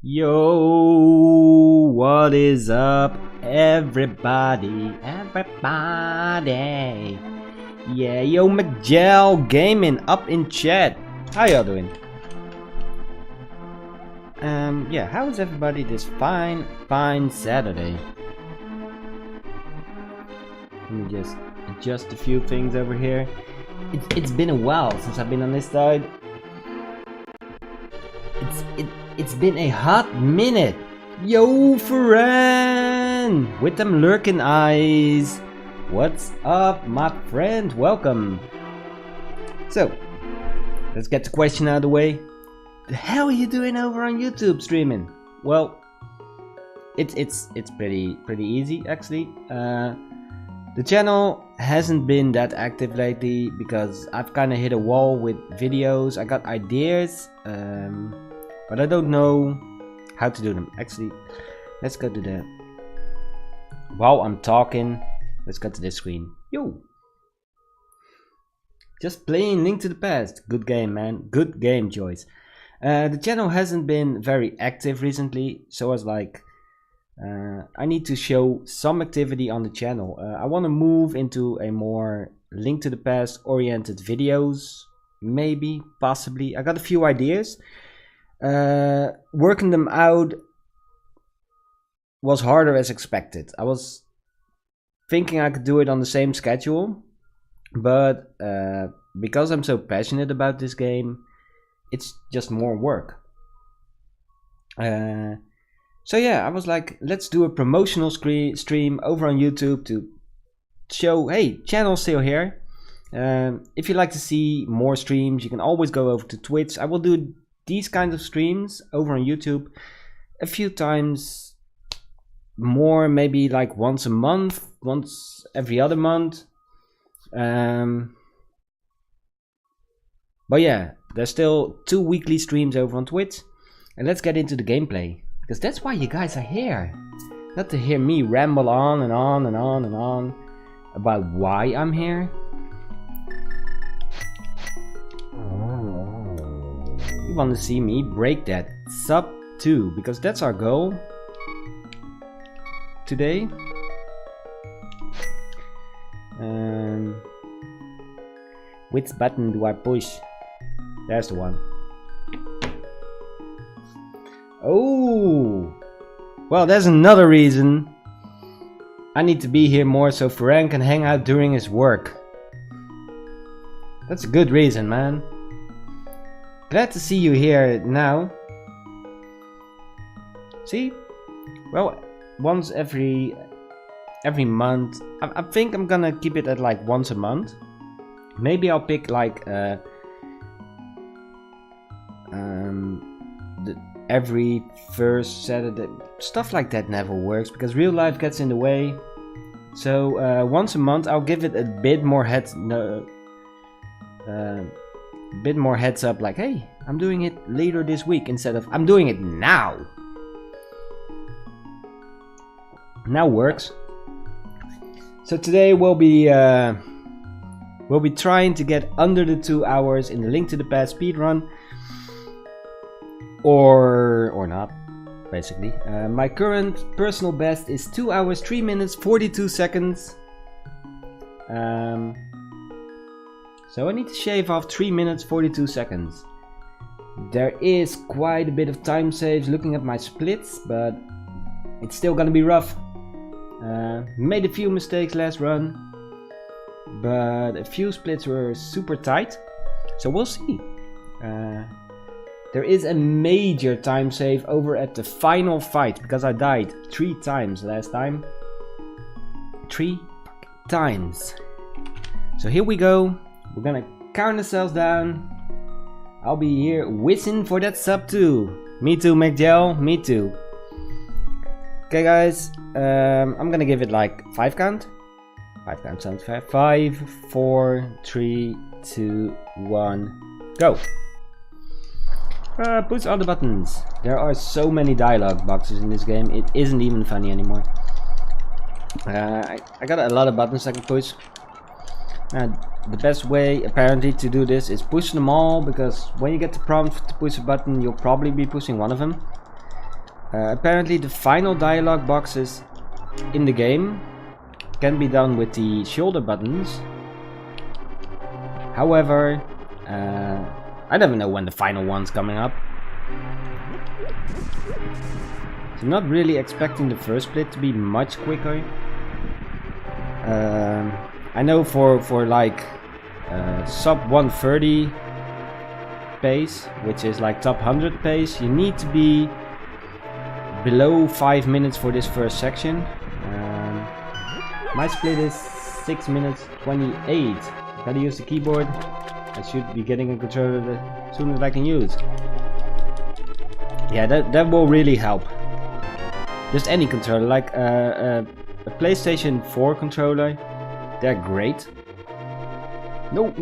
Yo, what is up, everybody? Yeah, yo, McGel Gaming up in chat. How y'all doing? Yeah, how is everybody this fine Saturday? Let me just adjust a few things over here. It's been a while since I've been on this side. It's been a hot minute. Yo, Ferran! With them lurking eyes. What's up, my friend? Welcome. So, let's get the question out of the way. The hell are you doing over on YouTube streaming? Well, it's pretty easy actually. The channel hasn't been that active lately because I've kind of hit a wall with videos. I got ideas, but I don't know how to do them. Actually, let's go to the... While I'm talking, let's go to this screen. Yo! Just playing Link to the Past. Good game, man. Good game, Joyce. The channel hasn't been very active recently, so I was like, I need to show some activity on the channel. I want to move into a more Link to the Past oriented videos. Maybe, possibly. I got a few ideas. Working them out was harder as expected. I was thinking I could do it on the same schedule, but because I'm so passionate about this game, it's just more work. So yeah, I was like, let's do a promotional stream over on YouTube to show, hey, channel's still here. If you'd like to see more streams, you can always go over to Twitch. I will do these kinds of streams over on YouTube a few times more, maybe like once a month, once every other month. But yeah, there's still 2 weekly streams over on Twitch. And let's get into the gameplay, because that's why you guys are here. Not to hear me ramble on and on and on and on about why I'm here. You want to see me break that sub 2, because that's our goal today. Which button do I push? There's the one. Oh, well, there's another reason I need to be here more so Ferran can hang out during his work. That's a good reason, man. Glad to see you here now. See? Well, once every month. I think I'm gonna keep it at like once a month. Maybe I'll pick like every first Saturday. Stuff like that never works because real life gets in the way. So once a month I'll give it a bit more heads up, like, hey, I'm doing it later this week instead of I'm doing it now. Now works. So today we'll be trying to get under the 2 hours in the Link to the Past speedrun, or not, basically. My current personal best is 2 hours 3 minutes 42 seconds. So I need to shave off 3 minutes 42 seconds. There is quite a bit of time saves looking at my splits, but it's still gonna be rough. Made a few mistakes last run, but a few splits were super tight, so we'll see. There is a major time save over at the final fight because I died 3 times last time. 3 times. So here we go. We're gonna count ourselves down. I'll be here wishing for that sub 2. Me too, McGel. Me too. Okay, guys. I'm gonna give it like 5 count. 5 count sounds fair. 5, 4, 3, 2, 1, go. Push all the buttons. There are so many dialogue boxes in this game. It isn't even funny anymore. I got a lot of buttons I can push. the best way apparently to do this is push them all, because when you get the prompt to push a button, you'll probably be pushing one of them. Apparently the final dialogue boxes in the game can be done with the shoulder buttons. However, I never know when the final one's coming up. So I'm not really expecting the first split to be much quicker. I know for like sub 130 pace, which is like top 100 pace, you need to be below 5 minutes for this first section. My split is 6 minutes 28. Gotta use the keyboard. I should be getting a controller as soon as I can use. Yeah, that will really help. Just any controller, like a PlayStation 4 controller, they're great. No.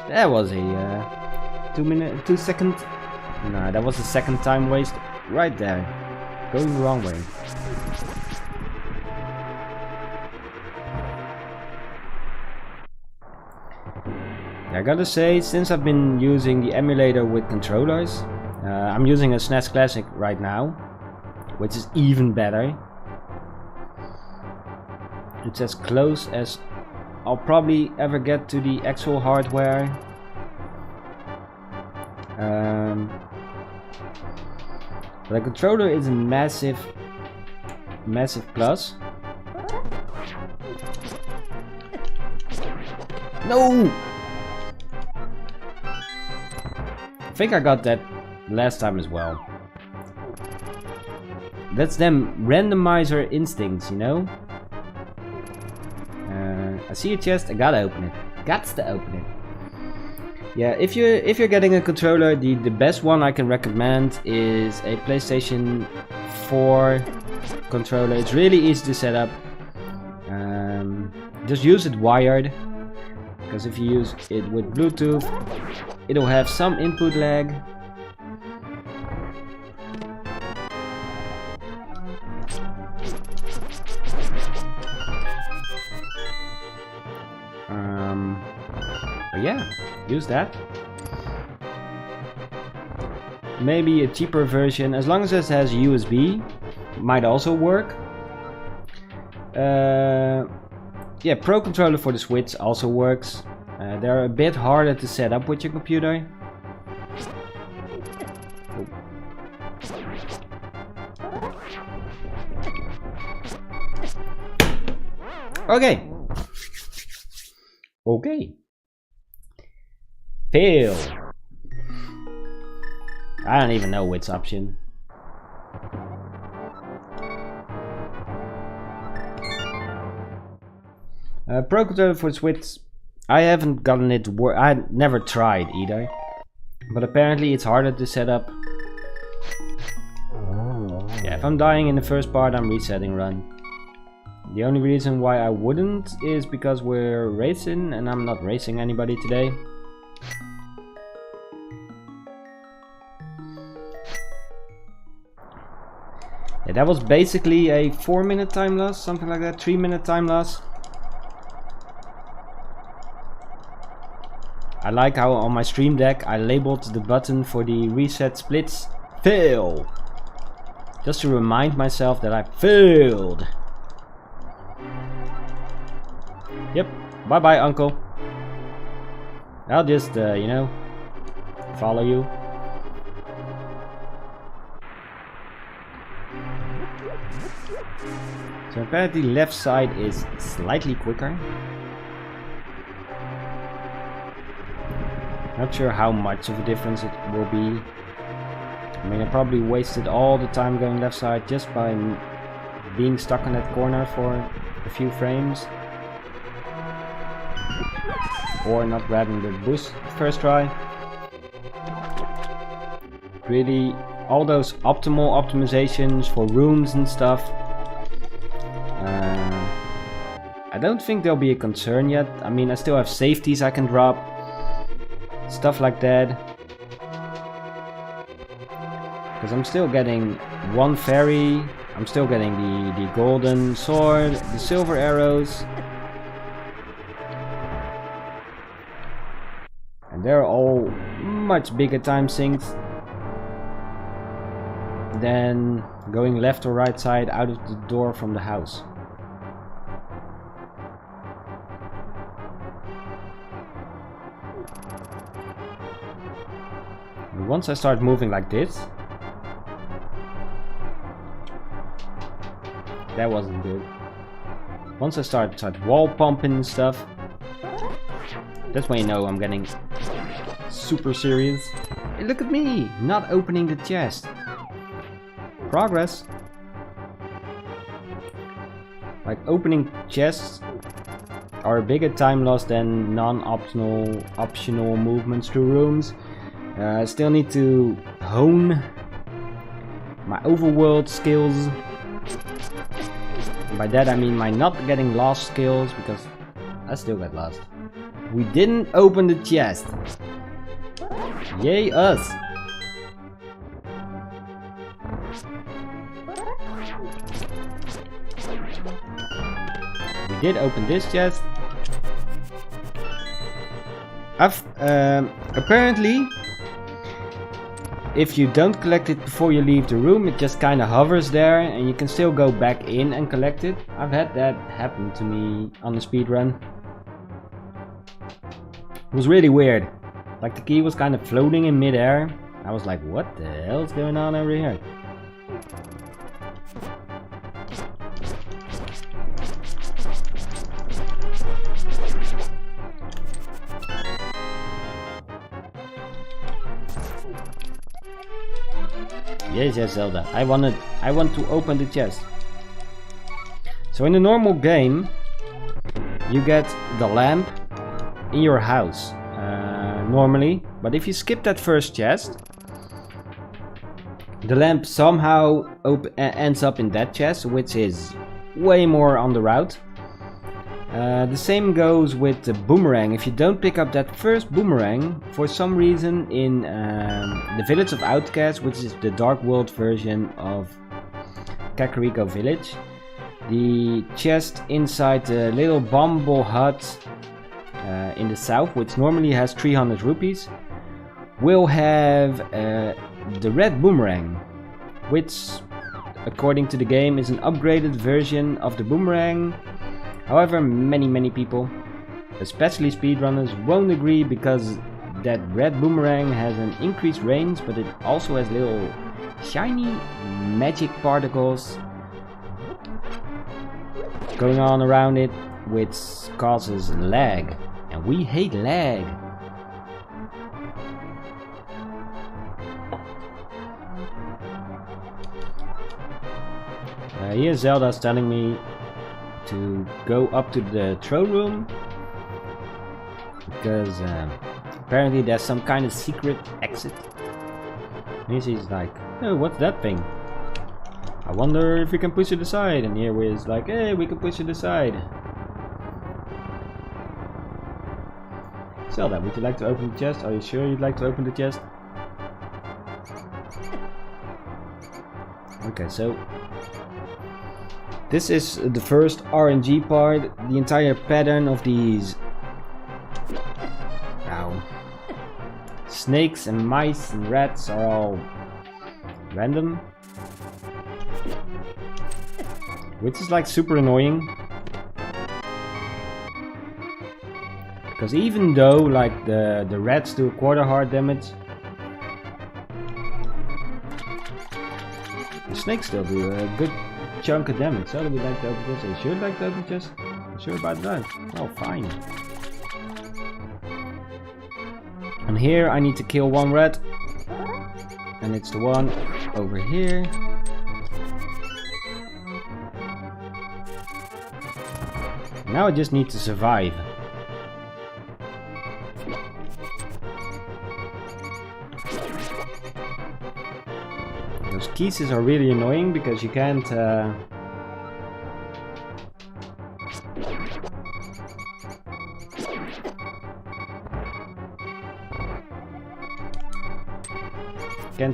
That was a 2 second. Nah, that was a second time waste right there. Going the wrong way. I gotta say, since I've been using the emulator with controllers, I'm using a SNES Classic right now, which is even better. It's as close as I'll probably ever get to the actual hardware. The controller is a massive plus. No! I think I got that last time as well. That's them randomizer instincts, you know? I see a chest, I gotta open it. Gots to open it. Yeah, if you're getting a controller, the best one I can recommend is a PlayStation 4 controller. It's really easy to set up. Just use it wired, because if you use it with Bluetooth, it'll have some input lag. But yeah, use that. Maybe a cheaper version, as long as it has USB, might also work. Yeah, Pro Controller for the Switch also works. They're a bit harder to set up with your computer. Okay. Okay. Fail. I don't even know which option. Pro Controller for Switch. I haven't gotten it to work. I never tried either. But apparently it's harder to set up. Yeah, if I'm dying in the first part, I'm resetting run. The only reason why I wouldn't is because we're racing and I'm not racing anybody today. Yeah, that was basically a 4-minute time loss, something like that, 3-minute time loss. I like how on my stream deck I labeled the button for the reset splits fail. Just to remind myself that I failed. Yep, bye bye uncle. I'll just, you know, follow you. So apparently left side is slightly quicker. Not sure how much of a difference it will be. I mean, I probably wasted all the time going left side just by being stuck in that corner for a few frames. Or not grabbing the boost first try. Really, all those optimal optimizations for rooms and stuff. I don't think there'll be a concern yet. I mean, I still have safeties I can drop. Stuff like that. Because I'm still getting one fairy. I'm still getting the golden sword, the silver arrows. They're all much bigger time sinks than going left or right side out of the door from the house. And once I start moving like this, that wasn't good. Once I start wall pumping and stuff, that's when you know I'm getting super serious. Hey, look at me, not opening the chest. Progress. Like, opening chests are a bigger time loss than optional movements through rooms. I still need to hone my overworld skills. By that I mean my not getting lost skills, because I still get lost. We didn't open the chest. Yay us! We did open this chest. Apparently, if you don't collect it before you leave the room, it just kind of hovers there and you can still go back in and collect it. I've had that happen to me on the speedrun. It was really weird. Like, the key was kind of floating in midair. I was like, what the hell is going on over here? Yes, Zelda. I want to open the chest. So in the normal game, you get the lamp in your house normally, but if you skip that first chest, the lamp somehow ends up in that chest, which is way more on the route. The same goes with the boomerang. If you don't pick up that first boomerang, for some reason in the village of Outcasts, which is the Dark World version of Kakariko Village, the chest inside the little bumble hut in the south, which normally has 300 rupees, will have the red boomerang, which according to the game is an upgraded version of the boomerang. However, many people, especially speedrunners, won't agree, because that red boomerang has an increased range, but it also has little shiny magic particles going on around it, which causes lag, and we hate lag. Here Zelda's telling me to go up to the throne room, because apparently there's some kind of secret exit. And he's like, oh, what's that thing? I wonder if we can push it aside. And here we're like, hey, we can push it aside. Zelda, would you like to open the chest? Are you sure you'd like to open the chest? Okay, so this is the first RNG part. The entire pattern of these snakes and mice and rats are all random, which is like super annoying, because even though like the rats do quarter heart damage, the snakes still do a good chunk of damage. So would like to open this. Are you sure you'd like to open this? I'm sure about that. Oh, fine. And here I need to kill one rat, and it's the one over here. Now I just need to survive. Those keys are really annoying because you can't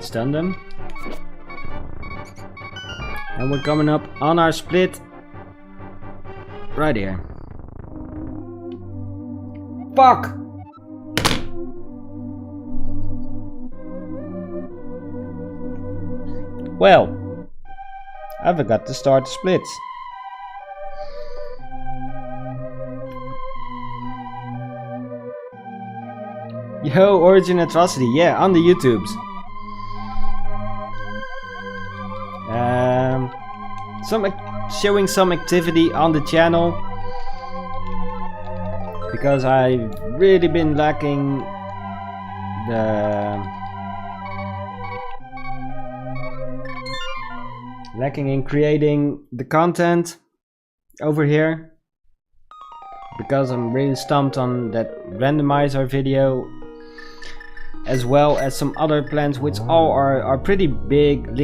stun them. And we're coming up on our split right here. Fuck! Well, I forgot to start the splits. Yo, Origin Atrocity, yeah, on the YouTubes. Showing some activity on the channel, because I've really been lacking in creating the content over here, because I'm really stumped on that randomizer video, as well as some other plans which all are pretty big,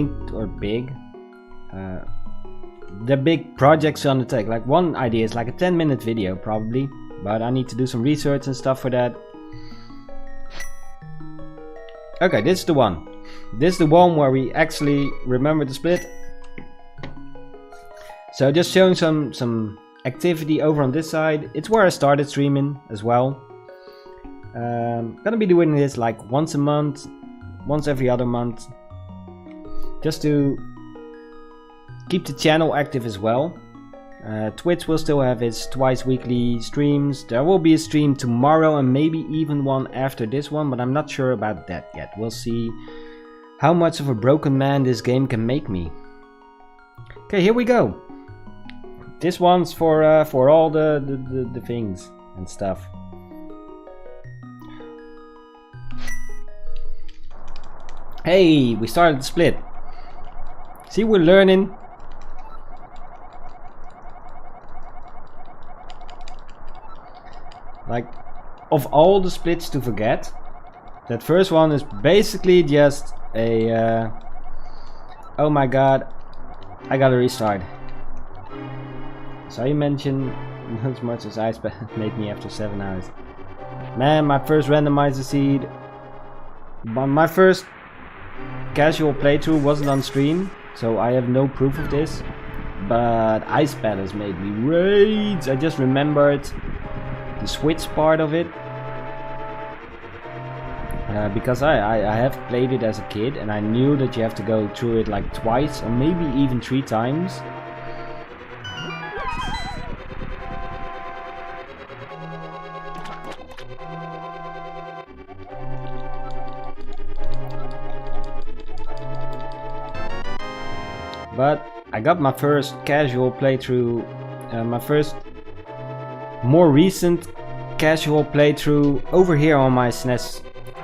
they're big projects to undertake. Like one idea is like a 10-minute video probably, but I need to do some research and stuff for that. Okay, this is the one. This is the one where we actually remember the split. So just showing some activity over on this side. It's where I started streaming as well. Gonna be doing this like once a month, once every other month, just to keep the channel active as well. Twitch will still have its twice weekly streams. There will be a stream tomorrow and maybe even one after this one, but I'm not sure about that yet. We'll see how much of a broken man this game can make me. Okay, here we go. This one's for all the things and stuff. Hey, we started the split. See, we're learning. Like, of all the splits to forget, that first one is basically just a oh my god, I gotta restart. So you mentioned as much as I made me after 7 hours. Man, my first randomizer seed, my first casual playthrough wasn't on stream, so I have no proof of this, but Ice Palace made me rage. I just remembered the Switch part of it, because I have played it as a kid and I knew that you have to go through it like twice or maybe even 3 times. But I got my first casual playthrough, my first more recent casual playthrough over here on my SNES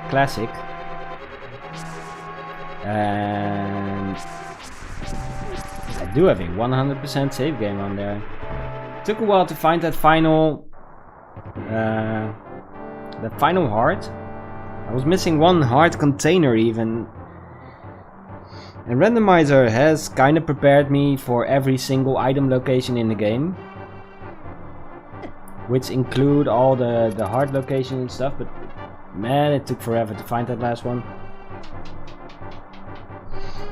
Classic, and I do have a 100% save game on there. Took a while to find that final heart. I was missing one heart container even. And Randomizer has kind of prepared me for every single item location in the game, which include all the heart location and stuff, but man, it took forever to find that last one.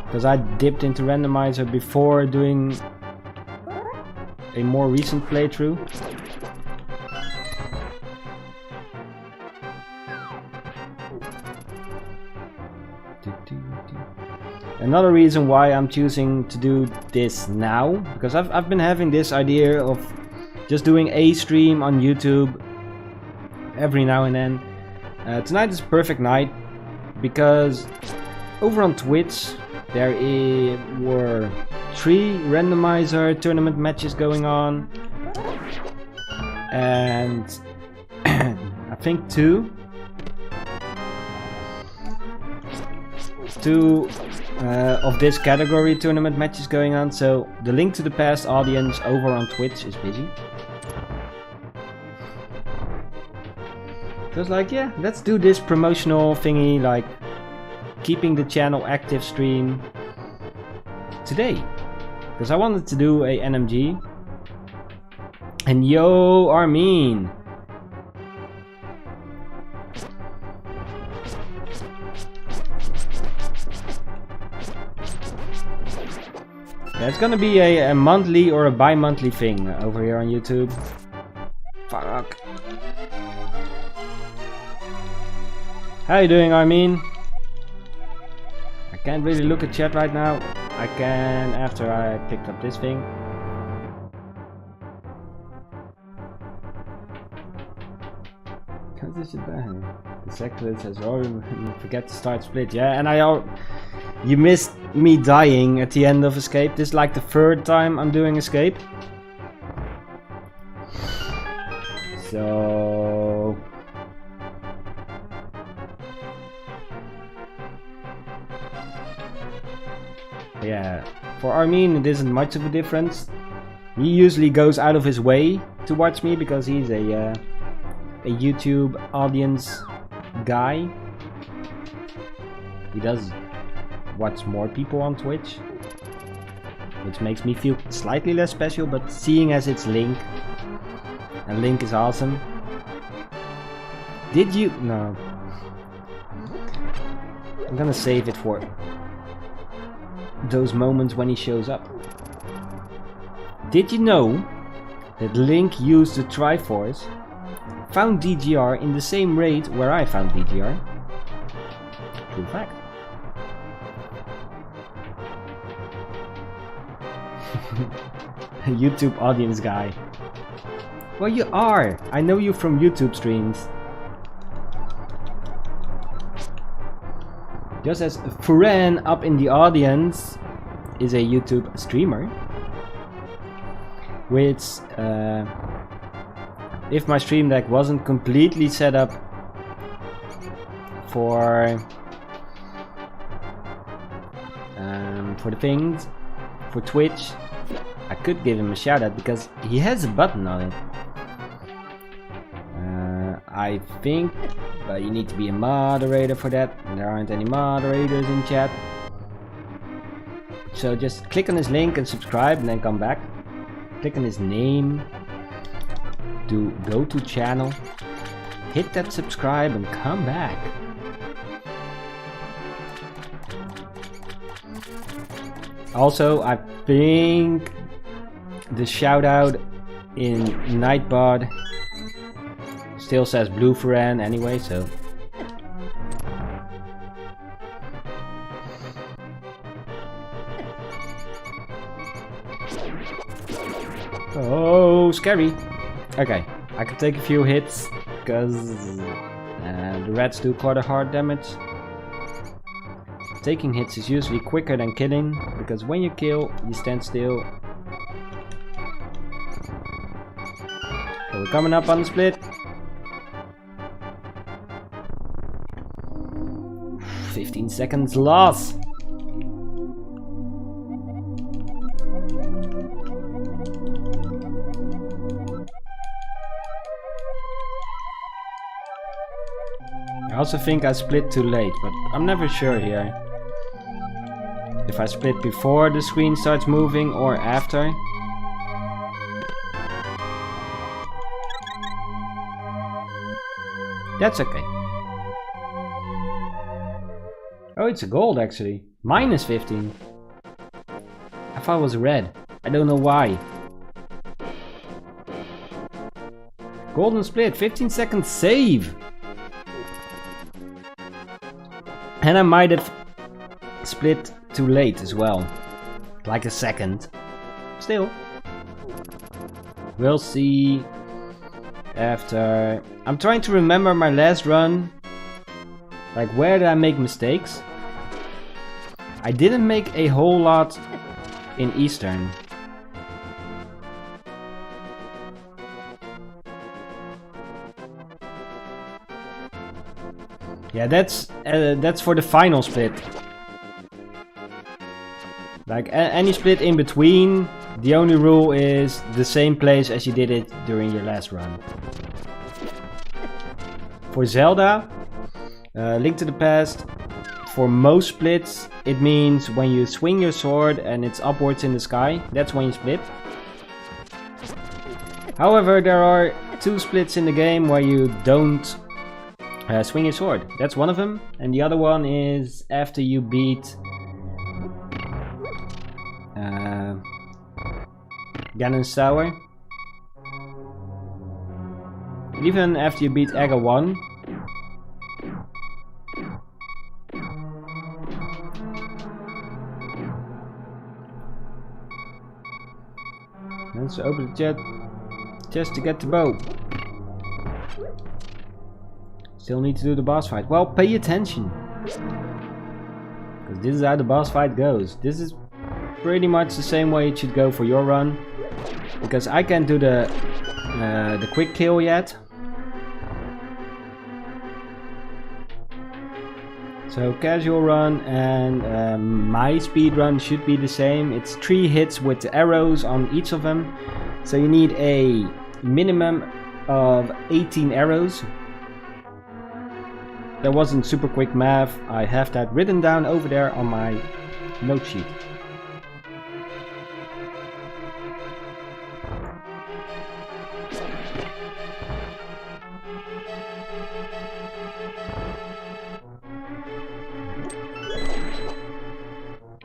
Because I dipped into Randomizer before doing a more recent playthrough. Another reason why I'm choosing to do this now, because I've been having this idea of just doing a stream on YouTube every now and then. Tonight is a perfect night, because over on Twitch there were 3 randomizer tournament matches going on, and I think two of this category tournament matches going on, so the Link to the Past audience over on Twitch is busy. So I was like, yeah, let's do this promotional thingy, like keeping the channel active stream today, because I wanted to do a NMG. And yo, Armin! Yeah, it's gonna be a monthly or a bi-monthly thing over here on YouTube. Fuck. How you doing, Armin? I can't really look at chat right now. I can, after I picked up this thing. What is it there? The secret says, oh, forget to start split. Yeah, and you missed me dying at the end of escape. This is like the third time I'm doing escape. So yeah, for Armin it isn't much of a difference. He usually goes out of his way to watch me because he's a YouTube audience guy. He does watch more people on Twitch, which makes me feel slightly less special, but seeing as it's Link, and Link is awesome. Did you? No. I'm gonna save it for those moments when he shows up. Did you know that Link used the Triforce, found DGR in the same raid where I found DGR? True fact. YouTube audience guy. Well, you are. I know you from YouTube streams. Just as Furen up in the audience is a YouTube streamer, which if my stream deck wasn't completely set up for the things for Twitch, I could give him a shout out because he has a button on it. I think, but you need to be a moderator for that, and there aren't any moderators in chat. So just click on his link and subscribe, and then come back. Click on his name, go to channel, hit that subscribe, and come back. Also, I think the shout out in Nightbot still says Blue Furen anyway, so. Oh, scary. Okay, I can take a few hits because the rats do quite a hard damage. Taking hits is usually quicker than killing, because when you kill, you stand still. So we're coming up on the split. 15 seconds loss. I also think I split too late, but I'm never sure here. If I split before the screen starts moving or after. That's okay. Oh, it's a gold actually. Minus 15. I thought it was red. I don't know why. Golden split, 15 seconds save. And I might have split too late as well. Like a second. Still. We'll see after. I'm trying to remember my last run. Like, where did I make mistakes? I didn't make a whole lot in Eastern. Yeah, that's for the final split. Like any split in between, the only rule is the same place as you did it during your last run. For Zelda, Link to the Past, for most splits, it means when you swing your sword and it's upwards in the sky, that's when you split. However, there are 2 splits in the game where you don't swing your sword. That's one of them, and the other one is after you beat Ganon's Tower. Even after you beat Aga 1. Let's open the chat just to get the bow. Still need to do the boss fight. Well, pay attention. Because this is how the boss fight goes. This is pretty much the same way it should go for your run. Because I can't do the quick kill yet. So casual run and my speed run should be the same. It's 3 hits with the arrows on each of them. So you need a minimum of 18 arrows. That wasn't super quick math. I have that written down over there on my note sheet.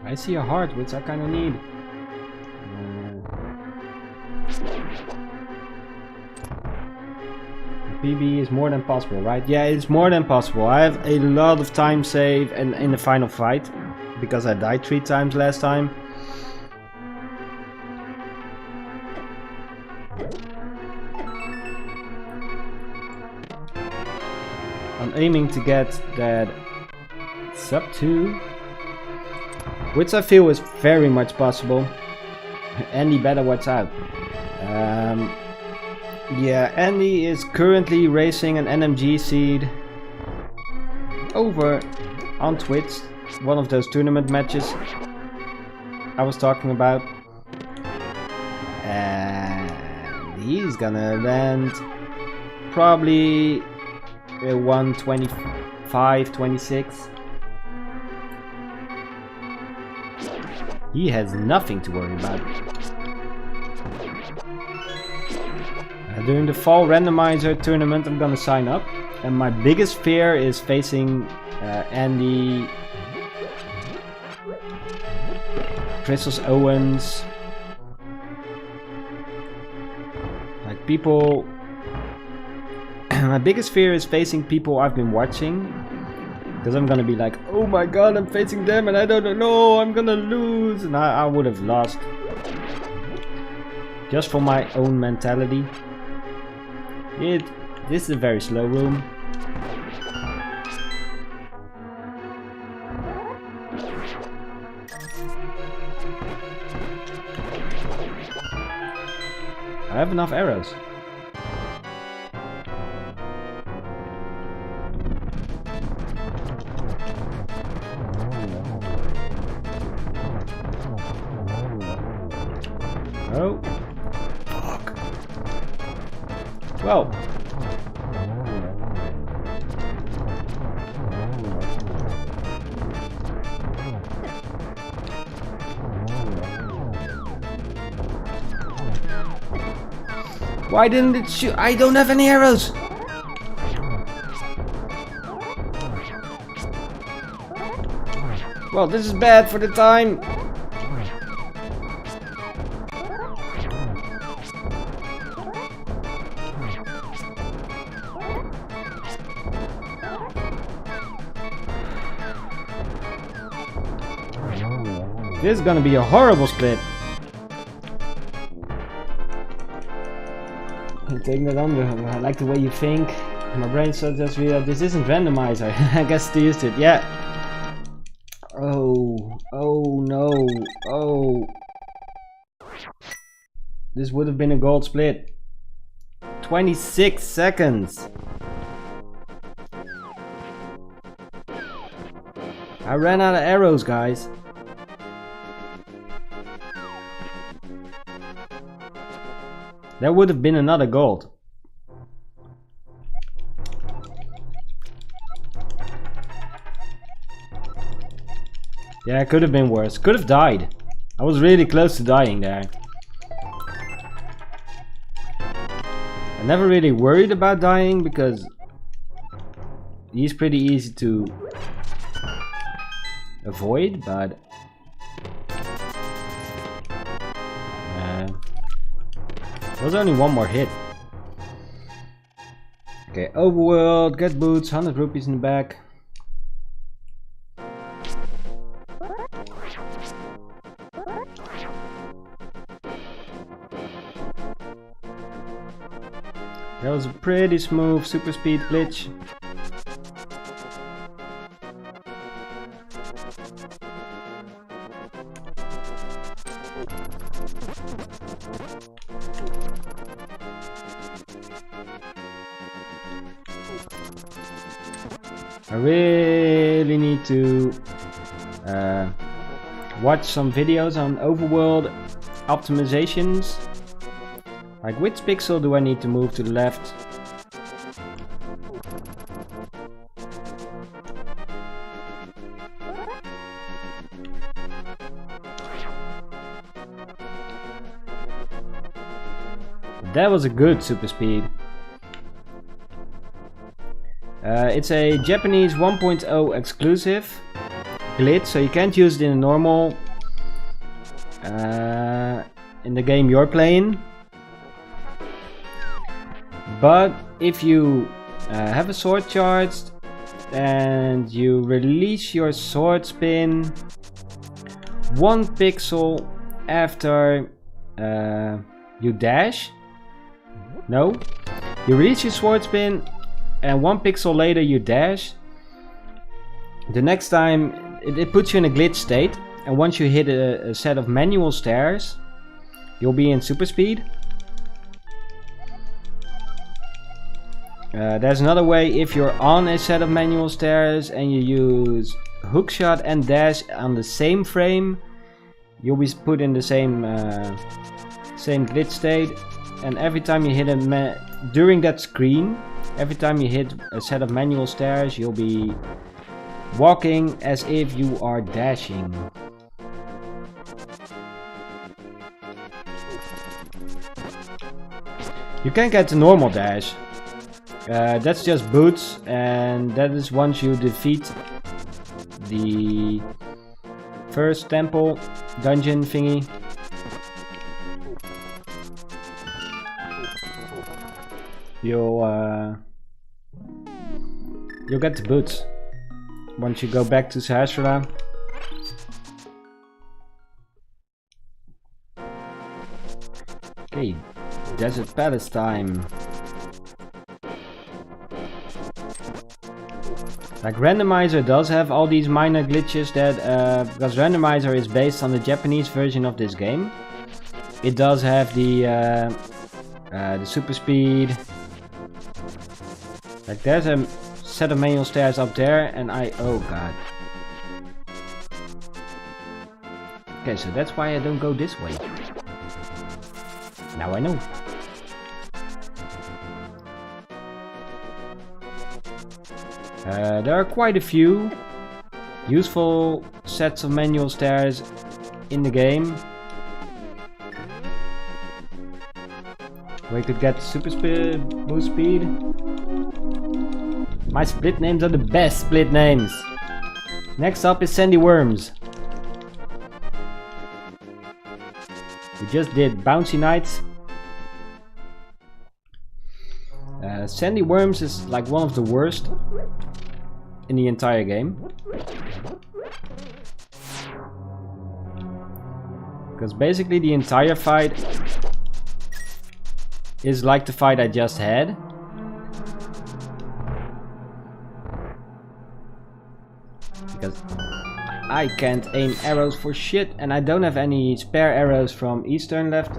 I see a heart, which I kind of need. PB is more than possible, right? Yeah, it's more than possible. I have a lot of time save and in the final fight because I died 3 times last time. I'm aiming to get that sub 2, which I feel is very much possible. Andy better watch out. Yeah, Andy is currently racing an NMG seed over on Twitch, one of those tournament matches I was talking about, and he's gonna land probably 125, 26. He has nothing to worry about. During the fall randomizer tournament I'm gonna sign up, and my biggest fear is facing Andy, Chris Owens, like people. My biggest fear is facing people I've been watching, because I'm gonna be like, oh my god, I'm facing them and I don't know, I'm gonna lose, and I would have lost just for my own mentality. This is a very slow room. I have enough arrows. Oh. Fuck. Well. Why didn't it shoot? I don't have any arrows. Well, this is bad for the time. This is gonna be a horrible split. Taking that on, I like the way you think. My brain just realized this isn't randomizer. I guess they used it. Yeah. Oh no. Oh. This would have been a gold split. 26 seconds. I ran out of arrows, guys. That would have been another gold. Yeah, it could have been worse. Could have died. I was really close to dying there. I never really worried about dying because he's pretty easy to avoid, but there's only one more hit. Okay, overworld, get boots, 100 rupees in the back. That was a pretty smooth super speed glitch. I really need to watch some videos on overworld optimizations. Like, which pixel do I need to move to the left? That was a good super speed. It's a Japanese 1.0 exclusive glitch, so you can't use it in a normal in the game you're playing. But if you have a sword charged and you release your sword spin 1 pixel after you dash, no, you release your sword spin and 1 pixel later you dash, the next time it puts you in a glitch state, and once you hit a set of manual stairs, you'll be in super speed. There's another way. If you're on a set of manual stairs and you use hookshot and dash on the same frame, you'll be put in the same glitch state, and every time you hit during that screen, every time you hit a set of manual stairs, you'll be walking as if you are dashing. You can't get the normal dash. That's just boots, and that is once you defeat the first temple dungeon thingy. You'll get the boots once you go back to Sahasrara. Okay, Desert Palace time. Like, randomizer does have all these minor glitches that because randomizer is based on the Japanese version of this game. It does have the super speed. Like, there's a set of manual stairs up there, and oh god. Okay, so that's why I don't go this way. Now I know. There are quite a few useful sets of manual stairs in the game. Where you could get super boost speed. My split names are the best split names. Next up is Sandy Worms. We just did Bouncy Nights. Sandy Worms is like one of the worst in the entire game. Because basically the entire fight is like the fight I just had. Because I can't aim arrows for shit, and I don't have any spare arrows from Eastern left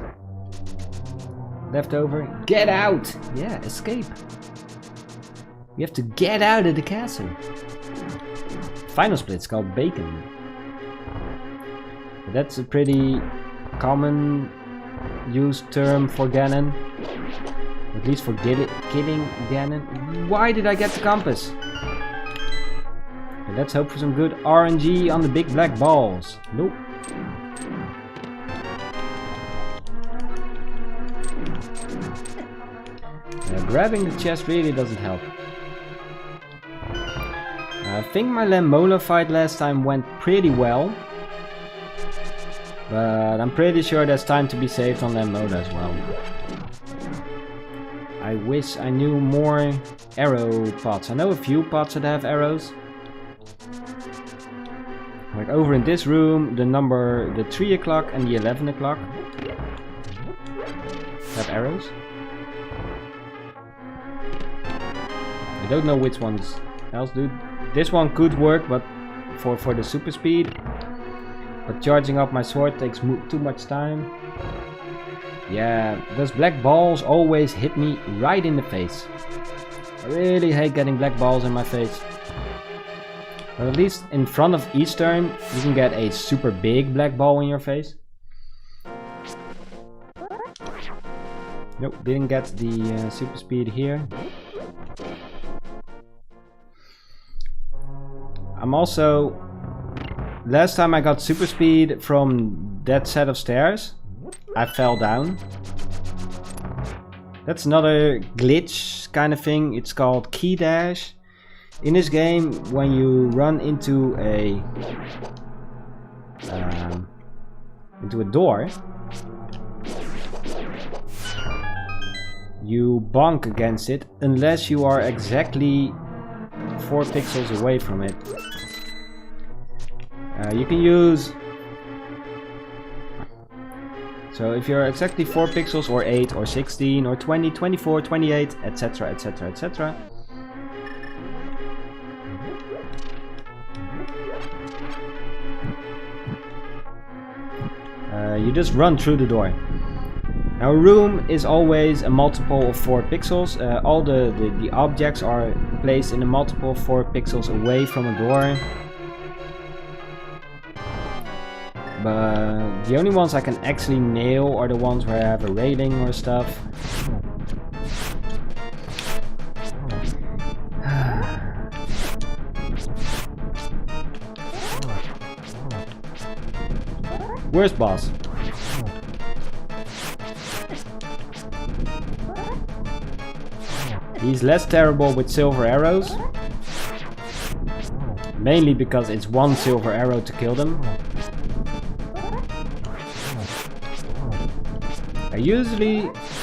over. Get out! Yeah, escape. We have to get out of the castle. Final split's called Bacon. But that's a pretty common used term for Ganon. At least for killing Ganon. Why did I get the compass? Okay, let's hope for some good RNG on the big black balls. Nope. Grabbing the chest really doesn't help. I think my Lammola fight last time went pretty well. But I'm pretty sure there's time to be saved on Lammola as well. I wish I knew more arrow pots. I know a few pots that have arrows. Like over in this room, the 3 o'clock and the 11 o'clock have arrows. I don't know which ones else do. This one could work, but for the super speed. But charging up my sword takes too much time. Yeah, those black balls always hit me right in the face. I really hate getting black balls in my face. But at least in front of each turn, you can get a super big black ball in your face. Nope, didn't get the super speed here. I'm also... Last time I got super speed from that set of stairs, I fell down. That's another glitch kind of thing. It's called key dash. In this game, when you run into a door, you bonk against it unless you are exactly 4 pixels away from it. You can use... So if you're exactly 4 pixels or 8 or 16 or 20, 24, 28, etc, etc, etc. You just run through the door. Now a room is always a multiple of 4 pixels. All the objects are placed in a multiple of 4 pixels away from a door. But the only ones I can actually nail are the ones where I have a railing or stuff. Worst boss. He's less terrible with silver arrows. Mainly because it's 1 silver arrow to kill them.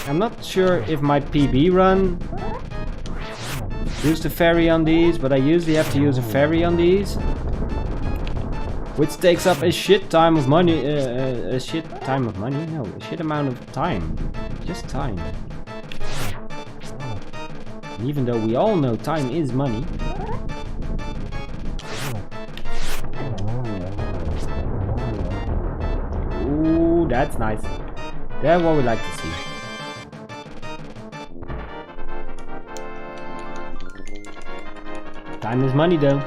I'm not sure if my PB run used a fairy on these, but I usually have to use a fairy on these. Which takes up a shit time of money, No, a shit amount of time. Just time. Even though we all know time is money. Ooh, that's nice. That's what we like to see. Time is money though.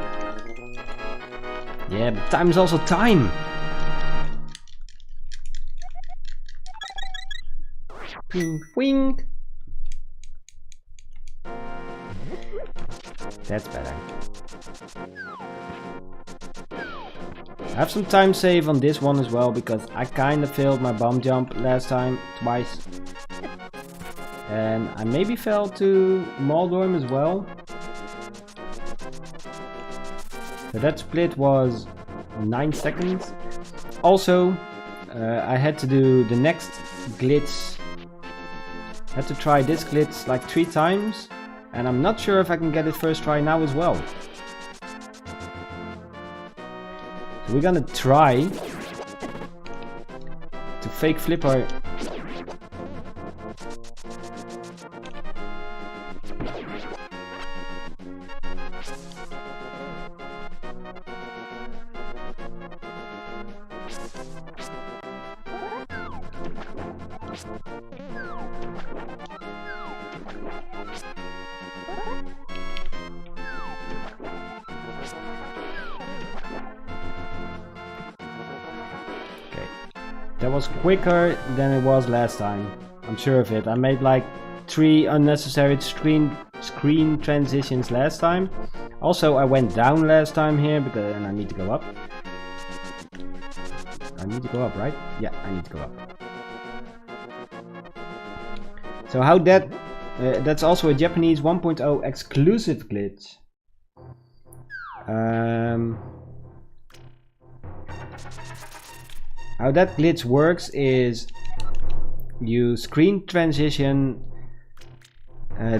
Yeah, but time is also time. Wing, wing. That's better. I have some time save on this one as well because I kind of failed my bomb jump last time twice. And I maybe fell to Moldorm as well. So that split was 9 seconds. Also, I had to do the next glitch. I had to try this glitch like 3 times. And I'm not sure if I can get it first try now as well. So we're gonna try to fake flipper. That was quicker than it was last time. I'm sure of it. I made like 3 unnecessary screen transitions last time. Also, I went down last time here because and I need to go up. I need to go up, right? Yeah, I need to go up. So how that's also a Japanese 1.0 exclusive glitch. How that glitch works is you screen transition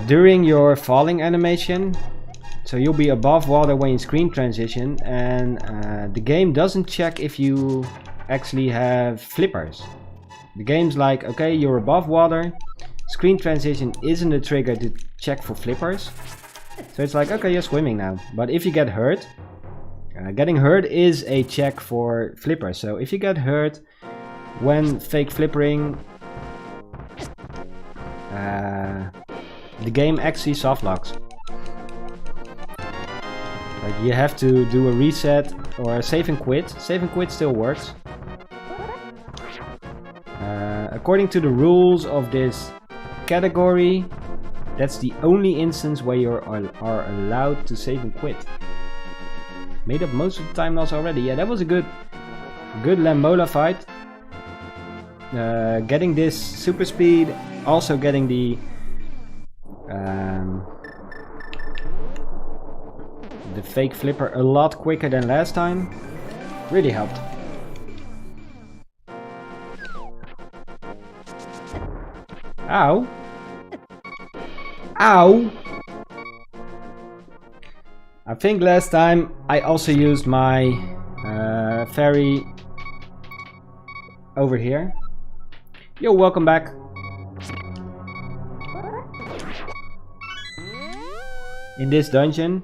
during your falling animation. So you'll be above water when you screen transition, and the game doesn't check if you actually have flippers. The game's like, okay, you're above water. Screen transition isn't a trigger to check for flippers. So it's like, okay, you're swimming now. But if you get hurt, getting hurt is a check for flipper. So if you get hurt when fake flippering, the game actually soft locks. Like you have to do a reset or a save and quit. Save and quit still works. According to the rules of this category, that's the only instance where you are allowed to save and quit. Made up most of the time loss already. Yeah, that was a good Lambola fight. Getting this super speed, also getting the fake flipper a lot quicker than last time really helped. Ow! Ow! I think last time I also used my ferry over here. Yo, welcome back. In this dungeon,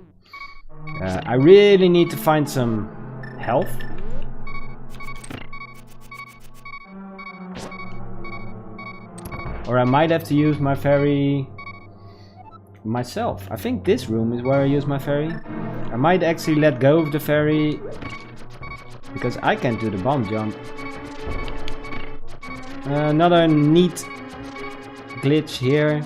I really need to find some health. Or I might have to use my ferry myself. I think this room is where I use my ferry. I might actually let go of the ferry because I can't do the bomb jump. Another neat glitch here.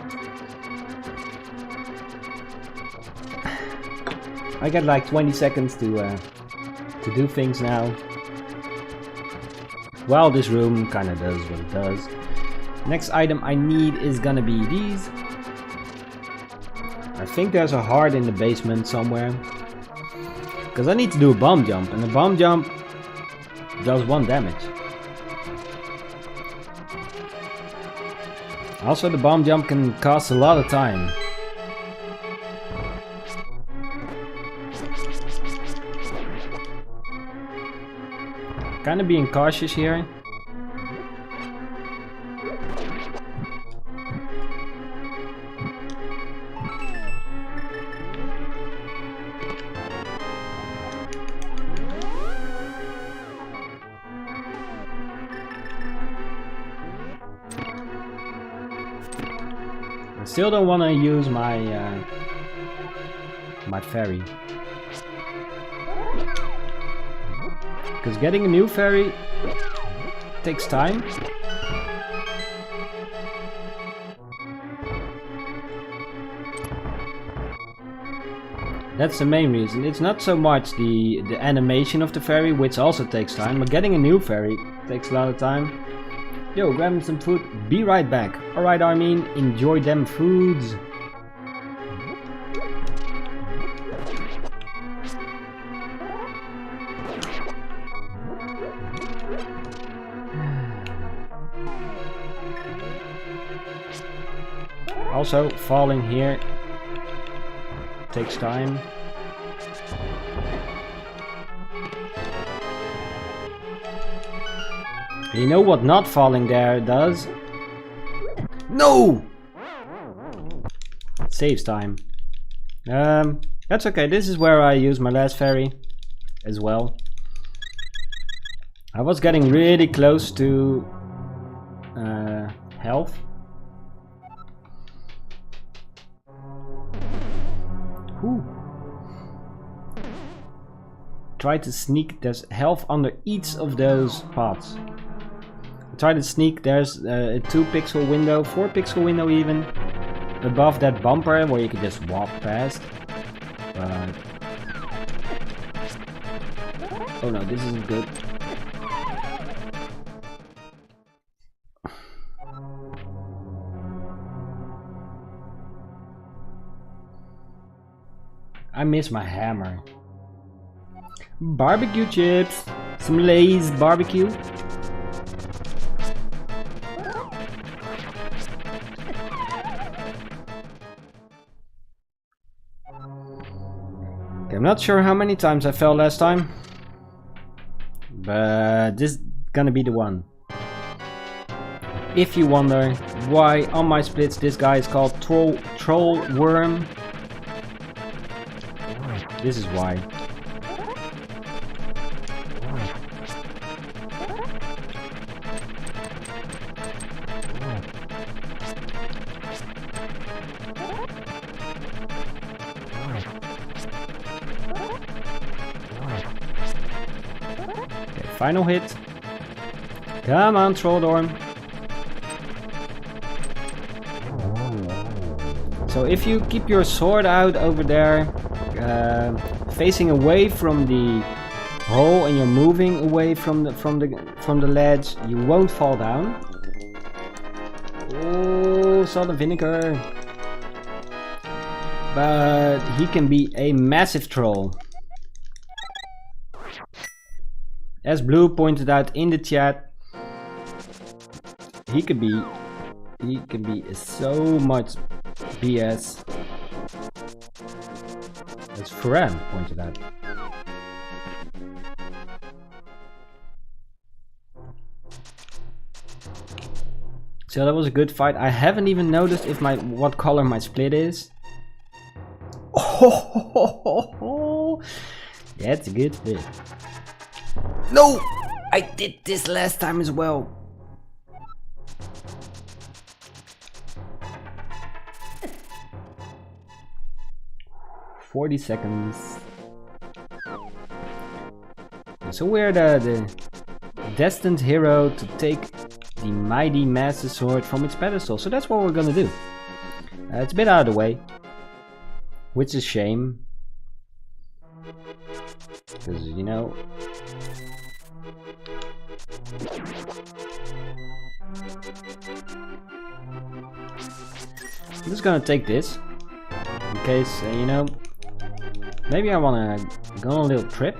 I got like 20 seconds to do things now. Well, this room kinda does what it does. Next item I need is gonna be these. I think there's a heart in the basement somewhere. Because I need to do a bomb jump, and a bomb jump does 1 damage. Also, the bomb jump can cost a lot of time. Kinda being cautious here. I still don't want to use my my ferry, because getting a new ferry takes time. That's the main reason. It's not so much the animation of the ferry, which also takes time, but getting a new ferry takes a lot of time. Yo, grabbing some food, be right back. Alright Armin, enjoy them foods. Also, falling here takes time. You know what not falling there does? No! Saves time. That's okay. This is where I use my last ferry as well. I was getting really close to health. Whew. Try to sneak. There's health under each of those pots. Try to sneak. There's a 2 pixel window, 4 pixel window even, above that bumper where you can just walk past. But oh no, this isn't good. I miss my hammer. Barbecue chips. Some Lay's barbecue. Okay, I'm not sure how many times I fell last time, but this is gonna be the one. If you wonder why on my splits this guy is called Troll Worm, This is why. Okay, final hit. Come on, Trolldorm. So if you keep your sword out over there, facing away from the hole, and you're moving away from the ledge, you won't fall down. Oh, saw the vinegar. But he can be a massive troll. As Blue pointed out in the chat, he can be so much BS. As Ferran pointed out. So that was a good fight. I haven't even noticed if what color my split is. Oh, that's a good split. No! I did this last time as well. "40 seconds. So we're the destined hero to take the mighty Master Sword from its pedestal. So that's what we're gonna do. It's a bit out of the way, which is a shame. Because, you know... I'm just gonna take this. In case, you know... Maybe I wanna go on a little trip.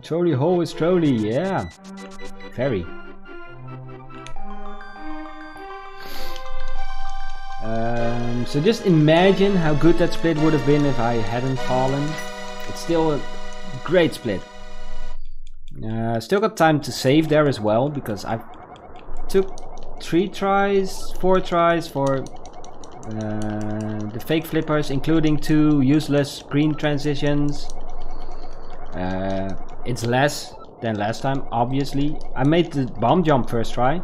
Trolley hole is trolley, yeah. Very. So just imagine how good that split would have been if I hadn't fallen. It's still a great split. Still got time to save there as well, because I took 4 tries for the fake flippers, including 2 useless screen transitions. It's less than last time, obviously. I made the bomb jump first try,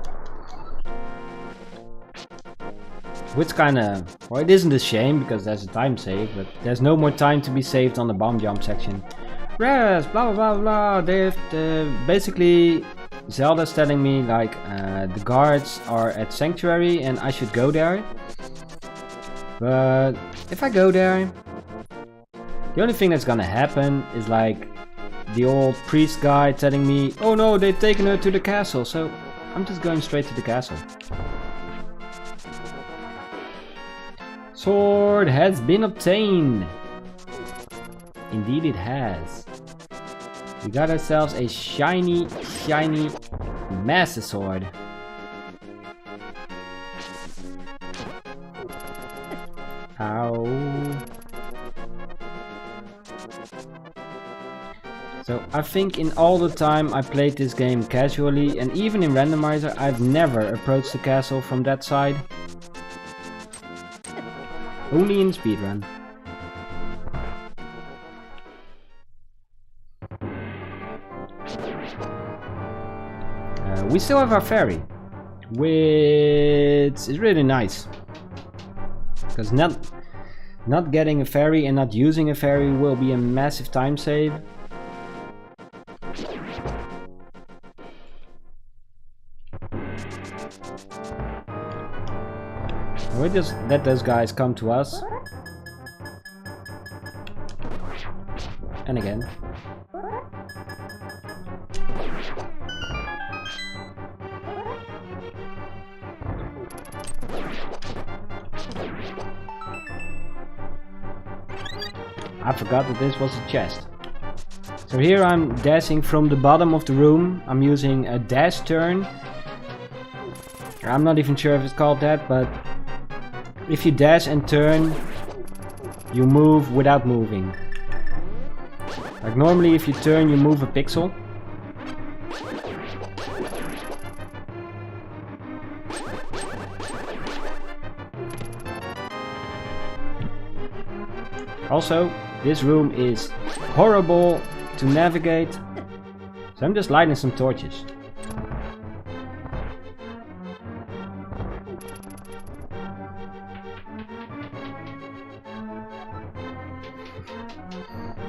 which kinda... well, it isn't a shame because there's a time save, but there's no more time to be saved on the bomb jump section. Yes, blah blah blah blah. Basically, Zelda's telling me like the guards are at Sanctuary and I should go there. But if I go there, the only thing that's gonna happen is like the old priest guy telling me, "Oh no, they've taken her to the castle." So I'm just going straight to the castle. Sword has been obtained. Indeed it has. We got ourselves a shiny Master Sword. Ow. So I think in all the time I played this game casually, and even in randomizer, I've never approached the castle from that side. Only in speedrun. We still have our ferry, which is really nice. Because not getting a ferry and not using a ferry will be a massive time save. We'll just let those guys come to us. And again. I forgot that this was a chest. So here I'm dashing from the bottom of the room. I'm using a dash turn. I'm not even sure if it's called that, but if you dash and turn, you move without moving. Like normally if you turn, you move a pixel. Also, this room is horrible to navigate, so I'm just lighting some torches.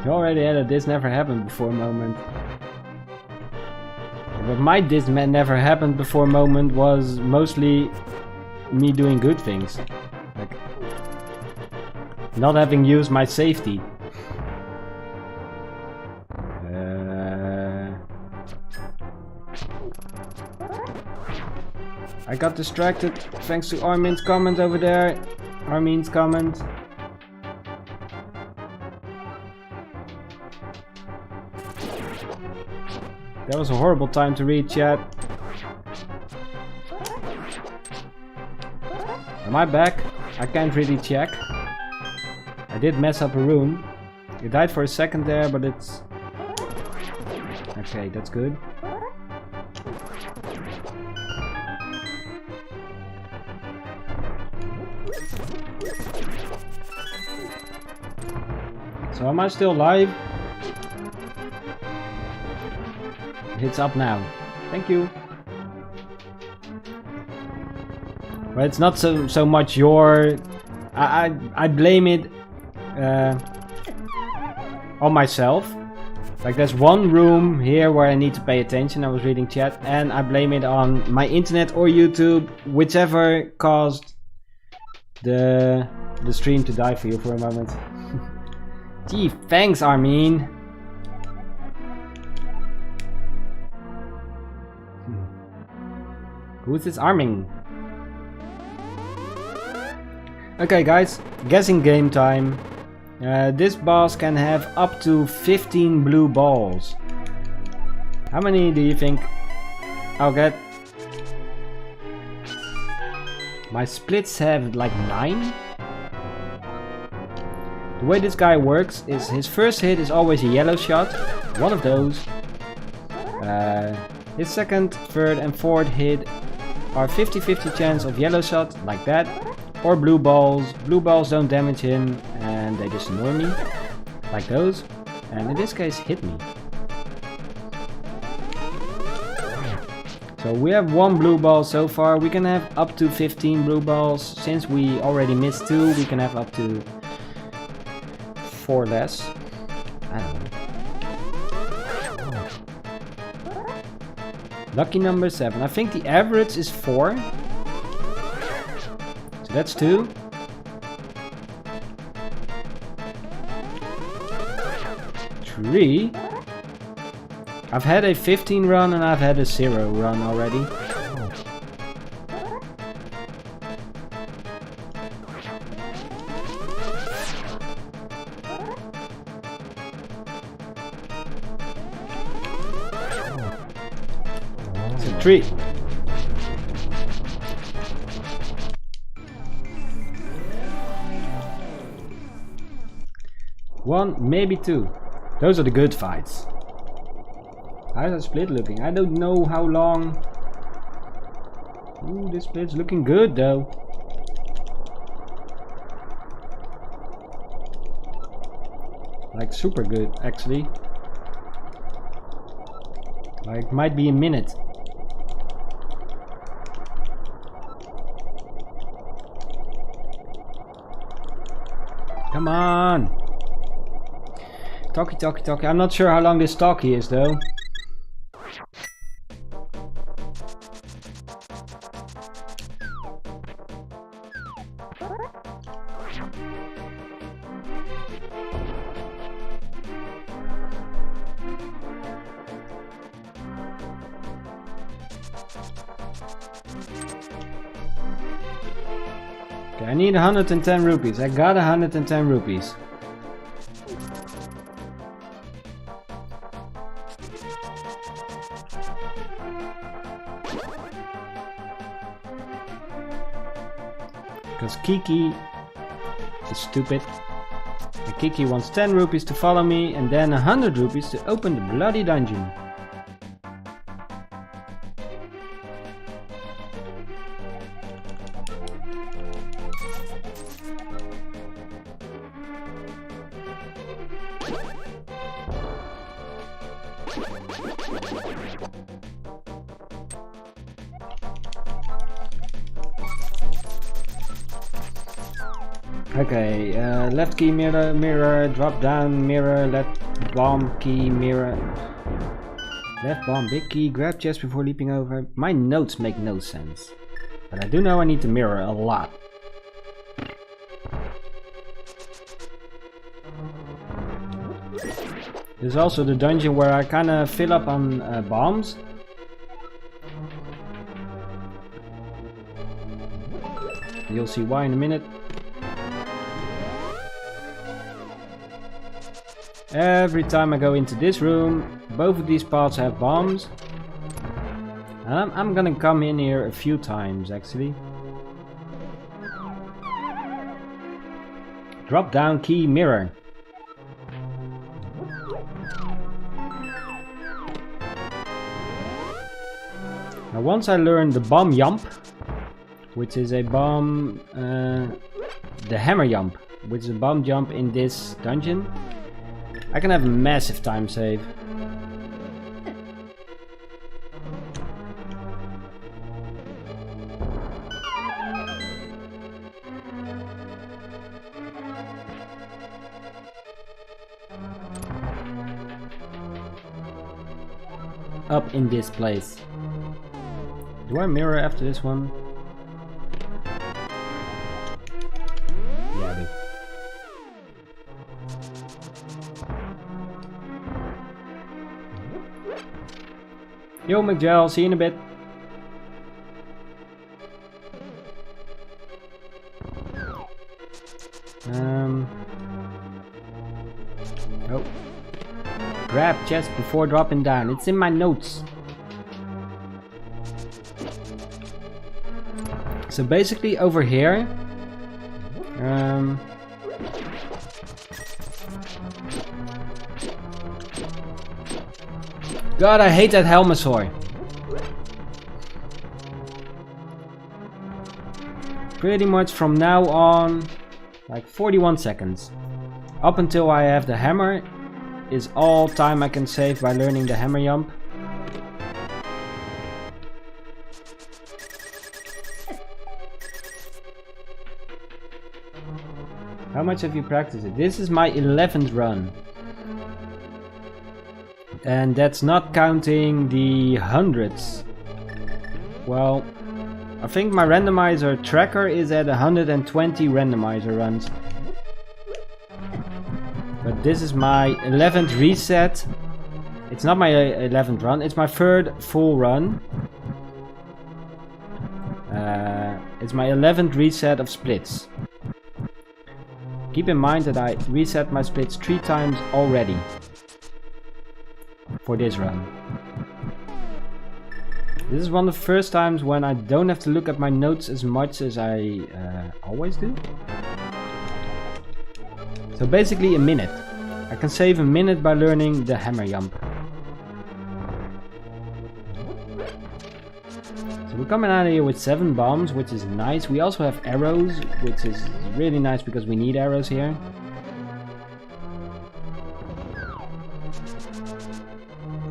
You already had a "this never happened before" moment. But my "this never happened before" moment was mostly me doing good things. Like not having used my safety. I got distracted thanks to Armin's comment over there. Armin's comment. That was a horrible time to read, chat. Am I back? I can't really check. I did mess up a room. It died for a second there, but it's... Okay, that's good. So am I still live? It's up now. Thank you. But it's not so much your... I blame it on myself. Like there's one room here where I need to pay attention. I was reading chat, and I blame it on my internet or YouTube, whichever caused the stream to die for you for a moment. Gee, thanks, Armin. Who's this Armin? Okay guys, guessing game time. This boss can have up to 15 blue balls. How many do you think I'll get? My splits have like 9. The way this guy works is his first hit is always a yellow shot, one of those. His second, third and fourth hit are 50-50 chance of yellow shot, like that, or blue balls. Blue balls don't damage him and they just annoy me, like those, and in this case hit me. So we have 1 blue ball so far. We can have up to 15 blue balls. Since we already missed 2, we can have up to 4 less. I don't know. Lucky number 7. I think the average is 4. So that's 2. Three. I've had a 15 run and I've had a 0 run already. So 3. One, maybe 2. Those are the good fights. How's that split looking? I don't know how long. Ooh, this split's looking good though. Like super good actually. Like might be a minute. Come on. Talkie. I'm not sure how long this talkie is though. Okay, I need 110 rupees. I got 110 rupees. Because Kiki is stupid. And Kiki wants 10 rupees to follow me and then 100 rupees to open the bloody dungeon. Okay, left key mirror, mirror, drop down mirror, left bomb key mirror. Left bomb, big key, grab chest before leaping over. My notes make no sense. But I do know I need to mirror a lot. There's also the dungeon where I kinda fill up on bombs. You'll see why in a minute. Every time I go into this room, both of these parts have bombs. And I'm gonna come in here a few times actually. Drop down key mirror. Now once I learn the bomb jump, which is a bomb, the hammer jump, which is a bomb jump in this dungeon, I can have a massive time save. Up in this place. Do I mirror after this one? Yeah, I do. Yo, McGel, see you in a bit. Oh. Grab chest before dropping down. It's in my notes. So basically over here, God, I hate that Helmasaur. Pretty much from now on, like 41 seconds. Up until I have the hammer is all time I can save by learning the hammer jump. How much have you practiced it? This is my 11th run. And that's not counting the hundreds. Well, I think my randomizer tracker is at 120 randomizer runs. But this is my 11th reset. It's not my 11th run, it's my 3rd full run. It's my 11th reset of splits. Keep in mind that I reset my splits 3 times already. For this run. This is one of the first times when I don't have to look at my notes as much as I always do. So basically a minute. I can save a minute by learning the hammer jump. So we're coming out of here with 7 bombs, which is nice. We also have arrows, which is really nice because we need arrows here.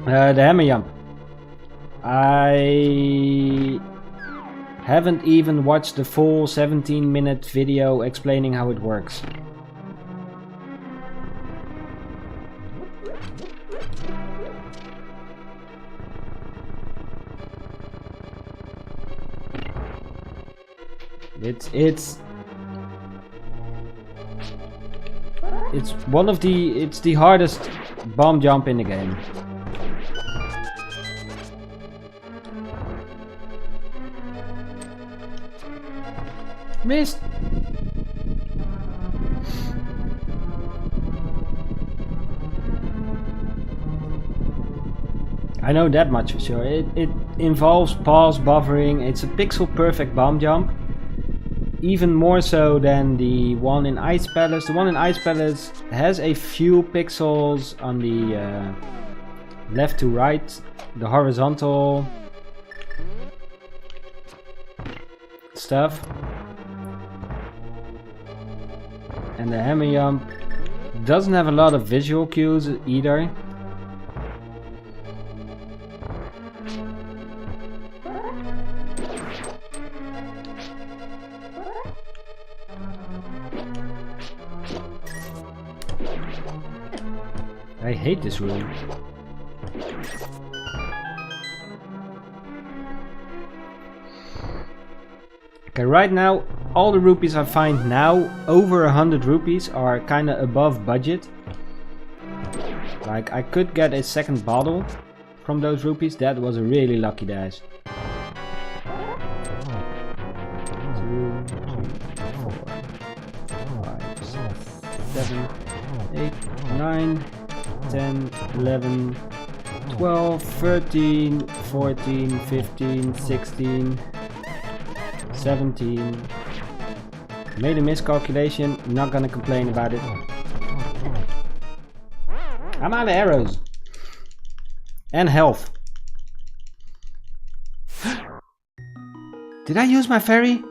The hammer jump. I haven't even watched the full 17-minute video explaining how it works. It's the hardest bomb jump in the game. Missed. I know that much for sure. It involves pause buffering. It's a pixel perfect bomb jump. Even more so than the one in Ice Palace. The one in Ice Palace has a few pixels on the left to right. The horizontal stuff. And the hammer jump doesn't have a lot of visual cues either. I hate this room. Okay, right now all the rupees I find now, over 100 rupees, are kinda above budget. Like, I could get a second bottle from those rupees. That was a really lucky dash. 2, 3, 4, 5, 6, 7, 8, 9, 10, 11, 12, 13, 14, 15, 16, 17. Made a miscalculation, not gonna complain about it. I'm out of arrows. And health. Did I use my fairy?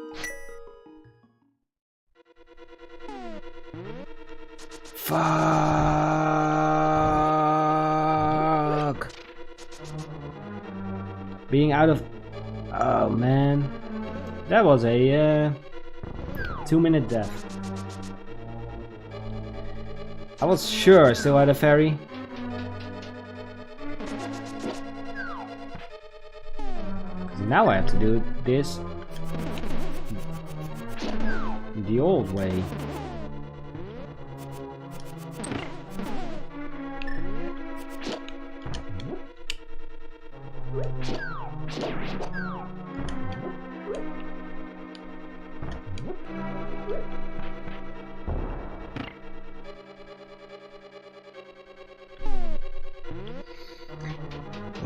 Fuck. Being out of... Oh man. That was a 2-minute death. I was sure I still had a fairy. Now I have to do this the old way.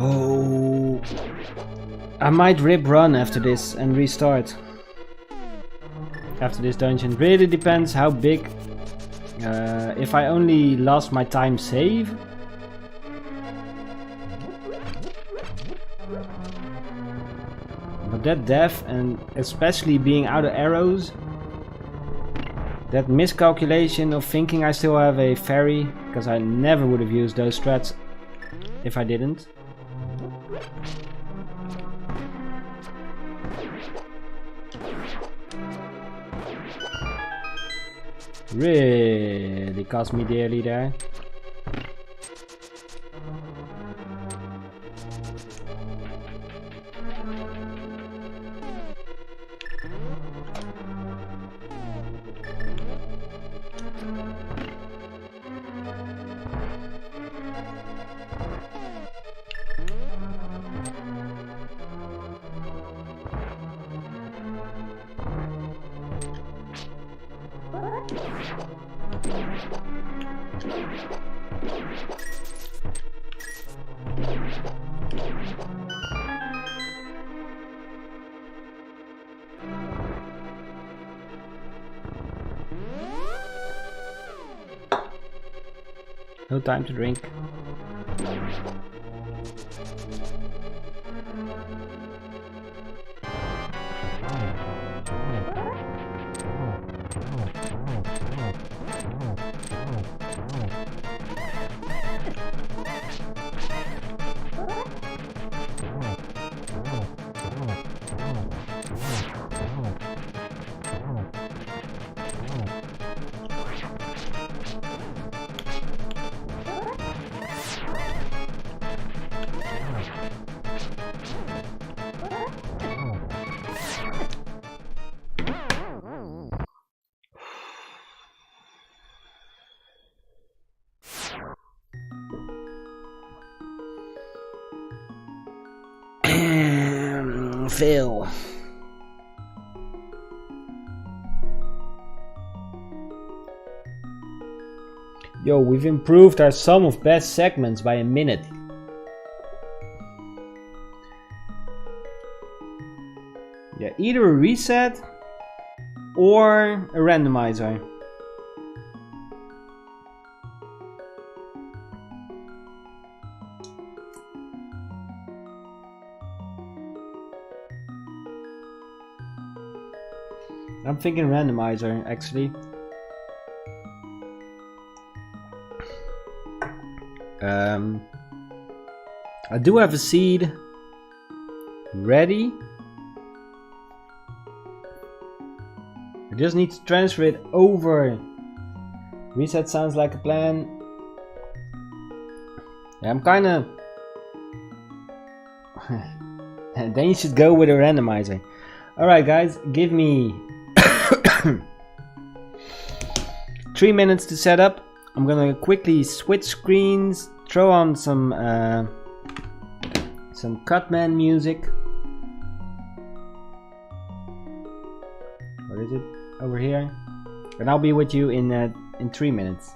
Oh, I might rip run after this and restart. After this dungeon, really depends how big. If I only lost my time save. But that death, and especially being out of arrows, that miscalculation of thinking I still have a fairy, because I never would have used those strats if I didn't. Really cost me dearly there. No time to drink. Fail. Yo, we've improved our sum of best segments by a minute. Yeah, either a reset or a randomizer. I'm thinking randomizer, actually. I do have a seed Ready? I just need to transfer it over. Reset sounds like a plan. Yeah, I'm kinda... Then you should go with a randomizer. Alright guys, give me 3 minutes to set up. I'm gonna quickly switch screens, throw on some Cutman music. What is it? Over here. And I'll be with you in 3 minutes.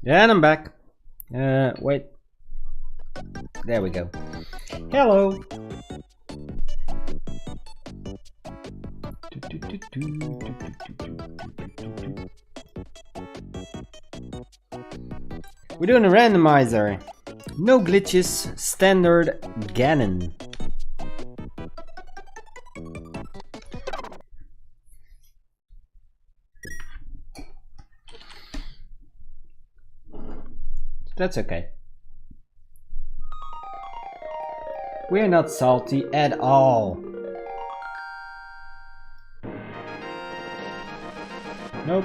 And I'm back. Wait. There we go. Hello. We're doing a randomizer. No glitches, standard Ganon. That's okay. We're not salty at all. Nope.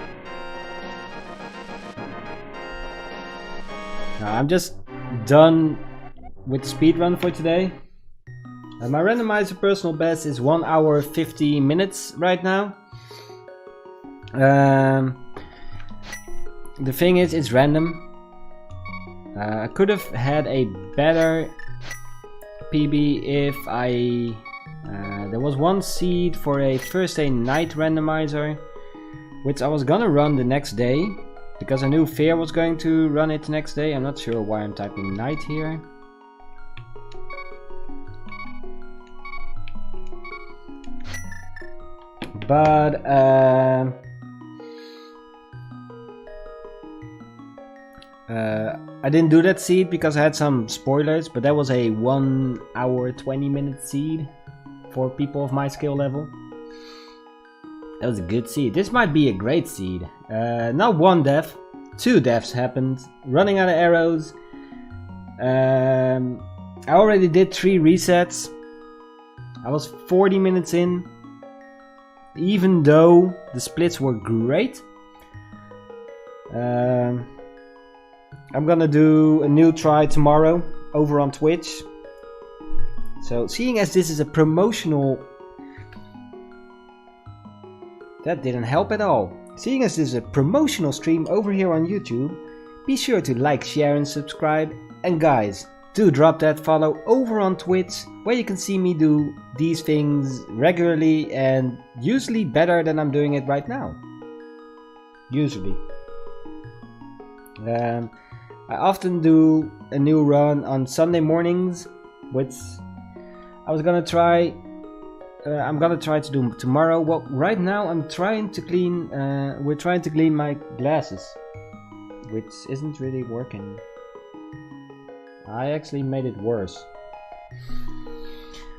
No, I'm just done with the speedrun for today. My randomizer personal best is 1 hour 50 minutes right now. The thing is, it's random. I could have had a better PB if I... there was one seed for a Thursday night randomizer, which I was gonna run the next day, because I knew Fear was going to run it the next day. I'm not sure why I'm typing night here. But I didn't do that seed because I had some spoilers, but that was a 1 hour 20-minute seed for people of my skill level. That was a good seed. This might be a great seed. Not one death, 2 deaths happened. Running out of arrows. I already did 3 resets. I was 40 minutes in. Even though the splits were great. I'm gonna do a new try tomorrow over on Twitch. So seeing as this is a promotional... That didn't help at all. Seeing as this is a promotional stream over here on YouTube, be sure to like, share and subscribe. And guys, do drop that follow over on Twitch, where you can see me do these things regularly and usually better than I'm doing it right now. Usually. I often do a new run on Sunday mornings, which I was gonna try. I'm gonna try to do tomorrow. Well, right now I'm trying to clean. We're trying to clean my glasses, which isn't really working. I actually made it worse.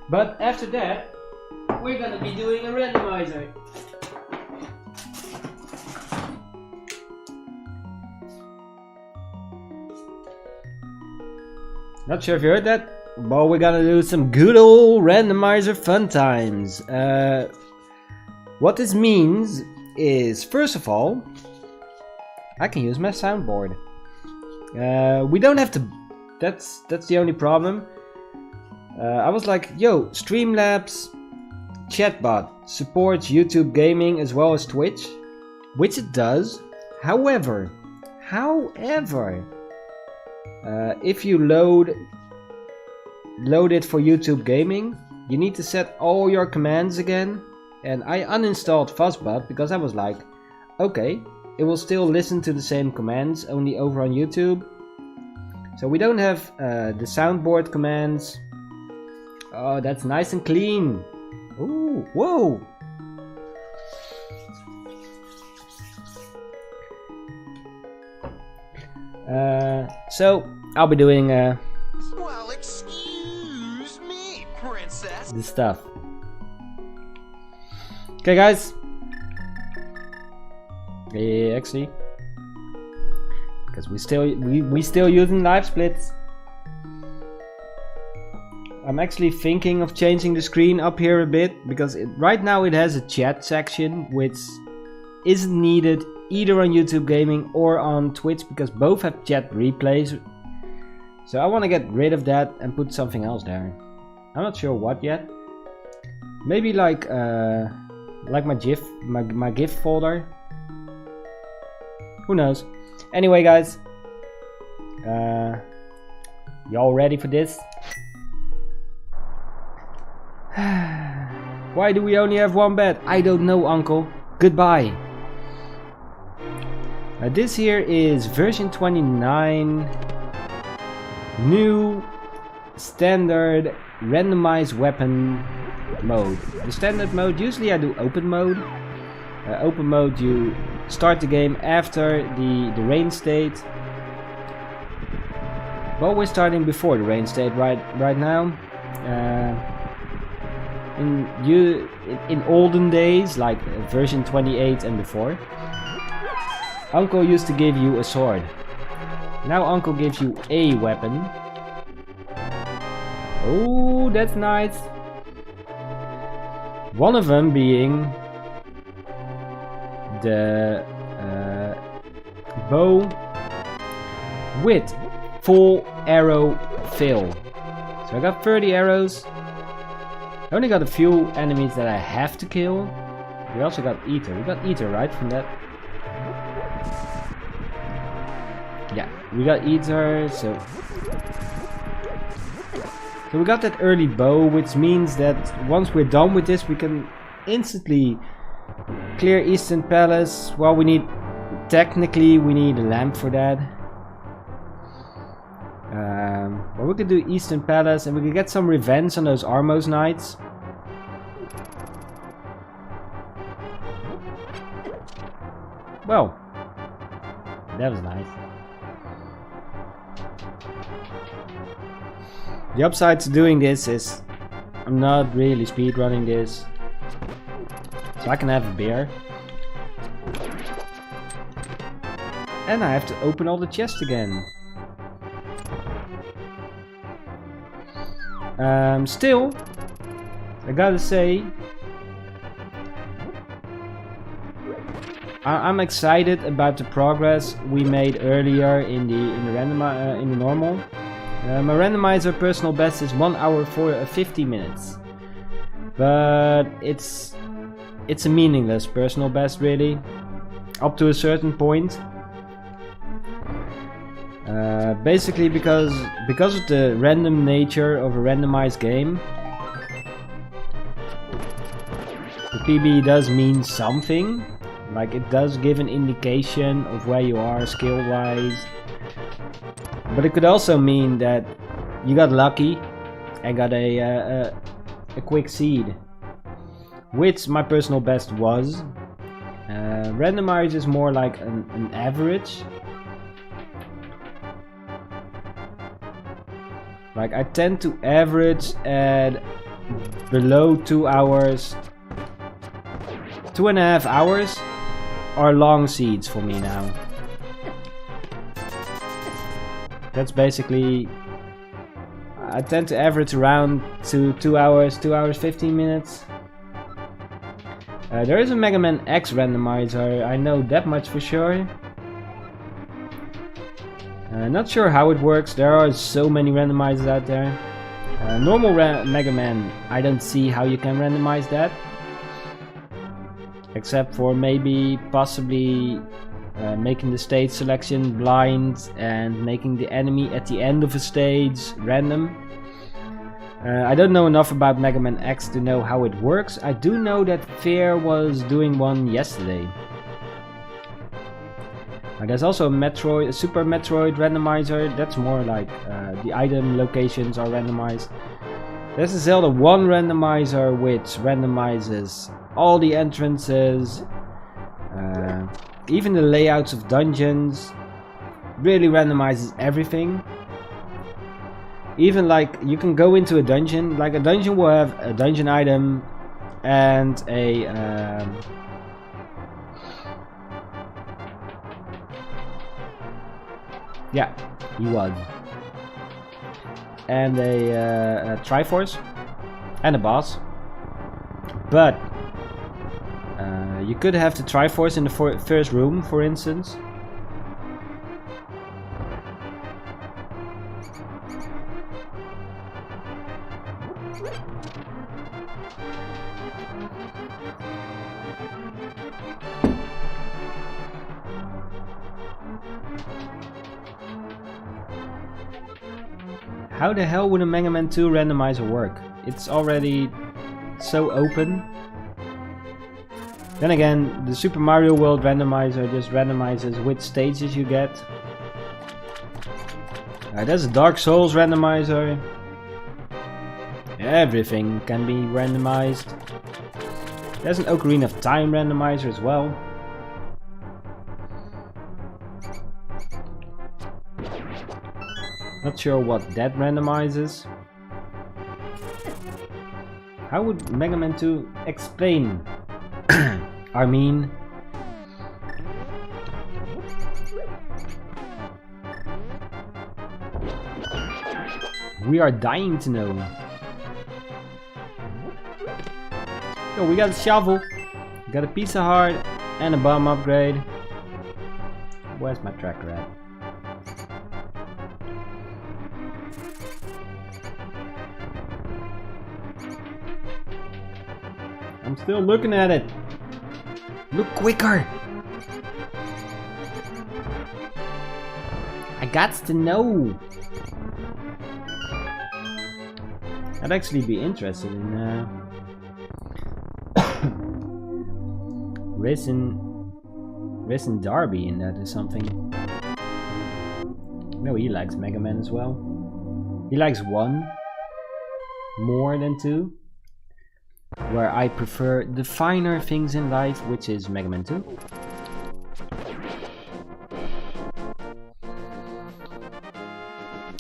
But after that, we're gonna be doing a randomizer. Not sure if you heard that. But we're gonna do some good old randomizer fun times. What this means is, first of all, I can use my soundboard. We don't have to. That's the only problem. I was like, yo, Streamlabs chatbot supports YouTube gaming as well as Twitch, which it does. However, if you load it for YouTube gaming, you need to set all your commands again. And I uninstalled Fuzzbot because I was like, okay, it will still listen to the same commands, only over on YouTube. So we don't have the soundboard commands. Oh, that's nice and clean. Ooh, whoa. So I'll be doing well, excuse me, princess. this stuff. Okay, guys. Yeah, actually, because we still using live splits. I'm actually thinking of changing the screen up here a bit, because right now it has a chat section which isn't needed either on YouTube Gaming or on Twitch, because both have chat replays. So I want to get rid of that and put something else there. I'm not sure what yet. Maybe like my GIF folder. Who knows? Anyway, guys, y'all ready for this? Why do we only have one bed? I don't know, Uncle. Goodbye. This here is version 29, new standard randomized weapon mode. The standard mode, usually I do open mode. Open mode, you start the game after the rain state. Well, we're starting before the rain state right now. In olden days, like version 28 and before, Uncle used to give you a sword. Now Uncle gives you a weapon. Oh, that's nice. One of them being the bow with full arrow fill. So I got 30 arrows. I only got a few enemies that I have to kill. We also got Ether. We got Ether, right, from that? Yeah, we got Ether, so we got that early bow, which means that once we're done with this, we can instantly clear Eastern Palace. Well, technically we need a lamp for that. But we could do Eastern Palace and we could get some revenge on those Armos Knights. Well, that was nice. The upside to doing this is I'm not really speedrunning this, so I can have a beer. And I have to open all the chests again. Still, I gotta say, I'm excited about the progress we made earlier in the normal. My randomizer personal best is 1 hour 50 minutes, but it's a meaningless personal best really, up to a certain point. Basically because of the random nature of a randomized game, the PB does mean something. Like, it does give an indication of where you are skill wise, but it could also mean that you got lucky and got a quick seed, which my personal best was. Randomizer is more like an average. Like, I tend to average at below 2 hours. 2.5 hours are long seeds for me now. That's basically, I tend to average around to 2 hours, 2 hours 15 minutes. There is a Mega Man X randomizer, I know that much for sure. Not sure how it works, there are so many randomizers out there. Normal Mega Man, I don't see how you can randomize that. Except for maybe, possibly making the stage selection blind and making the enemy at the end of a stage random. I don't know enough about Mega Man X to know how it works. I do know that Fear was doing one yesterday. There's also a Super Metroid randomizer. That's more like the item locations are randomized. There's a Zelda 1 randomizer which randomizes all the entrances, even the layouts of dungeons. Really randomizes everything. Even like, you can go into a dungeon, like a dungeon will have a dungeon item and a yeah, he was. And a Triforce and a boss. But you could have the Triforce in the first room, for instance. How the hell would a Mega Man 2 randomizer work? It's already so open. Then again, the Super Mario World randomizer just randomizes which stages you get. There's a Dark Souls randomizer. Everything can be randomized. There's an Ocarina of Time randomizer as well. Not sure what that randomizes. How would Mega Man 2 explain? I mean, we are dying to know. Yo, we got a shovel, got a piece of heart, and a bomb upgrade. Where's my tracker at? I'm still looking at it. Look quicker. I got to know. I'd actually be interested in Risen Darby in that or something. No, he likes Mega Man as well. He likes 1 more than 2. Where I prefer the finer things in life, which is Mega Man 2.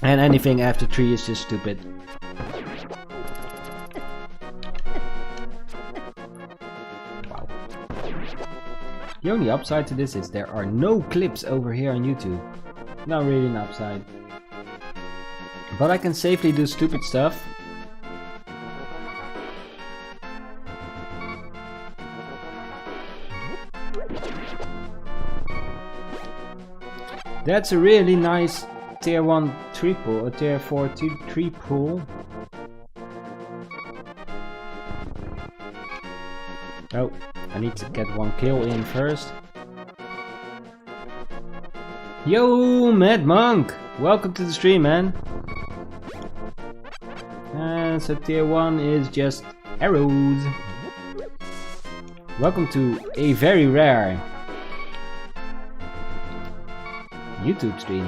And anything after 3 is just stupid. Wow. The only upside to this is there are no clips over here on YouTube. Not really an upside. But I can safely do stupid stuff. That's a really nice tier 1 tree pool, a tier 4 tree pool. Oh, I need to get 1 kill in first. Yo, Mad Monk! Welcome to the stream, man. And so tier 1 is just arrows. Welcome to a very rare YouTube stream.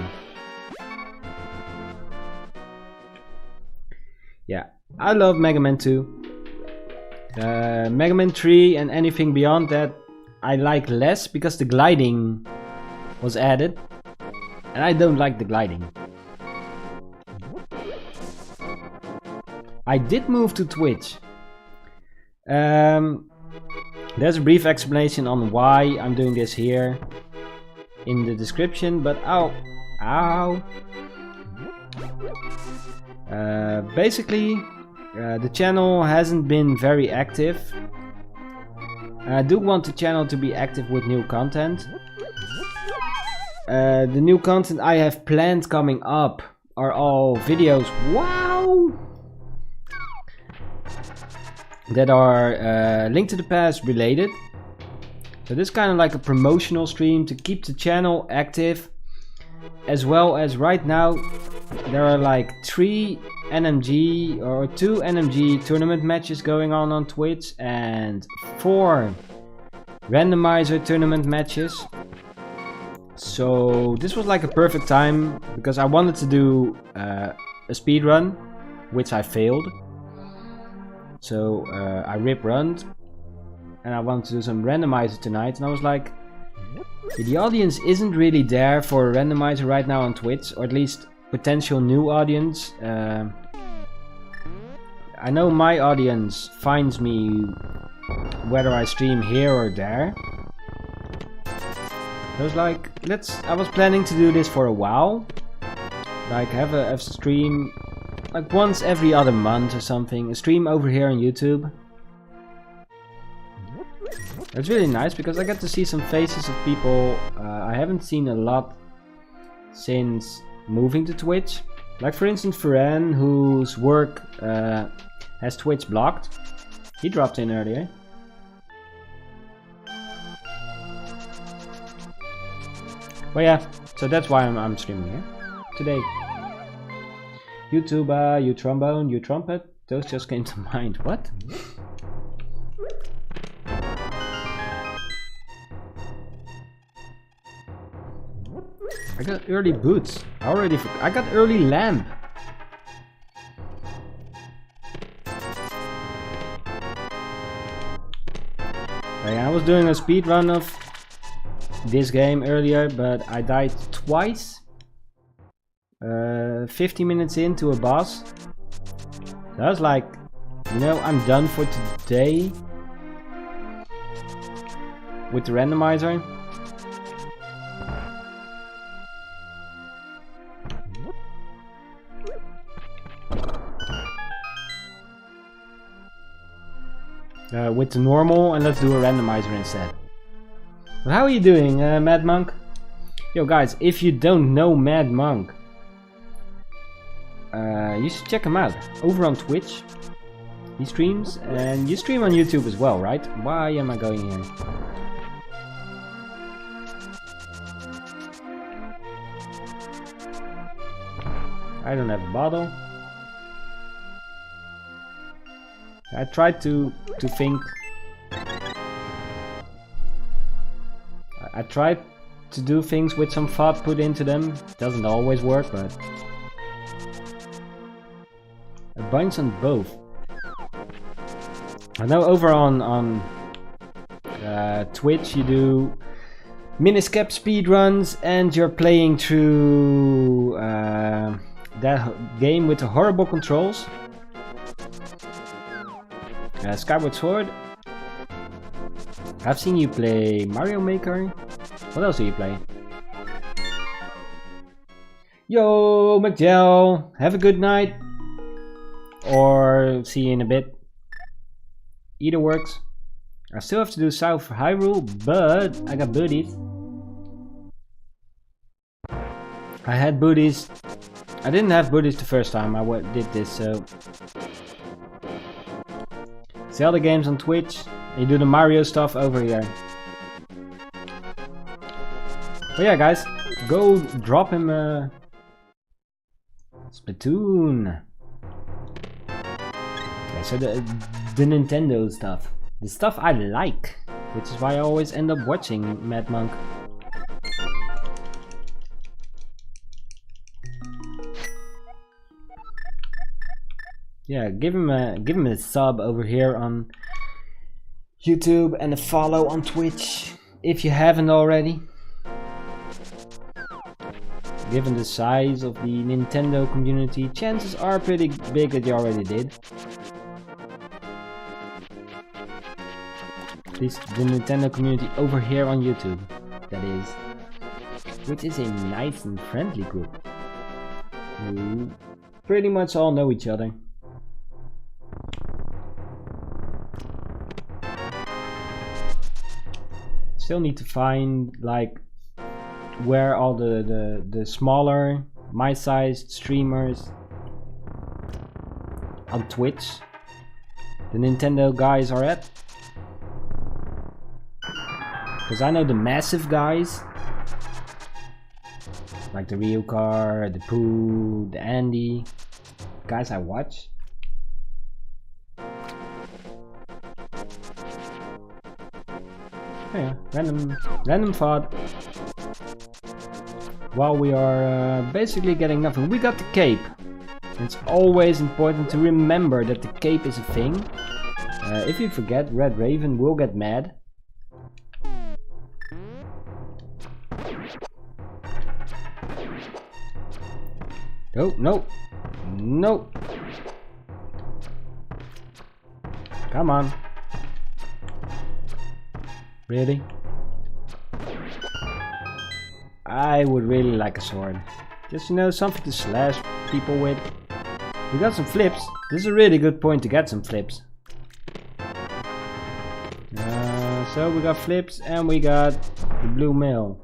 Yeah, I love Mega Man 2. Mega Man 3 and anything beyond that I like less because the gliding was added. And I don't like the gliding. I did move to Twitch. There's a brief explanation on why I'm doing this here in the description, but ow. Basically, the channel hasn't been very active. I do want the channel to be active with new content. The new content I have planned coming up are all videos, wow, that are Link to the Past related. So this is kind of like a promotional stream to keep the channel active, as well as right now there are like 3 NMG or 2 NMG tournament matches going on Twitch and 4 randomizer tournament matches. So this was like a perfect time because I wanted to do a speedrun, which I failed. So I rip-runned and I wanted to do some randomizer tonight, and I was like, the audience isn't really there for a randomizer right now on Twitch, or at least potential new audience. I know my audience finds me whether I stream here or there. I was like, I was planning to do this for a while, like have a stream like once every other month or something, a stream over here on YouTube. It's really nice because I get to see some faces of people I haven't seen a lot since moving to Twitch. Like for instance Ferran, whose work has Twitch blocked. He dropped in earlier. Well yeah, so that's why I'm streaming here today. YouTube, you trombone, you trumpet, those just came to mind. What? I got early boots. I got early lamp. I was doing a speed run of this game earlier, but I died twice. 50 minutes into a boss. So I was like, you know, I'm done for today with the randomizer. With the normal, and let's do a randomizer instead. But how are you doing, Mad Monk? Yo guys, if you don't know Mad Monk, you should check him out over on Twitch. He streams, and you stream on YouTube as well, right? Why am I going here? I don't have a bottle. I tried to think. I tried to do things with some thought put into them. Doesn't always work, but it binds on both. I know over on Twitch you do miniscap speedruns and you're playing through that game with the horrible controls. Skyward Sword. I've seen you play Mario Maker. What else do you play? Yo, McGell, have a good night. Or see you in a bit. Either works. I still have to do South Hyrule, but I got booties. I had booties. I didn't have booties the first time I did this, so... Zelda games on Twitch. You do the Mario stuff over here. But yeah, guys, go drop him a Splatoon. Okay, so the Nintendo stuff. The stuff I like, which is why I always end up watching Mad Monk. Yeah, give him a sub over here on YouTube and a follow on Twitch if you haven't already. Given the size of the Nintendo community, chances are pretty big that you already did. At least the Nintendo community over here on YouTube, that is. Which is a nice and friendly group. Who pretty much all know each other. Still need to find like where all the smaller, my-sized streamers on Twitch, the Nintendo guys, are at. Because I know the massive guys, like the Ryukar, the Pooh, the Andy, guys I watch. Yeah, random thought. While we are basically getting nothing, we got the cape. It's always important to remember that the cape is a thing. If you forget, Red Raven will get mad. Oh, no. No. Come on. Really? I would really like a sword. Just, you know, something to slash people with. We got some flips. This is a really good point to get some flips. So we got flips and we got the blue mail.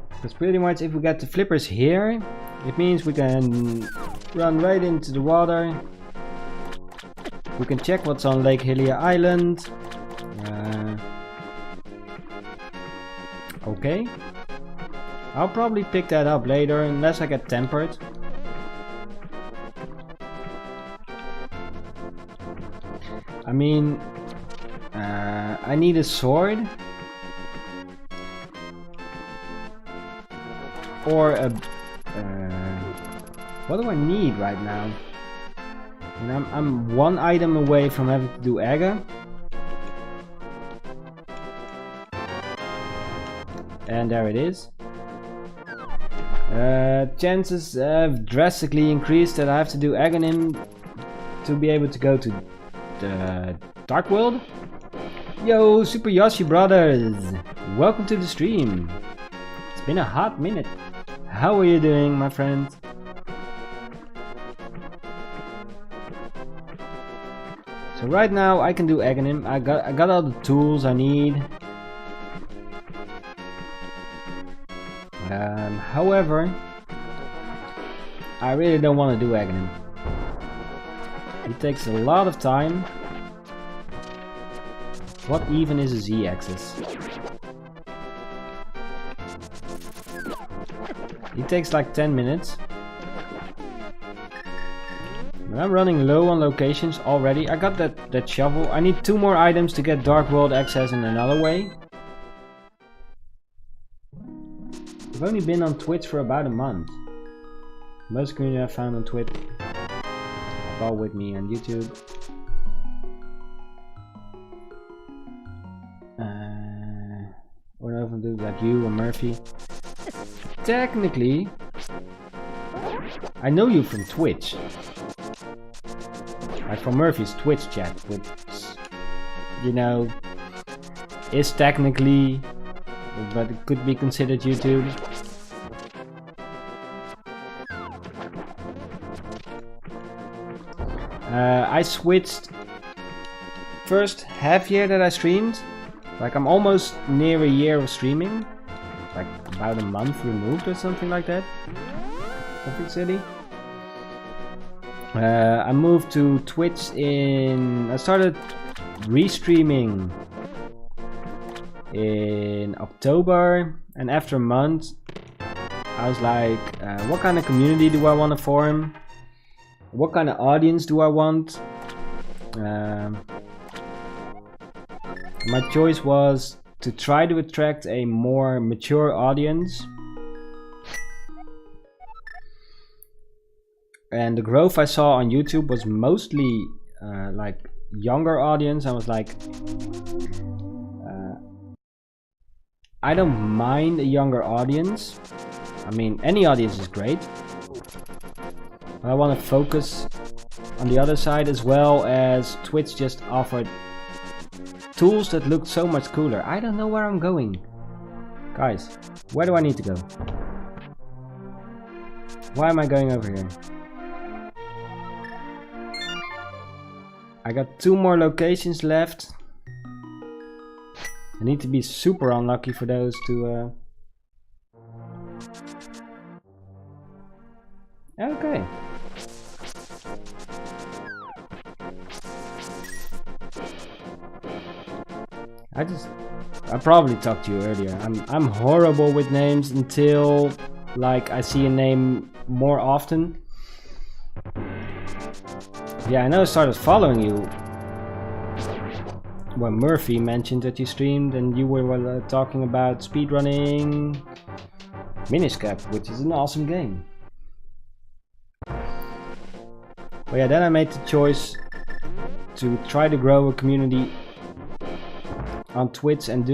Because pretty much if we get the flippers here, it means we can run right into the water. We can check what's on Lake Hylia Island. Okay. I'll probably pick that up later unless I get tempered. I mean, I need a sword. Or a... what do I need right now? And I'm one item away from having to do Aga. And there it is. Chances have drastically increased that I have to do Aghanim to be able to go to the Dark World. Yo, Super Yoshi Brothers! Welcome to the stream. It's been a hot minute. How are you doing, my friend? So right now I can do Aghanim. I got all the tools I need. However, I really don't want to do Aghanim. It takes a lot of time. What even is a Z-axis? It takes like 10 minutes. But I'm running low on locations already. I got that shovel. I need 2 more items to get Dark World access in another way. I've only been on Twitch for about a month. Most community I found on Twitch. All with me on YouTube. Or even do like you or Murphy. Technically, I know you from Twitch. Like from Murphy's Twitch chat, which, you know, is technically, but it could be considered YouTube. I switched first half year that I streamed. Like I'm almost near a year of streaming. Like about a month removed or something like that. Something silly. I moved to Twitch I started restreaming in October, and after a month I was like, what kind of community do I want to form? What kind of audience do I want? My choice was to try to attract a more mature audience. And the growth I saw on YouTube was mostly like younger audience. I was like, I don't mind a younger audience. I mean, any audience is great. But I want to focus on the other side, as well as Twitch just offered tools that looked so much cooler. I don't know where I'm going. Guys, where do I need to go? Why am I going over here? I got 2 more locations left. I need to be super unlucky for those to... Okay. I probably talked to you earlier. I'm horrible with names until like I see a name more often. Yeah, I know I started following you when Murphy mentioned that you streamed and you were talking about speedrunning Minish Cap, which is an awesome game. But yeah, then I made the choice to try to grow a community on Twitch and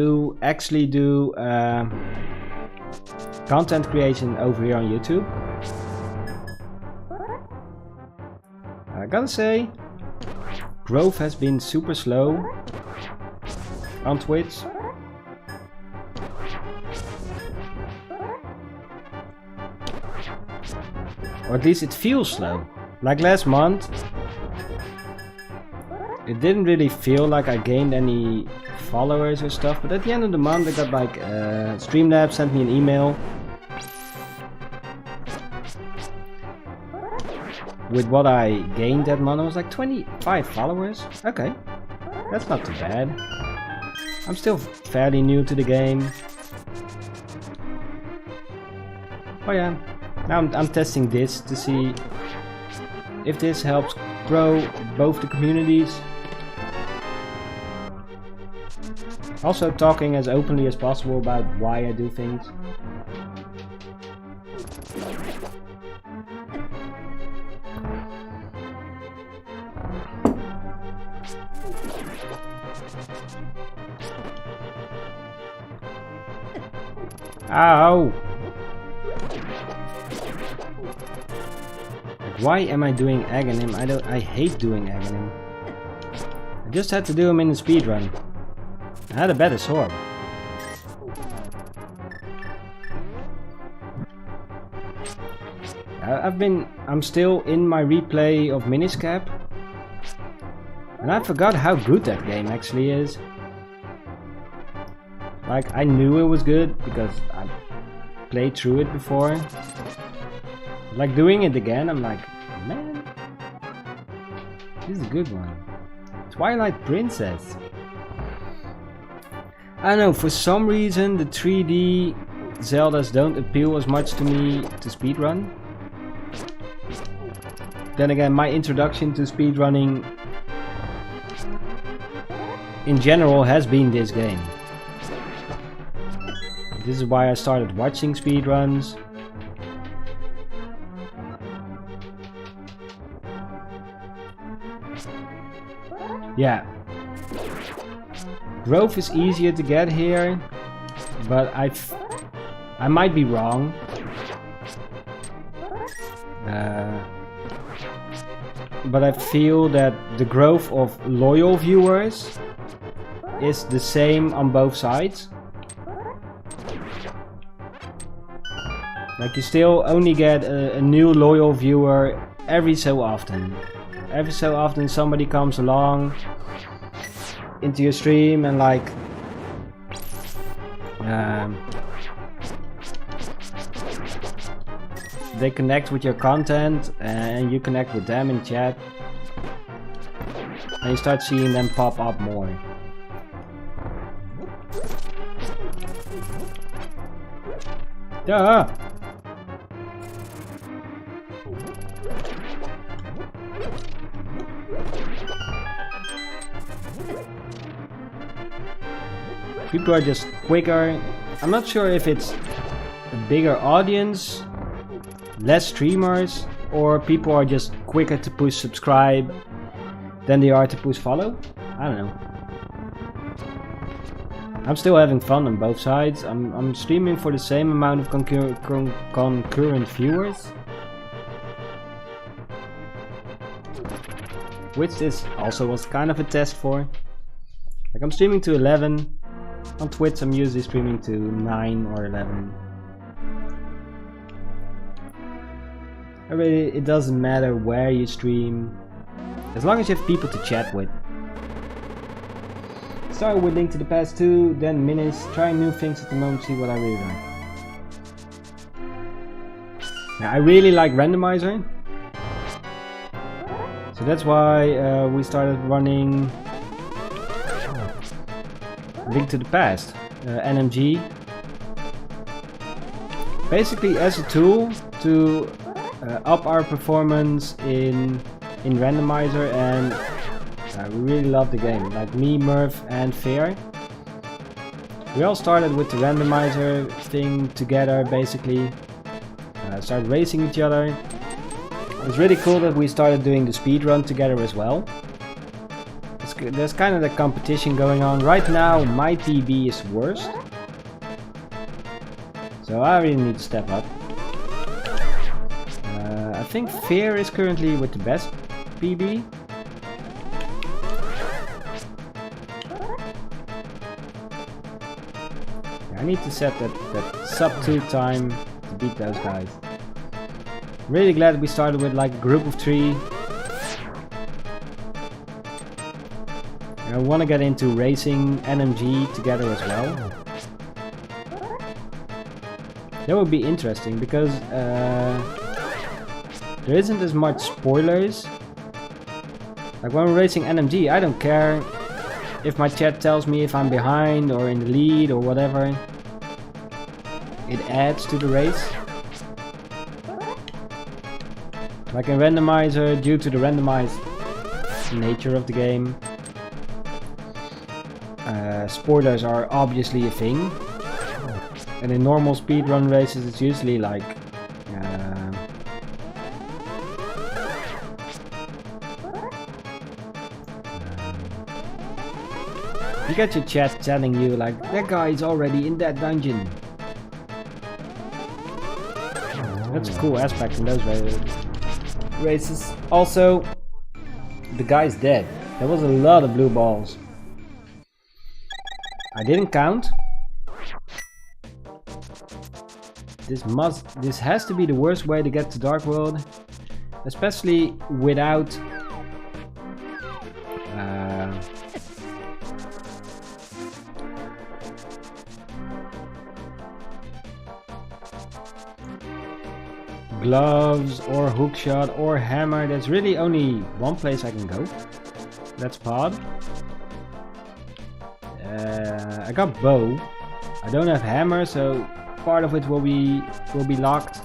actually do content creation over here on YouTube. I gotta say, growth has been super slow on Twitch. Or at least it feels slow. Like last month, it didn't really feel like I gained any followers or stuff, but at the end of the month I got like Streamlabs sent me an email with what I gained that month. I was like 25 followers. Okay, that's not too bad. I'm still fairly new to the game. Oh yeah, now I'm testing this to see if this helps grow both the communities. Also talking as openly as possible about why I do things. Ow! Why am I doing Aghanim? I hate doing Aghanim. I just had to do him in the speedrun. I had a better sword. I'm still in my replay of Minish Cap, and I forgot how good that game actually is. Like, I knew it was good because I played through it before. Like, doing it again, I'm like, man, this is a good one. Twilight Princess. I don't know, for some reason the 3D Zeldas don't appeal as much to me to speedrun. Then again, my introduction to speedrunning in general has been this game. This is why I started watching speedruns. Yeah. Growth is easier to get here, but I might be wrong. But I feel that the growth of loyal viewers is the same on both sides. Like you still only get a new loyal viewer every so often. Every so often somebody comes along into your stream and like they connect with your content and you connect with them in chat and you start seeing them pop up more. Duh! People are just quicker. I'm not sure if it's a bigger audience, less streamers, or people are just quicker to push subscribe than they are to push follow. I don't know. I'm still having fun on both sides. I'm streaming for the same amount of concurrent viewers, which this also was kind of a test for. Like I'm streaming to 11. On Twitch I'm usually streaming to 9 or 11. Really, it doesn't matter where you stream, as long as you have people to chat with. Started with Link to the Past 2, then Minis, trying new things at the moment, see what I really like. Now, I really like randomizer, so that's why we started running Link to the Past, NMG, basically as a tool to up our performance in randomizer, and we really love the game. Like me, Murph and Fair, we all started with the randomizer thing together, basically started racing each other. It was really cool that we started doing the speedrun together as well. There's kind of the competition going on. Right now my PB is worst, so I really need to step up. I think Fear is currently with the best PB. I need to set that sub 2 time to beat those guys. Really glad we started with like a group of 3. I want to get into racing NMG together as well. That would be interesting because there isn't as much spoilers. Like when we're racing NMG, I don't care if my chat tells me if I'm behind or in the lead or whatever. It adds to the race. Like in randomizer, due to the randomized nature of the game, spoilers are obviously a thing, and in normal speedrun races it's usually like you get your chat telling you like that guy is already in that dungeon. That's a cool aspect in those races. Also, the guy's dead. There was a lot of blue balls. I didn't count. This has to be the worst way to get to Dark World, especially without gloves or hookshot or hammer. There's really only one place I can go. That's pod. I got bow. I don't have hammer, so part of it will be locked.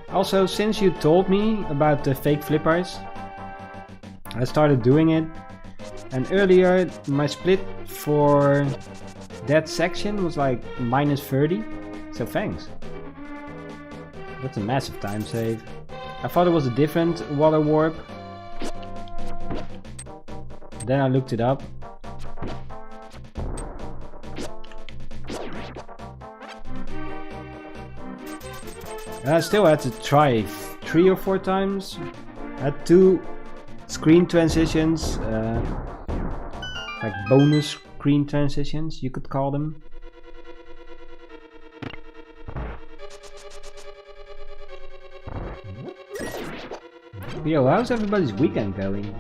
Also, since you told me about the fake flippers, I started doing it. And earlier my split for that section was like -30, so thanks. That's a massive time save. I thought it was a different water warp. Then I looked it up. I still had to try 3 or 4 times. Had 2 screen transitions, like bonus screen transitions, you could call them. Yo, how's everybody's weekend going?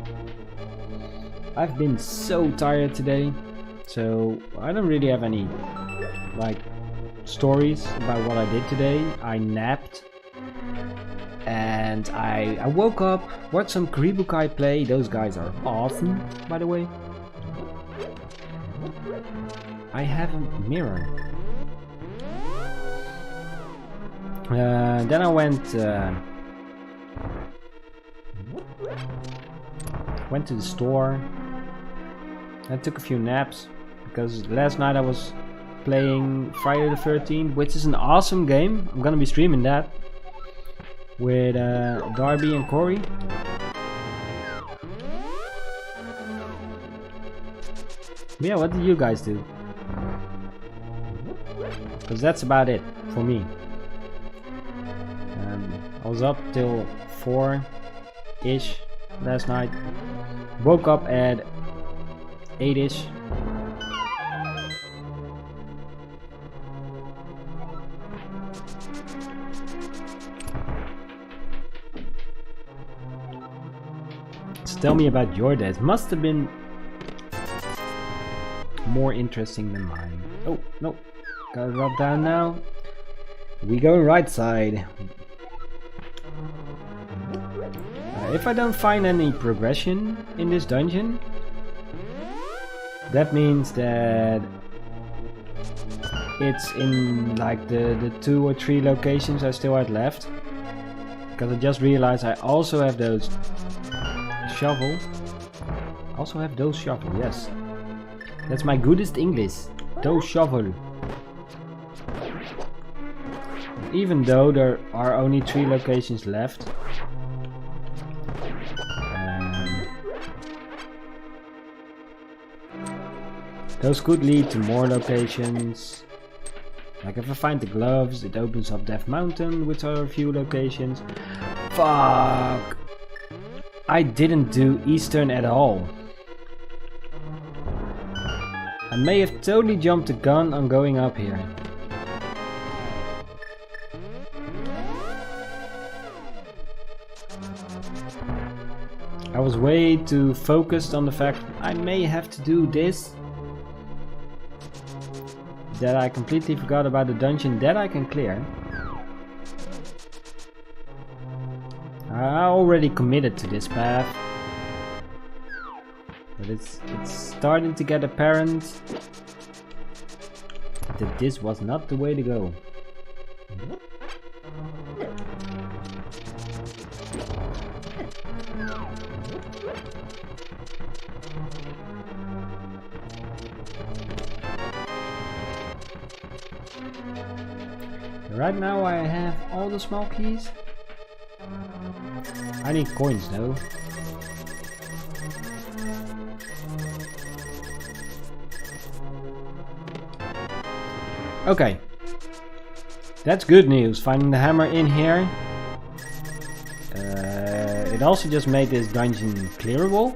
I've been so tired today, so I don't really have any like stories about what I did today. I napped and I woke up, watched some Karibukai play. Those guys are awesome, by the way. I have a mirror. Then I went to the store. I took a few naps because last night I was playing Friday the 13th, which is an awesome game. I'm gonna be streaming that with Darby and Corey. Yeah, what did you guys do? Because that's about it for me. I was up till 4-ish last night. Woke up at 8-ish. So tell me about your days. Must have been more interesting than mine. Oh, no. Gotta drop down now. We go right side. If I don't find any progression in this dungeon, that means that it's in like the 2 or 3 locations I still had left. Because I just realized I also have those shovel. Yes. That's my goodest English. Those shovel. Even though there are only 3 locations left. Those could lead to more locations. Like if I find the gloves, it opens up Death Mountain, which are a few locations. Fuck! I didn't do Eastern at all. I may have totally jumped the gun on going up here. I was way too focused on the fact I may have to do this, that I completely forgot about the dungeon that I can clear. I already committed to this path, but it's starting to get apparent that this was not the way to go. Right now I have all the small keys. I need coins though. Okay. That's good news, finding the hammer in here. It also just made this dungeon clearable.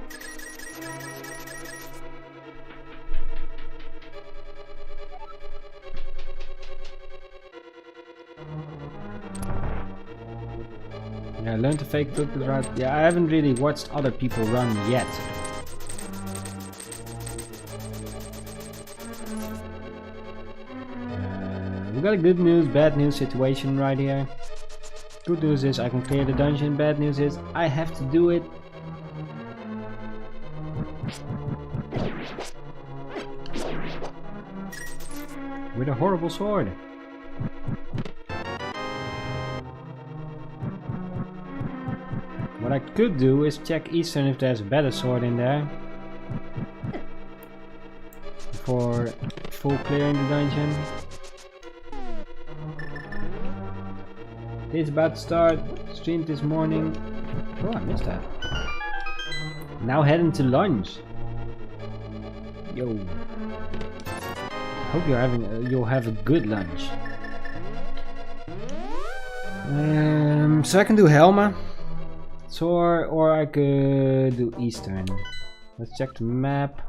Yeah, learn to fake took the route. Yeah, I haven't really watched other people run yet. We got a good news, bad news situation right here. Good news is I can clear the dungeon. Bad news is I have to do it. With a horrible sword. What I could do is check Eastern if there's a better sword in there. For full clearing the dungeon. It's about to start. Streamed this morning. Oh, I missed that. Now heading to lunch. Yo. Hope you're having you'll have a good lunch. So I can do Helma, or I could do Eastern. Let's check the map.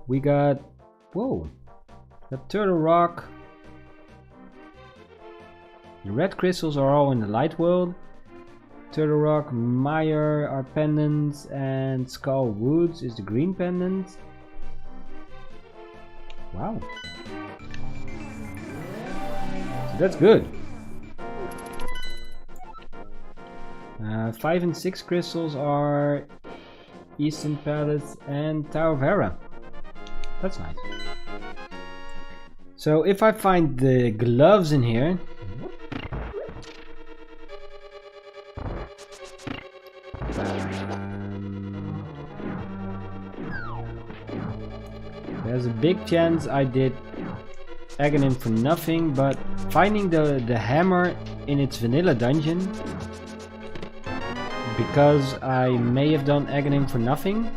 We got, whoa, got Turtle Rock. The red crystals are all in the light world. Turtle Rock, Mire are pendants, and Skull Woods is the green pendant. Wow. So that's good. 5 and 6 crystals are Eastern Palace and Tower of Hera. That's nice. So if I find the gloves in here, there's a big chance I did Aghanim for nothing, but finding the hammer in its vanilla dungeon, because I may have done Aghanim for nothing,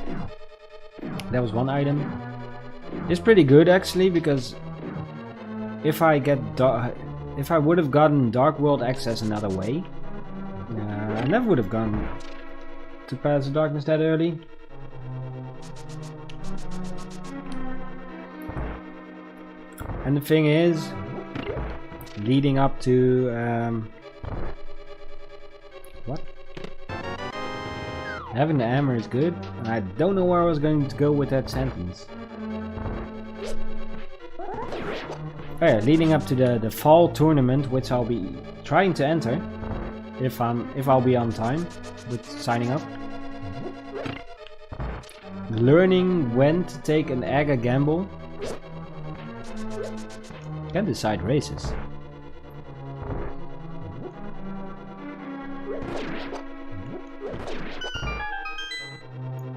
that was one item, is pretty good actually, because if I would have gotten Dark World access another way, I never would have gone to Pass of Darkness that early. And the thing is, leading up to what? Having the hammer is good. And I don't know where I was going to go with that sentence. Oh yeah, leading up to the fall tournament, which I'll be trying to enter, if I'll be on time with signing up. Learning when to take an Aga gamble. Can decide races.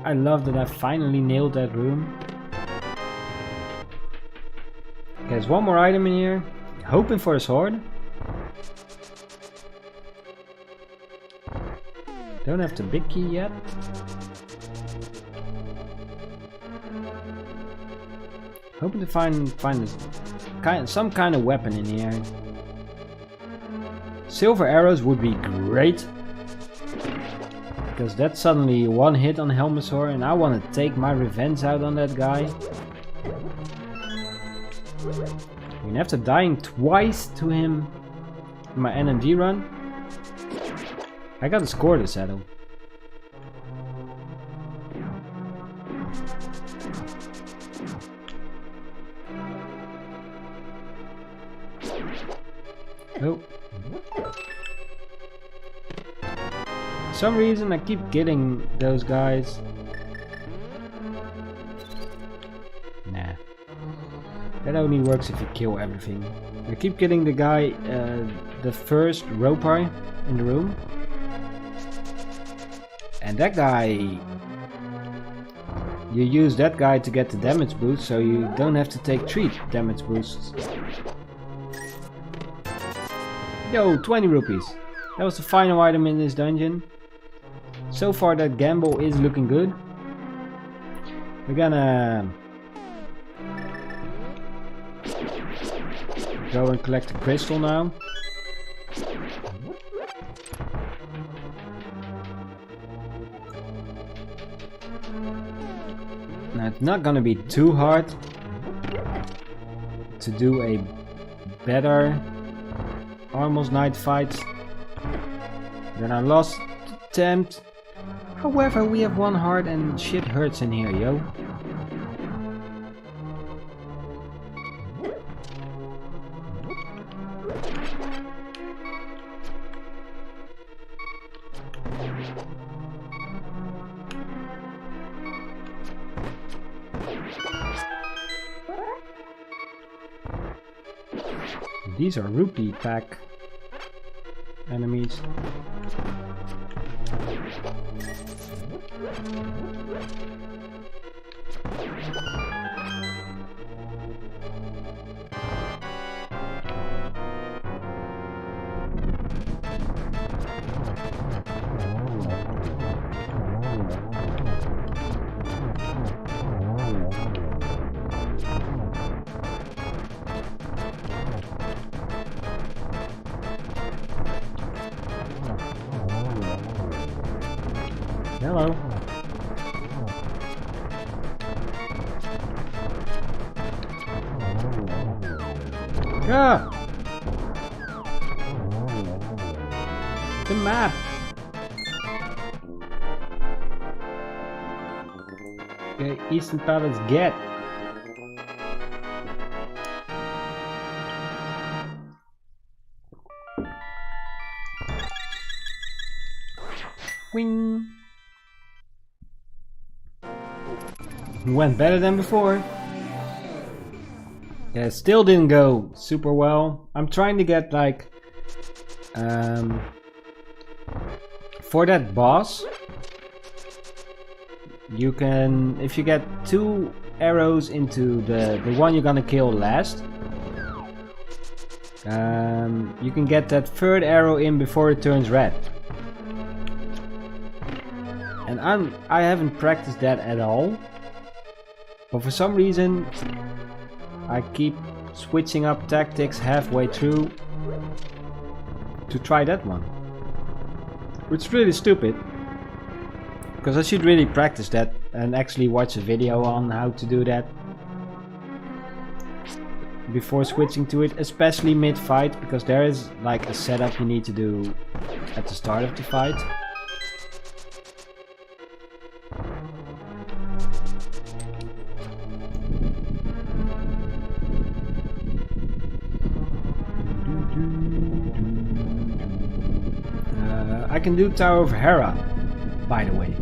I love that I finally nailed that room. Okay, there's one more item in here. Hoping for a sword. Don't have the big key yet. Hoping to find this some kind of weapon in here. Silver arrows would be great, because that's suddenly one hit on Helmasaur, and I want to take my revenge out on that guy. And after dying twice to him in my NMG run, I got a score to settle. Oh. For some reason I keep getting those guys. Nah. That only works if you kill everything. I keep getting the guy, the first Ropar in the room. And that guy, you use that guy to get the damage boost, so you don't have to take 3 damage boosts. Yo, 20 rupees. That was the final item in this dungeon. So far that gamble is looking good. We're gonna go and collect the crystal now. Now it's not gonna be too hard to do a better Almost Night fight than our last attempt. However, we have one heart and shit hurts in here, yo. These are rupee pack enemies. Hello. Yeah. The map. Okay, Eastern Palace get. Wing. Went better than before. Yeah, still didn't go super well. I'm trying to get like for that boss, you can, if you get 2 arrows into the one you're gonna kill last, you can get that 3rd arrow in before it turns red. And I haven't practiced that at all, but for some reason I keep switching up tactics halfway through to try that one, which is really stupid, because I should really practice that and actually watch a video on how to do that before switching to it, especially mid-fight, because there is like a setup you need to do at the start of the fight. I can do Tower of Hera, by the way.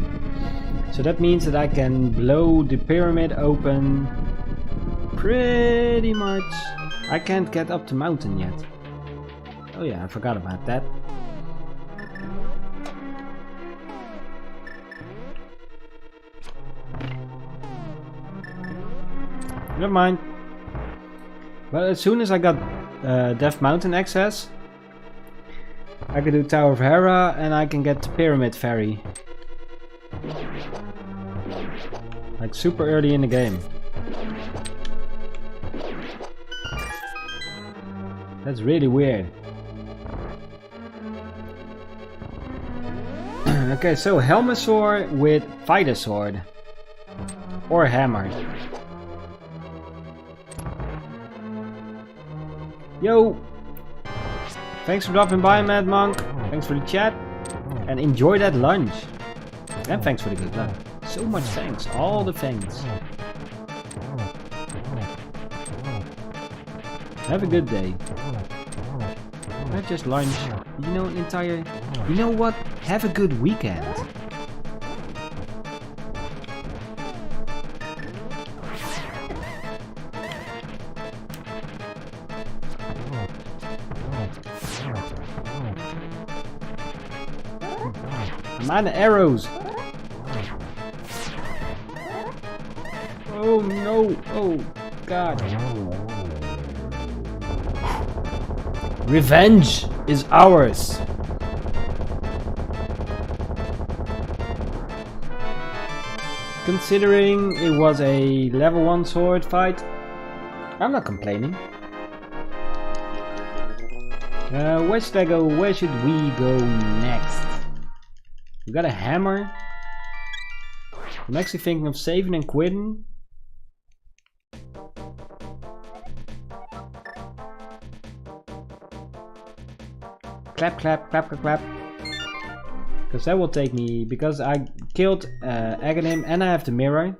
So that means that I can blow the pyramid open pretty much. I can't get up the mountain yet. Oh yeah, I forgot about that. Never mind. But as soon as I got Death Mountain access, I can do Tower of Hera and I can get the Pyramid Ferry. Like super early in the game. That's really weird. Okay, so Helmasaur with Fighter Sword. Or Hammer. Yo! Thanks for dropping by, Mad Monk. Thanks for the chat. And enjoy that lunch. And thanks for the good luck. So much thanks. All the thanks. Have a good day. Not just lunch. You know, an entire... You know what? Have a good weekend. I'm out of arrows. Oh no. Oh god. Revenge is ours. Considering it was a level 1 sword fight, I'm not complaining. Where should I go? Where should we go next? We got a hammer. I'm actually thinking of saving and quitting. Clap, clap, clap, clap, clap. Because that will take me, because I killed Aghanim and I have the mirror.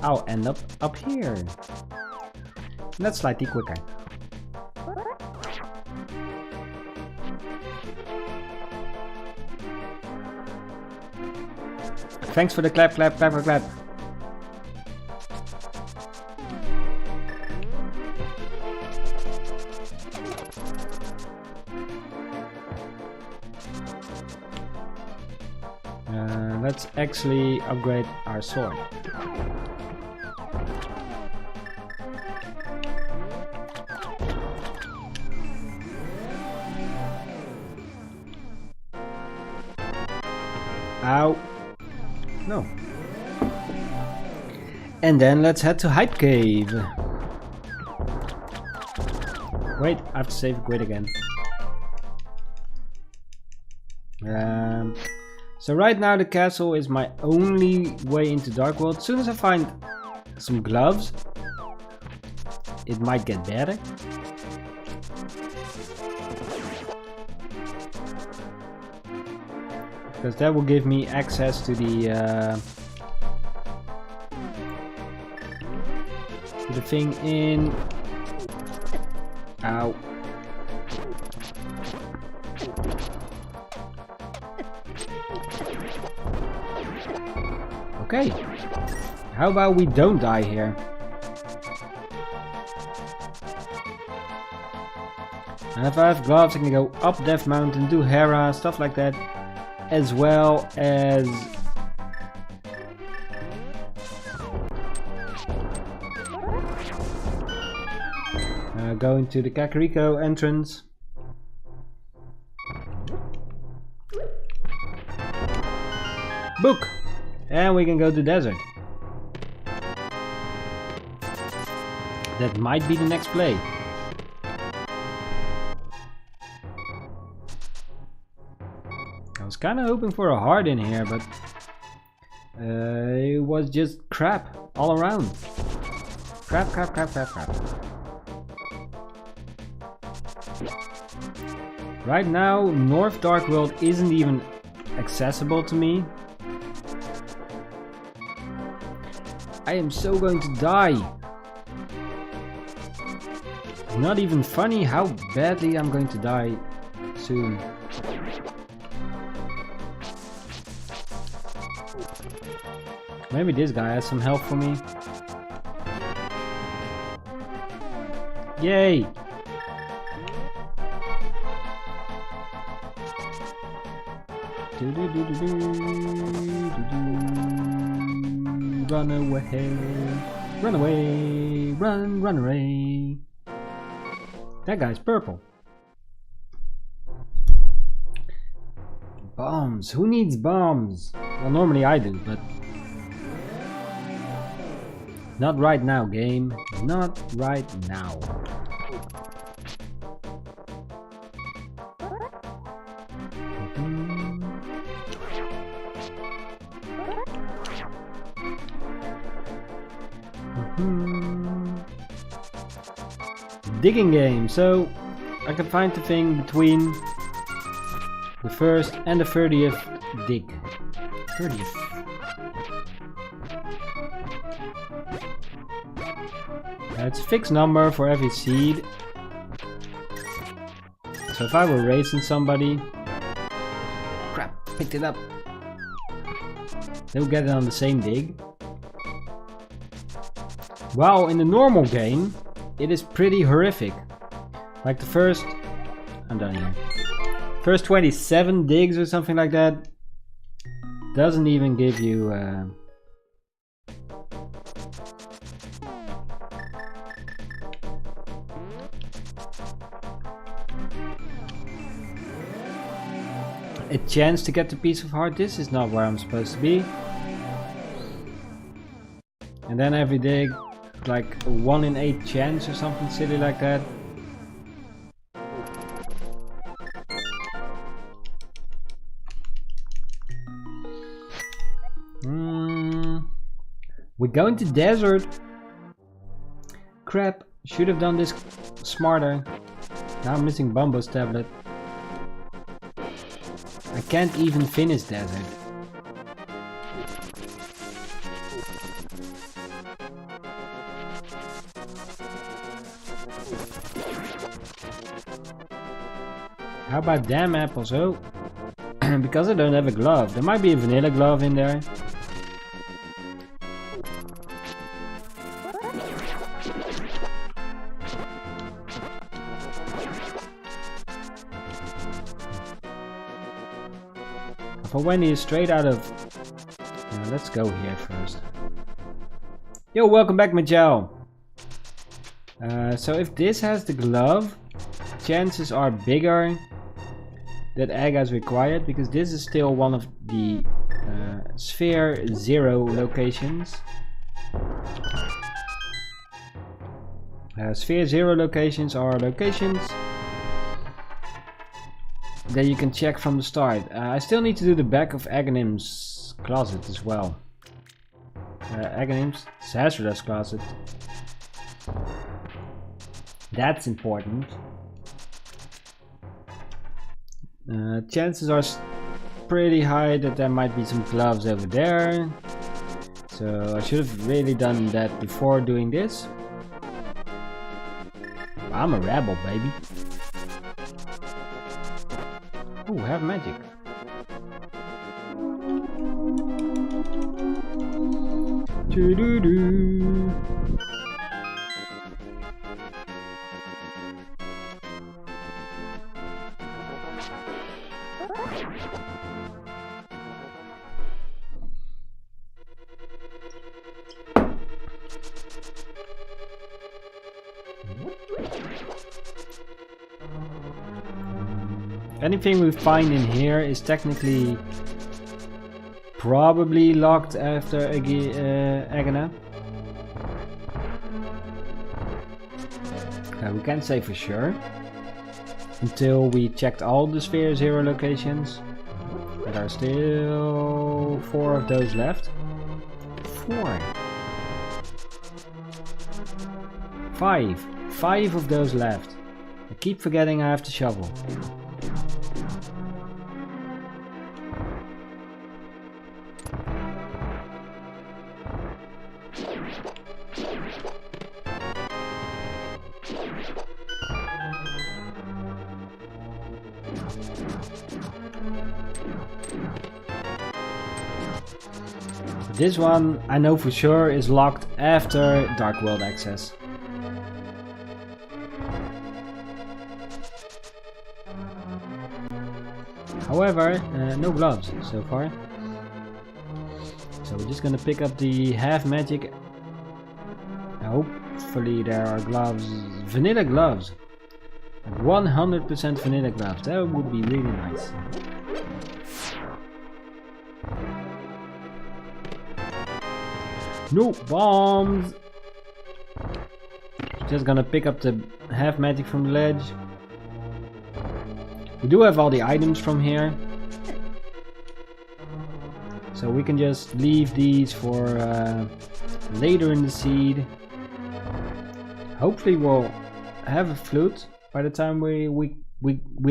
I'll end up here. And that's slightly quicker. Thanks for the clap, clap, clap, clap, clap. Let's actually upgrade our sword. Ow. No. And then let's head to Hype Cave. Wait, I have to save quit again. So right now the castle is my only way into Dark World. As soon as I find some gloves, it might get better. Because that will give me access to the thing in... Ow. Okay. How about we don't die here? And if I have gloves, I can go up Death Mountain, do Hera, stuff like that. As well as... going to the Kakariko entrance. Book! And we can go to desert. That might be the next play. I was kind of hoping for a heart in here, but it was just crap all around. Crap, crap, crap, crap, crap. Right now, North Dark World isn't even accessible to me. I am so going to die. It's not even funny how badly I'm going to die soon. Maybe this guy has some help for me. Yay! Run away, run away, run away. That guy's purple. Bombs. Who needs bombs? Well, normally I do, but not right now, game. Not right now. Digging game, so I can find the thing between the first and the 30th dig. 30th. It's a fixed number for every seed. So if I were racing somebody, crap, picked it up. They'll get it on the same dig. While in the normal game, it is pretty horrific. Like the first... I'm done here. First 27 digs or something like that doesn't even give you... a chance to get the piece of heart. This is not where I'm supposed to be. And then every dig, like a 1 in 8 chance or something silly like that. We're going to desert. Crap, should have done this smarter. Now I'm missing Bumbo's tablet. I can't even finish desert. How about damn apples? Oh, because I don't have a glove. There might be a vanilla glove in there. For Wendy is straight out of... let's go here first. Yo, welcome back, Majel. So if this has the glove, chances are bigger that Aga is required, because this is still one of the Sphere 0 locations. Sphere 0 locations are locations that you can check from the start. I still need to do the back of Aghanim's closet as well. Aghanim's Sazera's closet. That's important. Chances are pretty high that there might be some gloves over there. So I should have really done that before doing this. I'm a rebel, baby. Oh, have magic. Doo-doo-doo. Anything we find in here is technically probably locked after Agana. We can't say for sure until we checked all the Sphere Zero locations. There are still 4 of those left. 4. 5 of those left. I keep forgetting I have to shovel. This one I know for sure is locked after Dark World access. However, no gloves so far. So we're just gonna pick up the half magic. Hopefully there are gloves, vanilla gloves. 100% vanilla gloves, that would be really nice. No bombs! Just gonna pick up the half magic from the ledge. We do have all the items from here, so we can just leave these for later in the seed. Hopefully we'll have a flute by the time we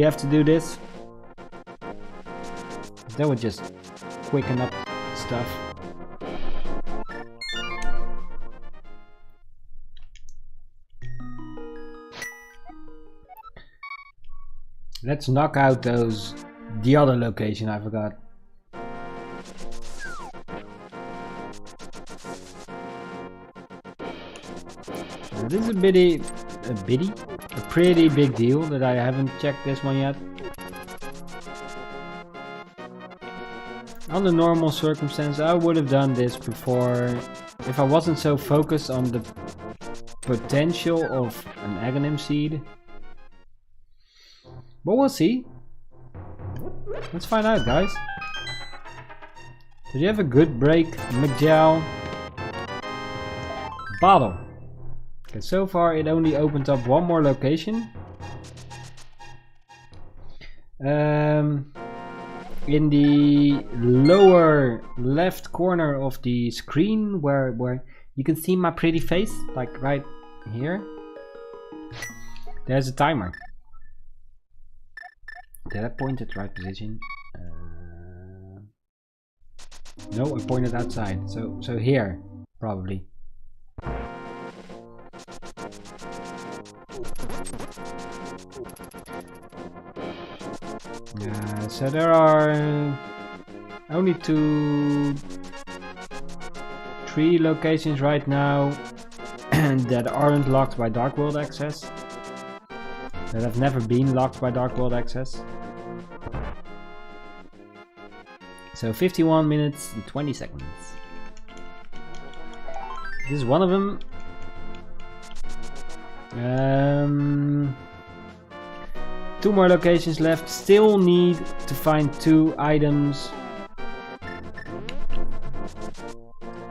have to do this. That would just quicken up stuff. Let's knock out the other location I forgot. This is a pretty big deal that I haven't checked this one yet. Under normal circumstances I would have done this before if I wasn't so focused on the potential of an Aghanim seed. But we'll see. Let's find out, guys. Did you have a good break, McJow? Bottle. Okay, so far it only opened up one more location. In the lower left corner of the screen where you can see my pretty face, like right here, there's a timer. Did I point at the right position? No, I pointed outside. So here, probably. So there are only 3 locations right now that aren't locked by Dark World access. That have never been locked by Dark World access. So 51 minutes and 20 seconds. This is one of them. 2 more locations left. Still need to find 2 items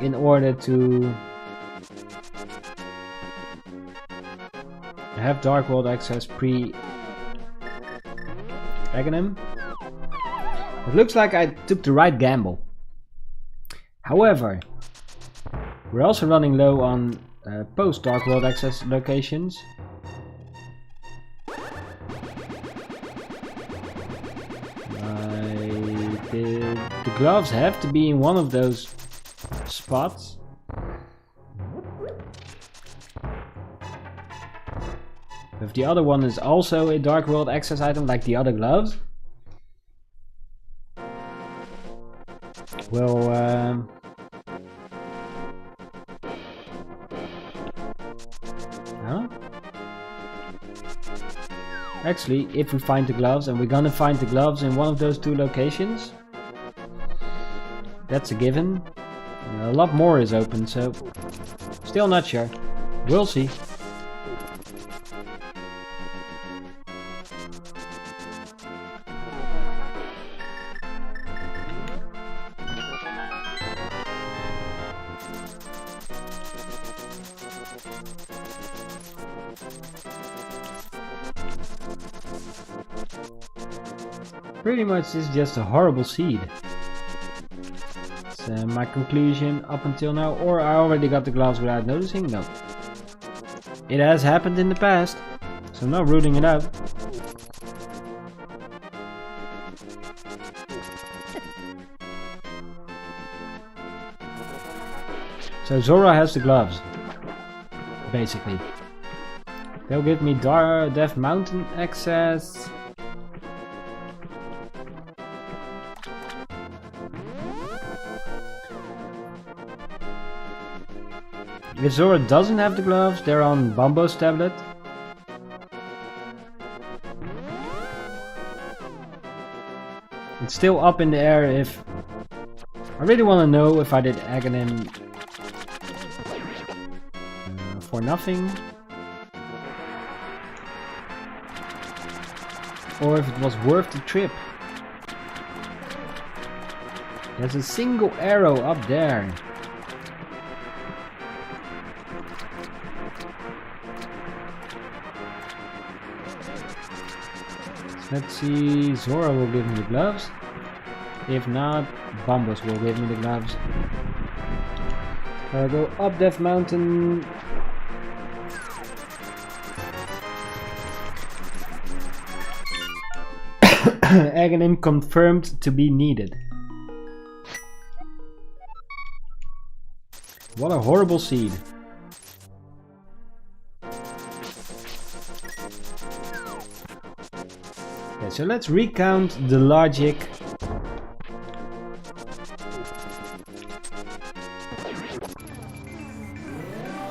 in order to have Dark World access Aghanim. It looks like I took the right gamble. However, we're also running low on post Dark World access locations. The gloves have to be in one of those spots. If the other one is also a Dark World access item like the other gloves, well, huh? Actually, if we find the gloves, and we're gonna find the gloves in one of those two locations, that's a given. A lot more is open, so still not sure. We'll see. Pretty much this is just a horrible seed. It's my conclusion up until now. Or I already got the gloves without noticing? No. It has happened in the past, so I'm not ruling it out. So Zora has the gloves, basically. They'll give me Death Mountain access. If Zora doesn't have the gloves, they're on Bambo's tablet. It's still up in the air if... I really want to know if I did Aghanim for nothing. Or if it was worth the trip. There's a single arrow up there. Let's see, Zora will give me the gloves. If not, Bombos will give me the gloves. I'll go up Death Mountain. Aghanim confirmed to be needed. What a horrible seed. Okay, so let's recount the logic.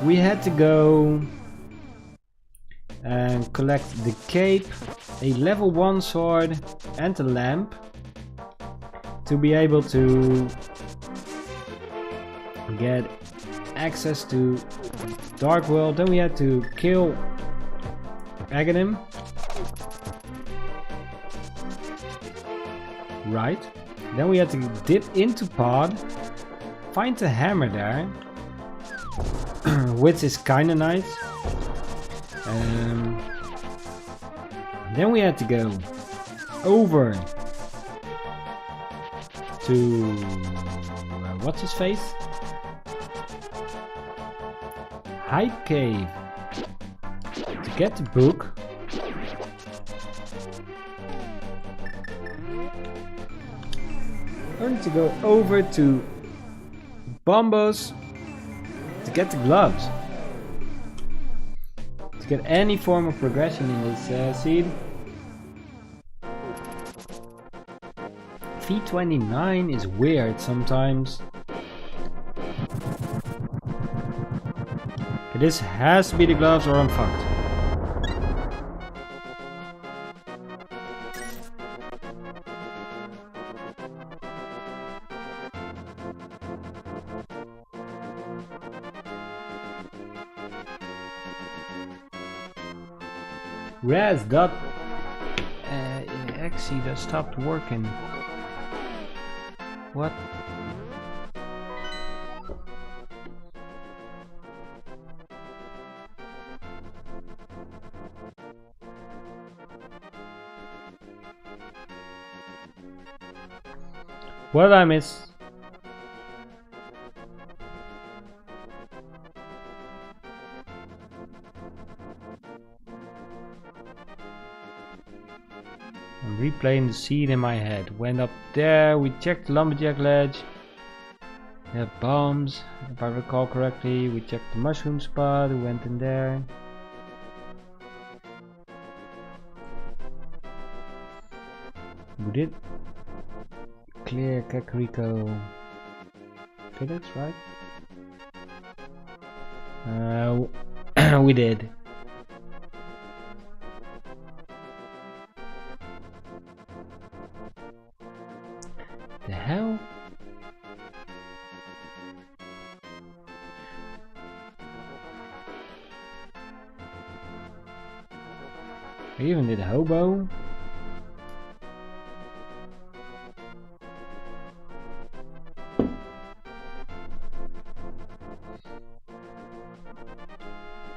We had to go and collect the cape, a level 1 sword and a lamp to be able to get access to Dark World. Then we had to kill Aghanim. Right. Then we had to dip into Pod, find the hammer there, which is kinda nice. Then we had to go over to what's his face? Hype Cave to get the book. Going to go over to Bombos to get the gloves. To get any form of progression in this seed. V29 is weird sometimes. Okay, this has to be the gloves or I'm fucked. Raz dot actually that stopped working. What? What did I miss? I'm replaying the scene in my head. Went up there, we checked the lumberjack ledge. We have bombs, if I recall correctly. We checked the mushroom spot, we went in there. We did clear Kakariko village, right? We did. The hell? I even did a hobo.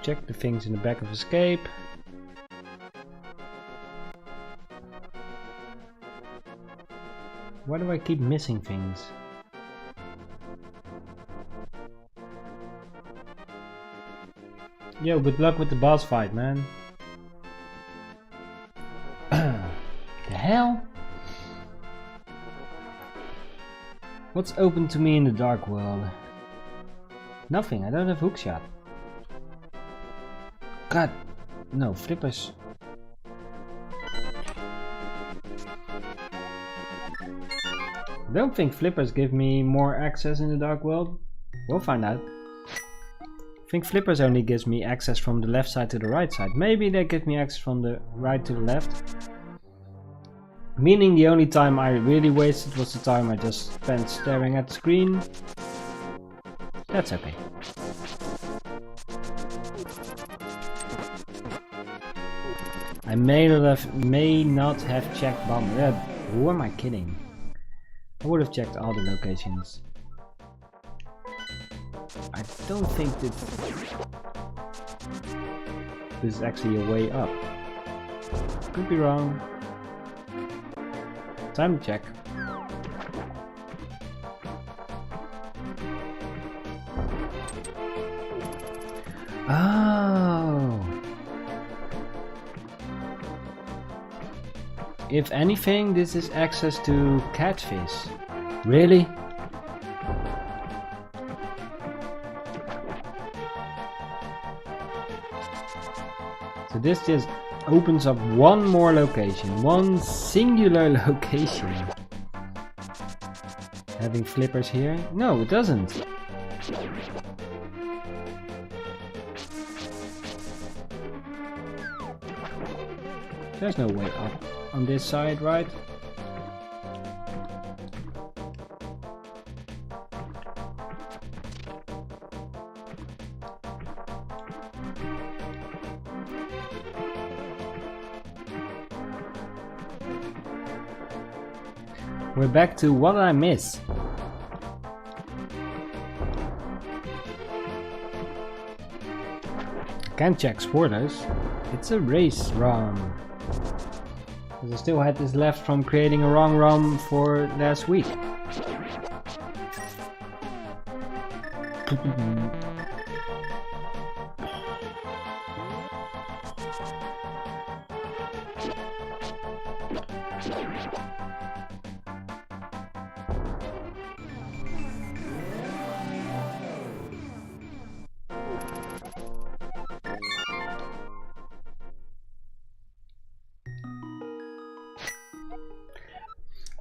Check the things in the back of escape. Why do I keep missing things? Yo, good luck with the boss fight, man. The hell? What's open to me in the dark world? Nothing, I don't have hookshot. God, no, flippers. I don't think flippers give me more access in the dark world. We'll find out. I think flippers only gives me access from the left side to the right side. Maybe they give me access from the right to the left. Meaning the only time I really wasted was the time I just spent staring at the screen. That's okay. I may not have checked bomb. Who am I kidding? I would have checked all the locations. I don't think this is actually a way up. Could be wrong. Time to check. Oh. If anything, this is access to catfish. Really? So this just opens up one more location, one singular location. Having flippers here? No, it doesn't. There's no way up on this side, right? We're back to what did I miss? Can't check spoilers. It's a race run. Because I still had this left from creating a wrong run for last week.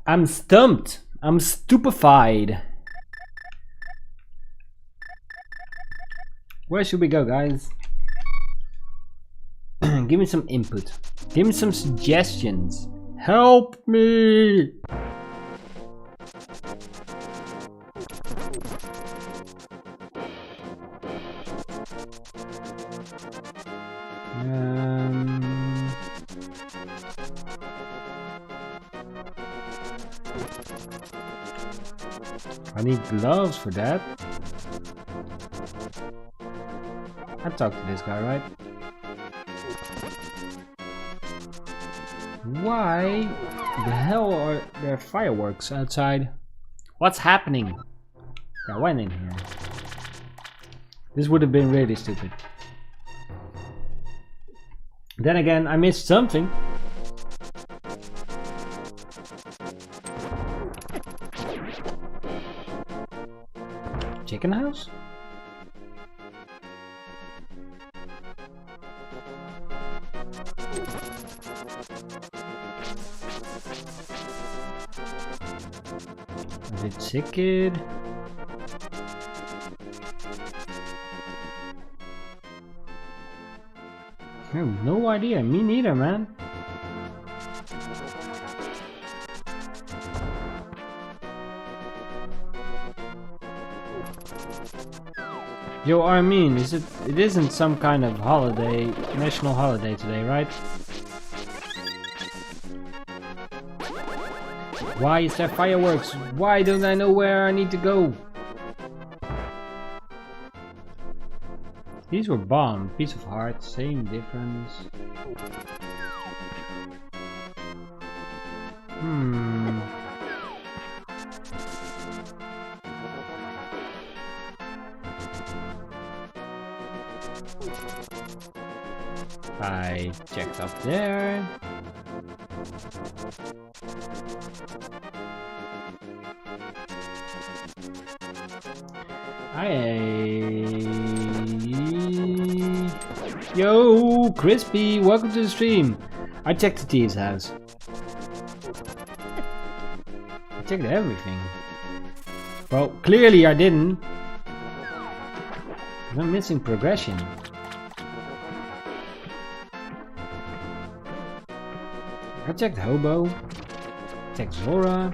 I'm stumped. I'm stupefied. Where should we go, guys? Give me some input. Give me some suggestions. Help me! I need gloves for that. I talked to this guy, right? Why the hell are there fireworks outside? What's happening? I went in here. This would have been really stupid. Then again, I missed something. Chicken house? Is it sick kid? I have no idea. Me neither, man. Yo, Armin, it isn't some kind of holiday, national holiday today, right? Why is there fireworks? Why don't I know where I need to go? These were bombed. Piece of heart, same difference. I checked up there. Yo, Crispy, welcome to the stream. I checked the thieves' house. I checked everything. Well, clearly I didn't. I'm missing progression. I checked Hobo. Checked Zora.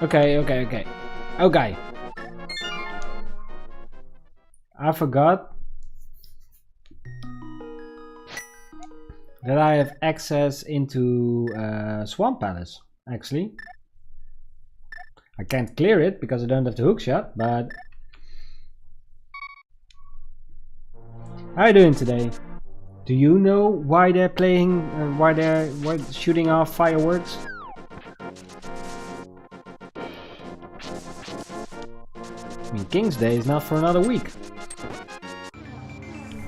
Okay. I forgot that I have access into Swamp Palace, actually. I can't clear it because I don't have the hookshot, but... How are you doing today? Do you know why they're playing, why they're shooting off fireworks? I mean, King's Day is not for another week.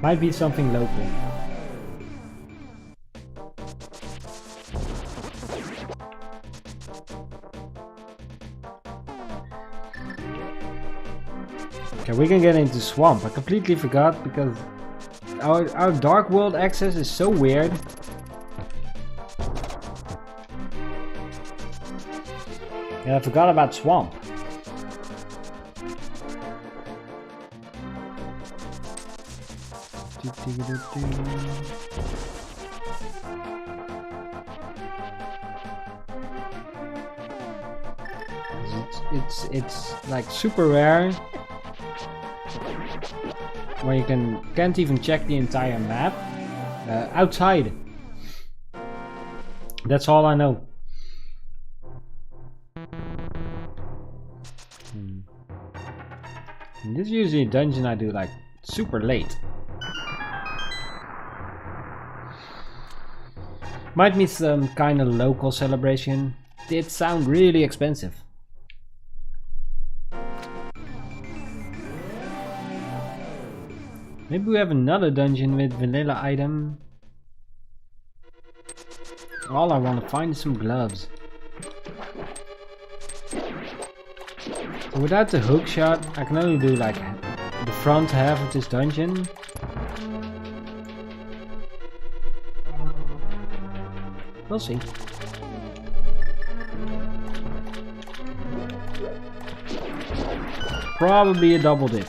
Might be something local. Okay, we can get into Swamp. I completely forgot because our Dark World access is so weird. Yeah, I forgot about Swamp. It's like super rare where you can't even check the entire map outside. That's all I know. And this is usually a dungeon I do like super late. Might be some kind of local celebration. Did sound really expensive. Maybe we have another dungeon with vanilla item. All I want to find is some gloves. So without the hookshot, I can only do like the front half of this dungeon. We'll see. Probably a double dip.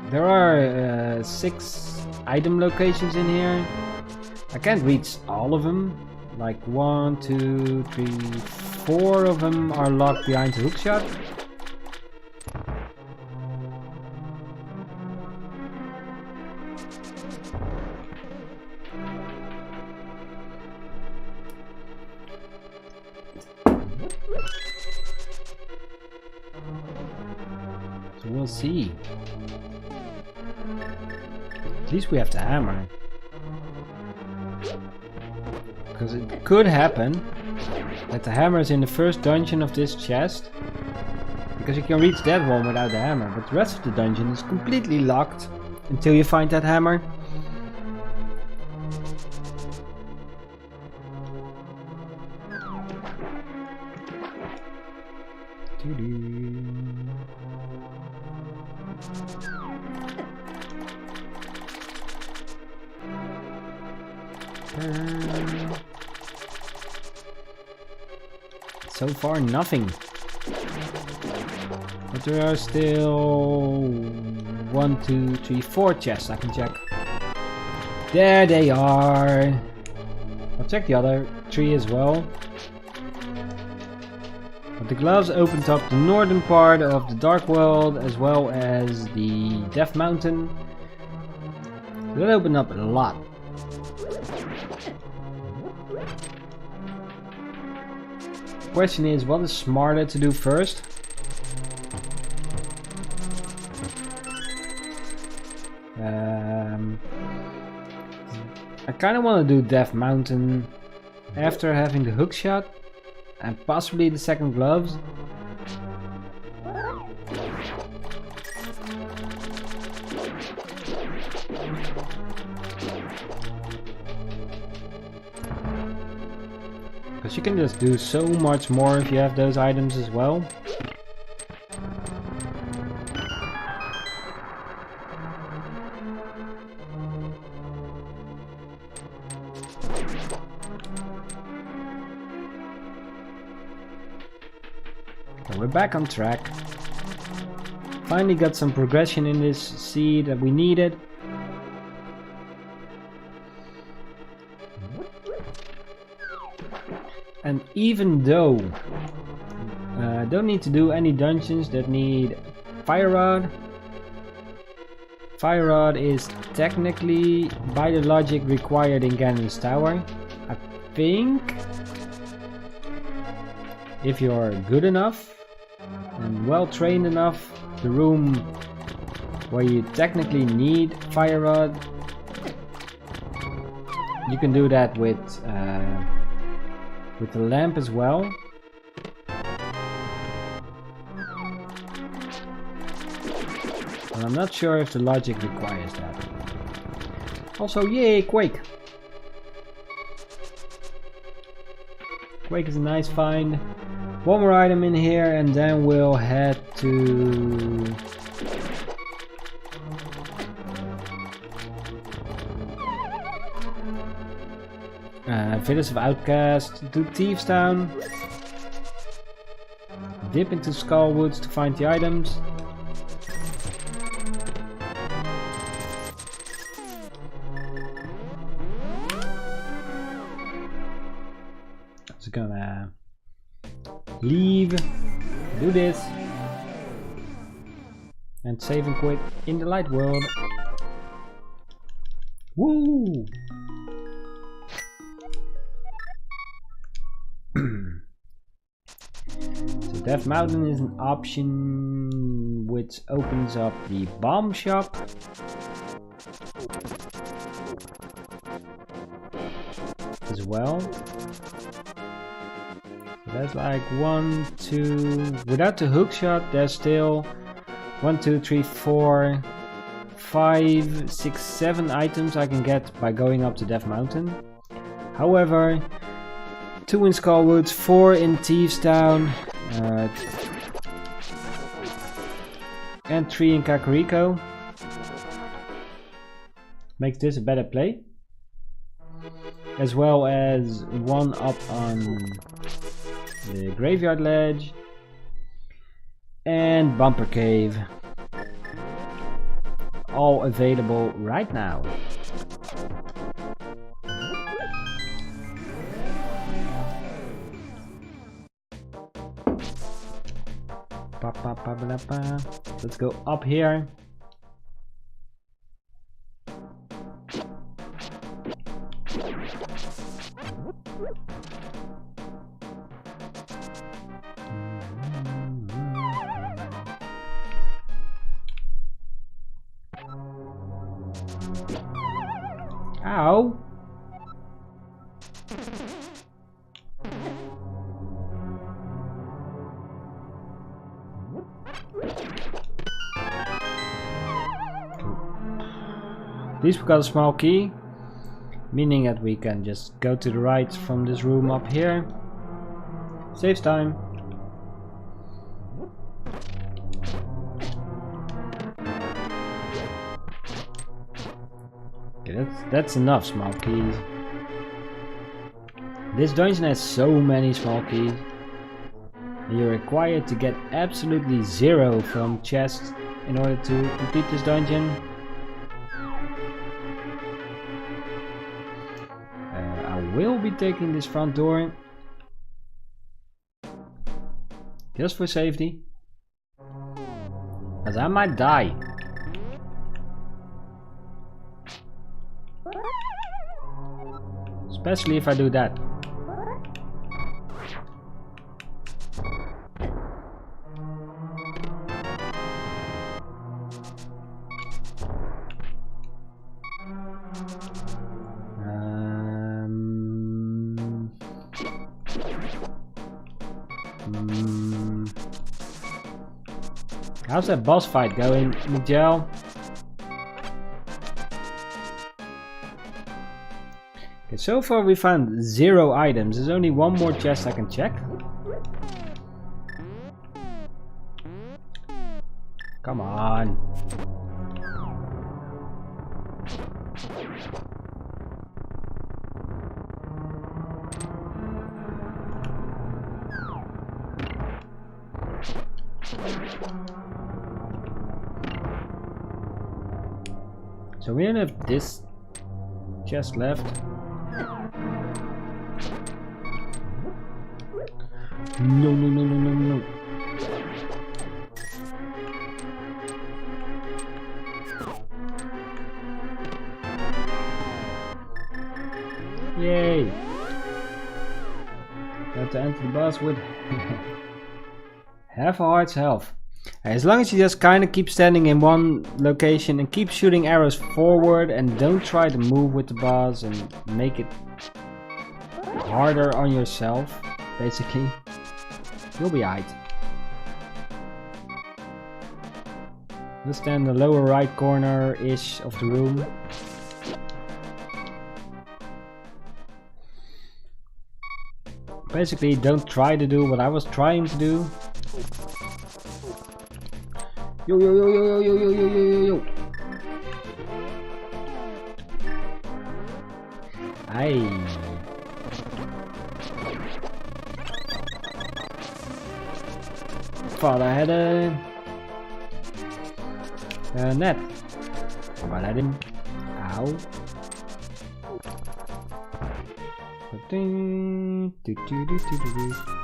There are 6 item locations in here. I can't reach all of them. Like 1, 2, 3, 4 of them are locked behind the hookshot. So we'll see. At least we have the hammer. Because it could happen that the hammer is in the first dungeon of this chest. Because you can reach that one without the hammer. But the rest of the dungeon is completely locked until you find that hammer. So far nothing. But there are still 1, 2, 3, 4 chests I can check. There they are. I'll check the other 3 as well. But the gloves opened up the northern part of the Dark World as well as the Death Mountain. That opened up a lot. The question is, what is smarter to do first? I kind of want to do Death Mountain after having the hook shot and possibly the second gloves. Because you can just do so much more if you have those items as well. So we're back on track. Finally got some progression in this sea that we needed. And even though I don't need to do any dungeons that need Fire Rod. Fire Rod is technically, by the logic, required in Ganon's Tower. I think if you're good enough and well trained enough, the room where you technically need Fire Rod, you can do that with the lamp as well. And I'm not sure if the logic requires that. Also, yay, Quake! Quake is a nice find. One more item in here and then we'll head to... Village of Outcast, to Thieves Town. Dip into Skullwoods to find the items. Just gonna leave, do this, and save and quit in the light world. Woo! So Death Mountain is an option which opens up the bomb shop. As well. So that's like 1, 2. Without the hook shot, there's still 1, 2, 3, 4, 5, 6, 7 items I can get by going up to Death Mountain. However, 2 in Skullwoods, 4 in Thieves Town, and 3 in Kakariko makes this a better play, as well as 1 up on the Graveyard Ledge and Bumper Cave, all available right now. Let's go up here. Ow! At least we got a small key, meaning that we can just go to the right from this room up here. Saves time. Okay, that's enough small keys. This dungeon has so many small keys. You're required to get absolutely 0 from chests in order to complete this dungeon. I will be taking this front door just for safety, as I might die. Especially if I do that. How's that boss fight going, Miguel? Okay, so far we found 0 items. There's only one more chest I can check. Come on. So we only have this chest left. No, no, no, no, no, no. Yay! Got to enter the boss with half a heart's health. As long as you just kind of keep standing in one location and keep shooting arrows forward and don't try to move with the boss and make it harder on yourself, basically, you'll be alright. Just stand in the lower right corner-ish of the room. Basically, don't try to do what I was trying to do. Yo yo yo yo yo yo yo yo yo yo yo. Aye. Thought I had a net, but I didn't. Ow.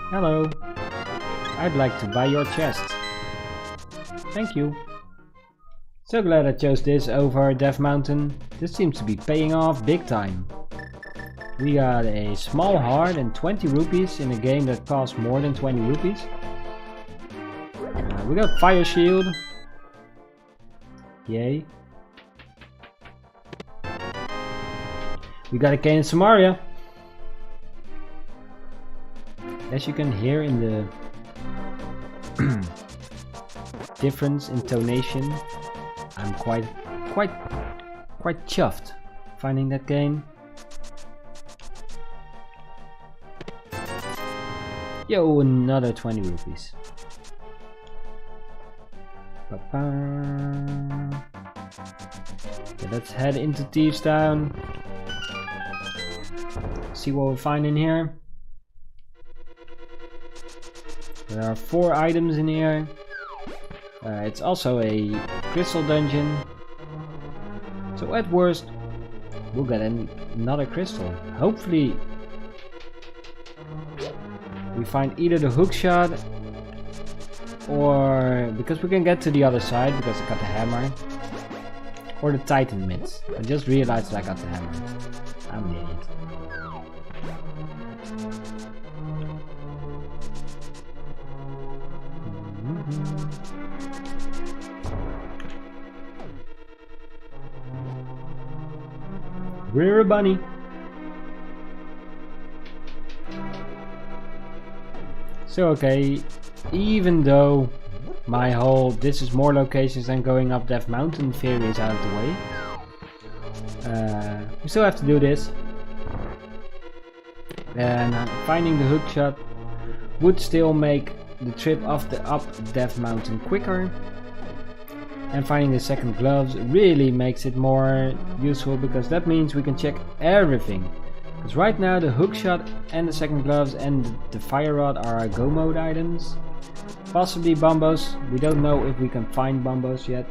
Hello. I'd like to buy your chest. Thank you. So glad I chose this over Death Mountain. This seems to be paying off big time. We got a small heart and 20 rupees in a game that costs more than 20 rupees. We got Fire Shield. Yay. We got a cane in Samaria. As you can hear in the difference in tonation, I'm quite chuffed finding that game. Yo, another 20 rupees. Okay, let's head into Thieves Town. See what we find in here. There are 4 items in here. It's also a crystal dungeon. So at worst, we'll get another crystal. Hopefully we find either the hook shot, or because we can get to the other side because I got the hammer, or the Titan mitts. I just realized that I got the hammer. I'm an idiot. We're a bunny. So okay, even though my whole this is more locations than going up Death Mountain theory is out of the way, we still have to do this. And finding the hook shot would still make the trip up Death Mountain quicker. And finding the second gloves really makes it more useful, because that means we can check everything. Because right now the hookshot and the second gloves and the fire rod are our go mode items. Possibly bombos. We don't know if we can find bombos yet.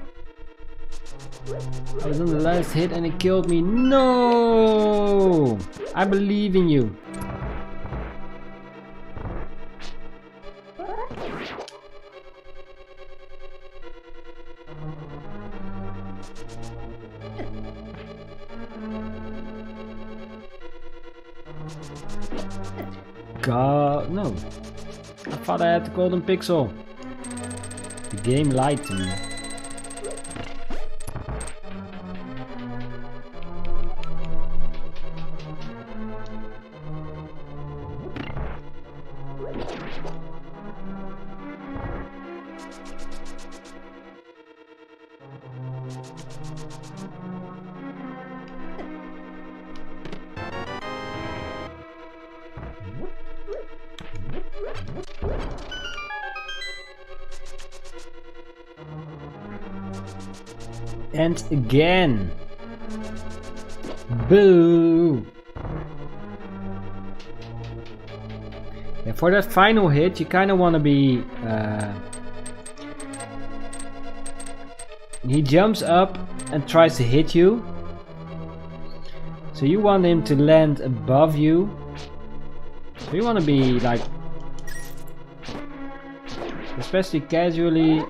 I was on the last hit and it killed me. No! I believe in you. God, no. I thought I had the golden pixel. The game lied to me. And again. Boo! Yeah, for that final hit, you kind of want to be... he jumps up and tries to hit you. So you want him to land above you. So you want to be like... especially casually...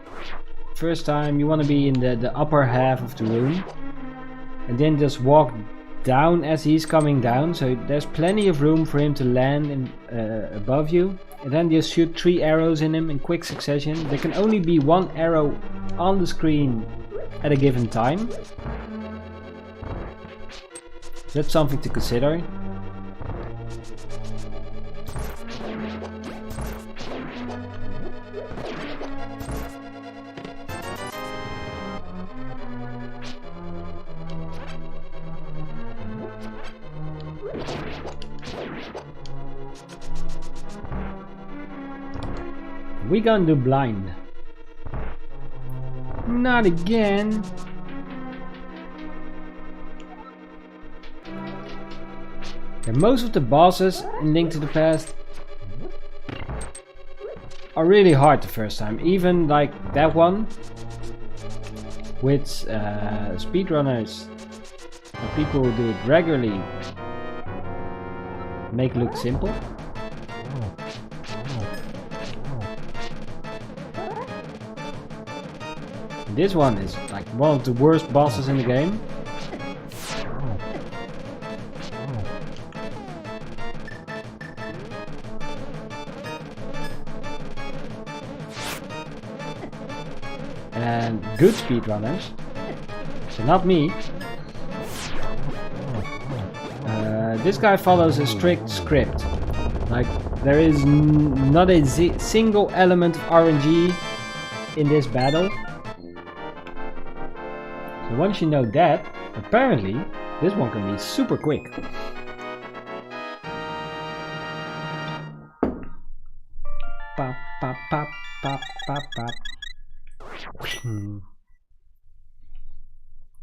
First time you want to be in the upper half of the room, and then just walk down as he's coming down, so there's plenty of room for him to land in, above you, and then just shoot 3 arrows in him in quick succession. There can only be 1 arrow on the screen at a given time. That's something to consider. We gonna do blind. Not again. And most of the bosses in Link to the Past are really hard the first time. Even like that one, which speedrunners and people who do it regularly make look simple. This one is like one of the worst bosses in the game. And good speedrunners, so not me. This guy follows a strict script. Like there is not a single element of RNG in this battle. So once you know that, apparently this one can be super quick. Pop, pop, pop, pop, pop, pop.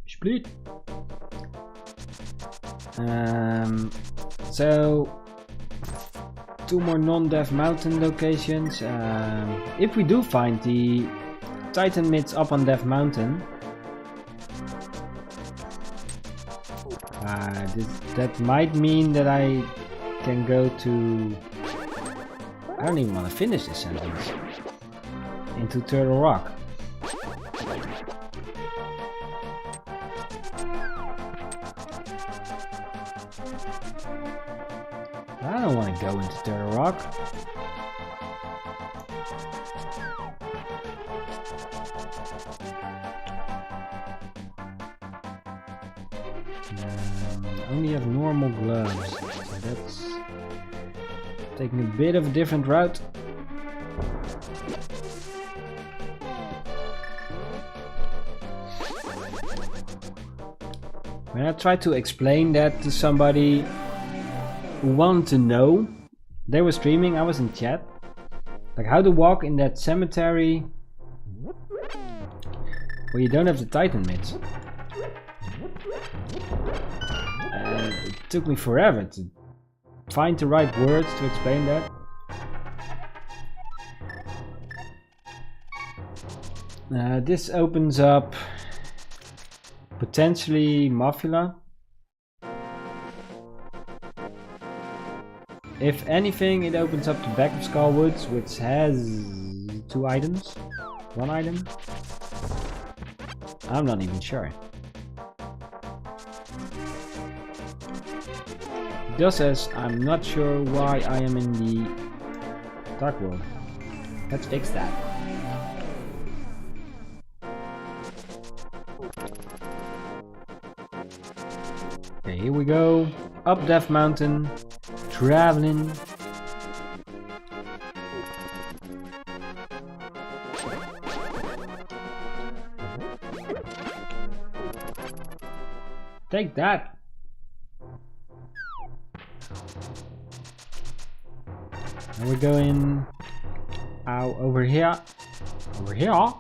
Split. So 2 more non-Death Mountain locations. If we do find the Titan mids up on Death Mountain, that might mean that I can go to... I don't even want to finish this sentence. Into Turtle Rock. I don't want to go into Turtle Rock. only have normal gloves, so that's taking a bit of a different route. When I tried to explain that to somebody who wanted to know, they were streaming, I was in chat, like how to walk in that cemetery where you don't have the Titan mitts. And it took me forever to find the right words to explain that. This opens up potentially Mafula. If anything, it opens up the back of Skullwoods, which has 2 items. 1 item? I'm not even sure. It just says I'm not sure why I am in the Dark World. Let's fix that. Okay, here we go. Up Death Mountain. Traveling. Take that. And we're going over here. Over here.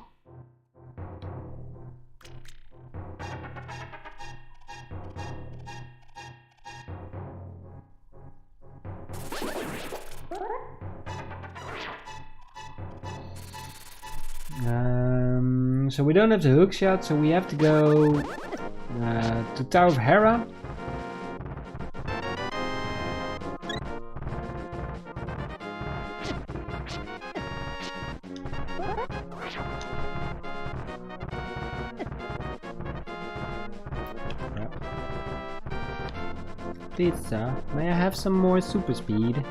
So we don't have the hook shot, so we have to go to Tower of Hera. Pizza, may I have some more super speed?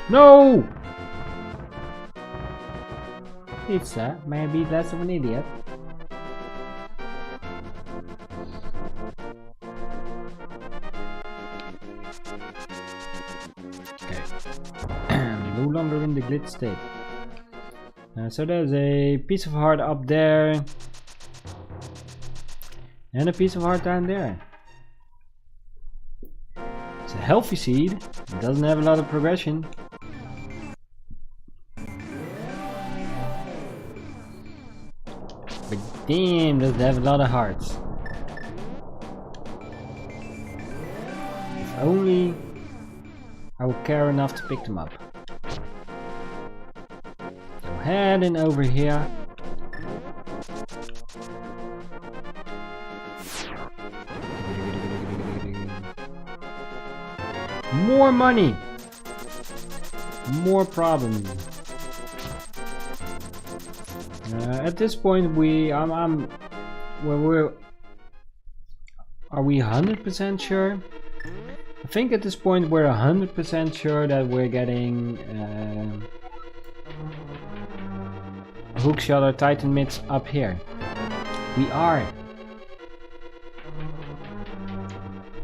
No! Pizza, may I be less of an idiot? Okay. No longer in the glitch state. So there's a piece of heart up there. And a piece of heart down there. It's a healthy seed. It doesn't have a lot of progression. But damn, does it have a lot of hearts. If only I would care enough to pick them up. So heading over here. More money! More problems. At this point, are we 100% sure? I think at this point we're 100% sure that we're getting hookshot or Titan mitts up here. We are.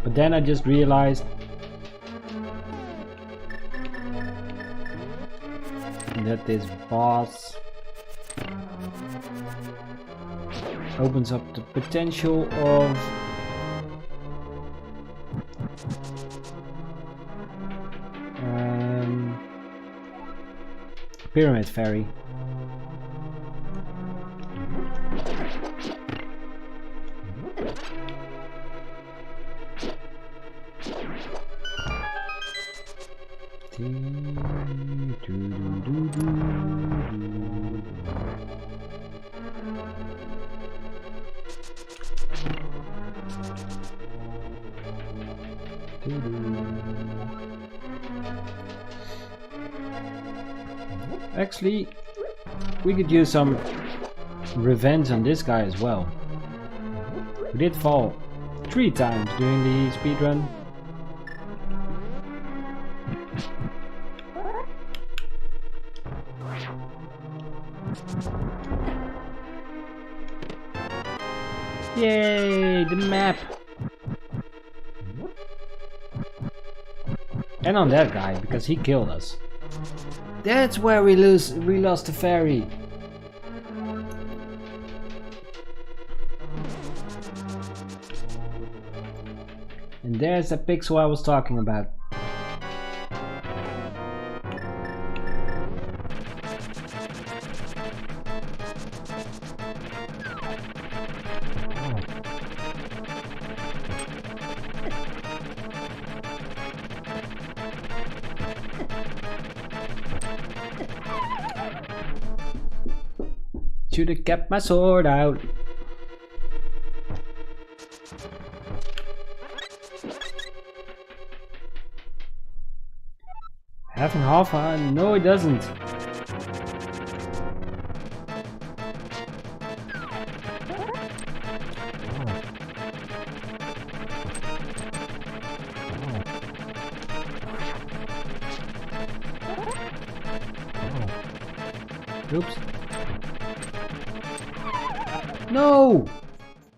But then I just realized that this boss opens up the potential of Pyramid Fairy. Actually, we could use some revenge on this guy as well. We did fall 3 times during the speedrun. Yay, the map. And on that guy, because he killed us. That's where we lost the ferry. And there's the pixel I was talking about. Should have kept my sword out. Half and half? No, it doesn't. Oops. No!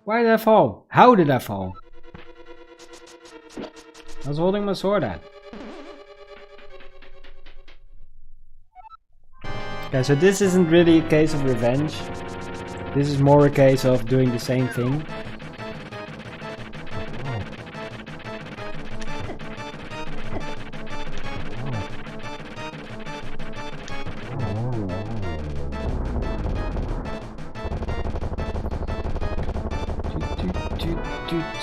Why did I fall? How did I fall? I was holding my sword out. Okay, so this isn't really a case of revenge. This is more a case of doing the same thing.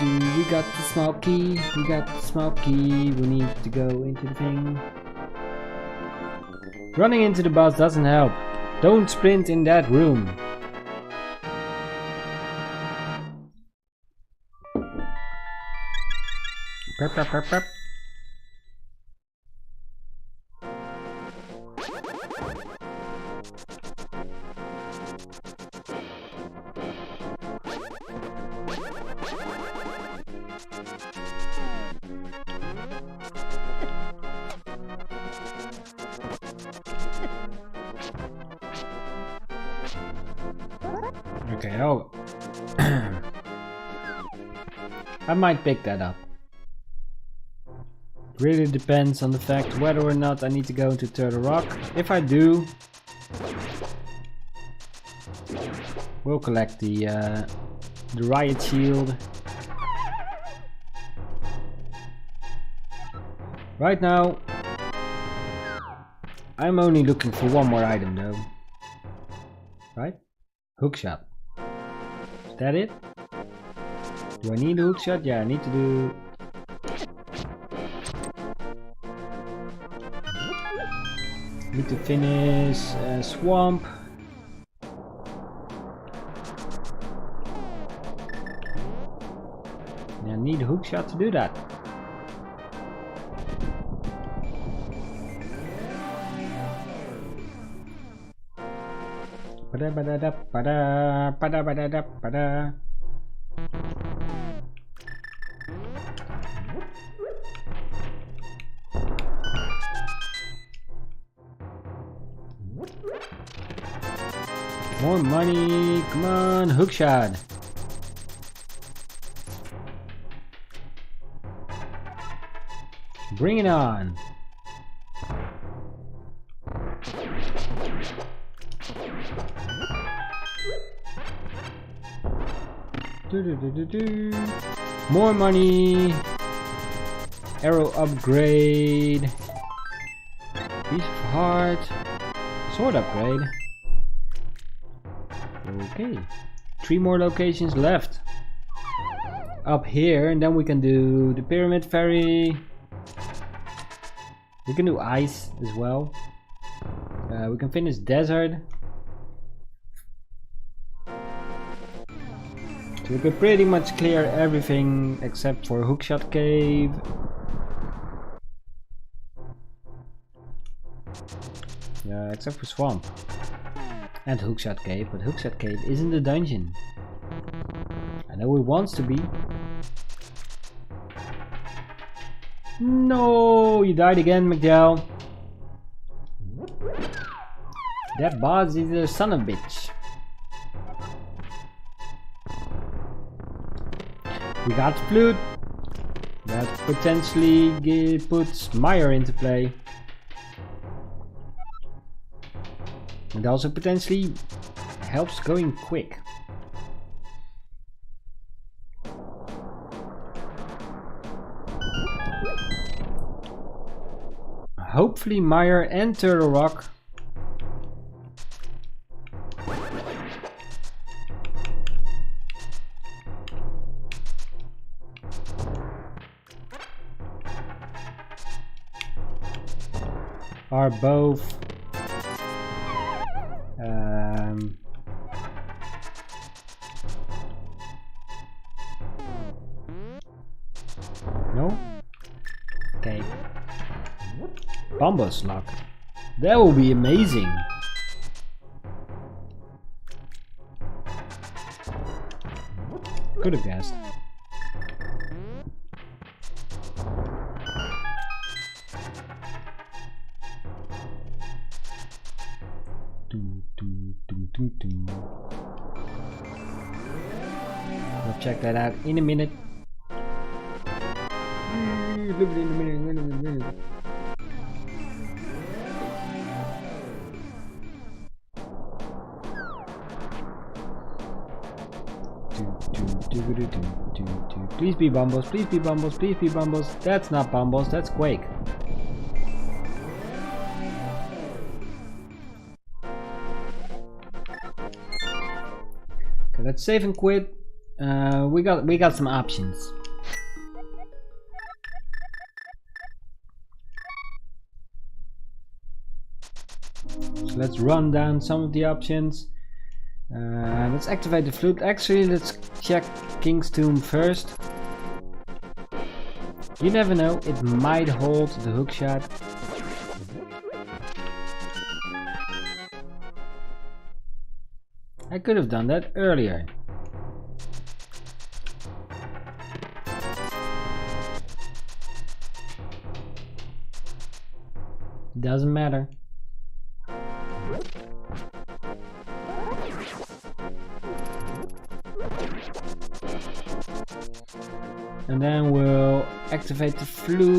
We got the smoky, we got the smoky, we need to go into the thing. Running into the boss doesn't help. Don't sprint in that room. Prep, prep, prep, prep. Okay, oh. I might pick that up. Really depends on the fact whether or not I need to go into Turtle Rock. If I do, we'll collect the riot shield. Right now, I'm only looking for one more item though. Right? Hookshot. Is that it? Do I need a hookshot? Yeah, I need to do... Need to finish Swamp. Yeah, I need a hookshot to do that. More money, come on, hookshot. Bring it on. More money. Arrow upgrade. Piece of heart. Sword upgrade. Okay. 3 more locations left. Up here, and then we can do the pyramid ferry. We can do ice as well. We can finish desert. So we can pretty much clear everything except for Hookshot Cave. Yeah, except for Swamp. And Hookshot Cave, but Hookshot Cave isn't a dungeon. I know it wants to be. No, you died again, McDowell. That boss is a son of a bitch. We got the flute. That potentially puts Meyer into play. And also potentially helps going quick. Hopefully Meyer and Turtle Rock are both no? Okay. Bombos luck. That will be amazing. Could have guessed. We'll check that out in a minute. Please be Bumbles, please be Bumbles, please be Bumbles. That's not Bumbles, that's Quake. Okay, let's save and quit. We got some options. So let's run down some of the options. Let's activate the flute. Actually, let's check King's Tomb first. You never know, it might hold the hookshot. I could have done that earlier. Doesn't matter. And then we'll activate the flute.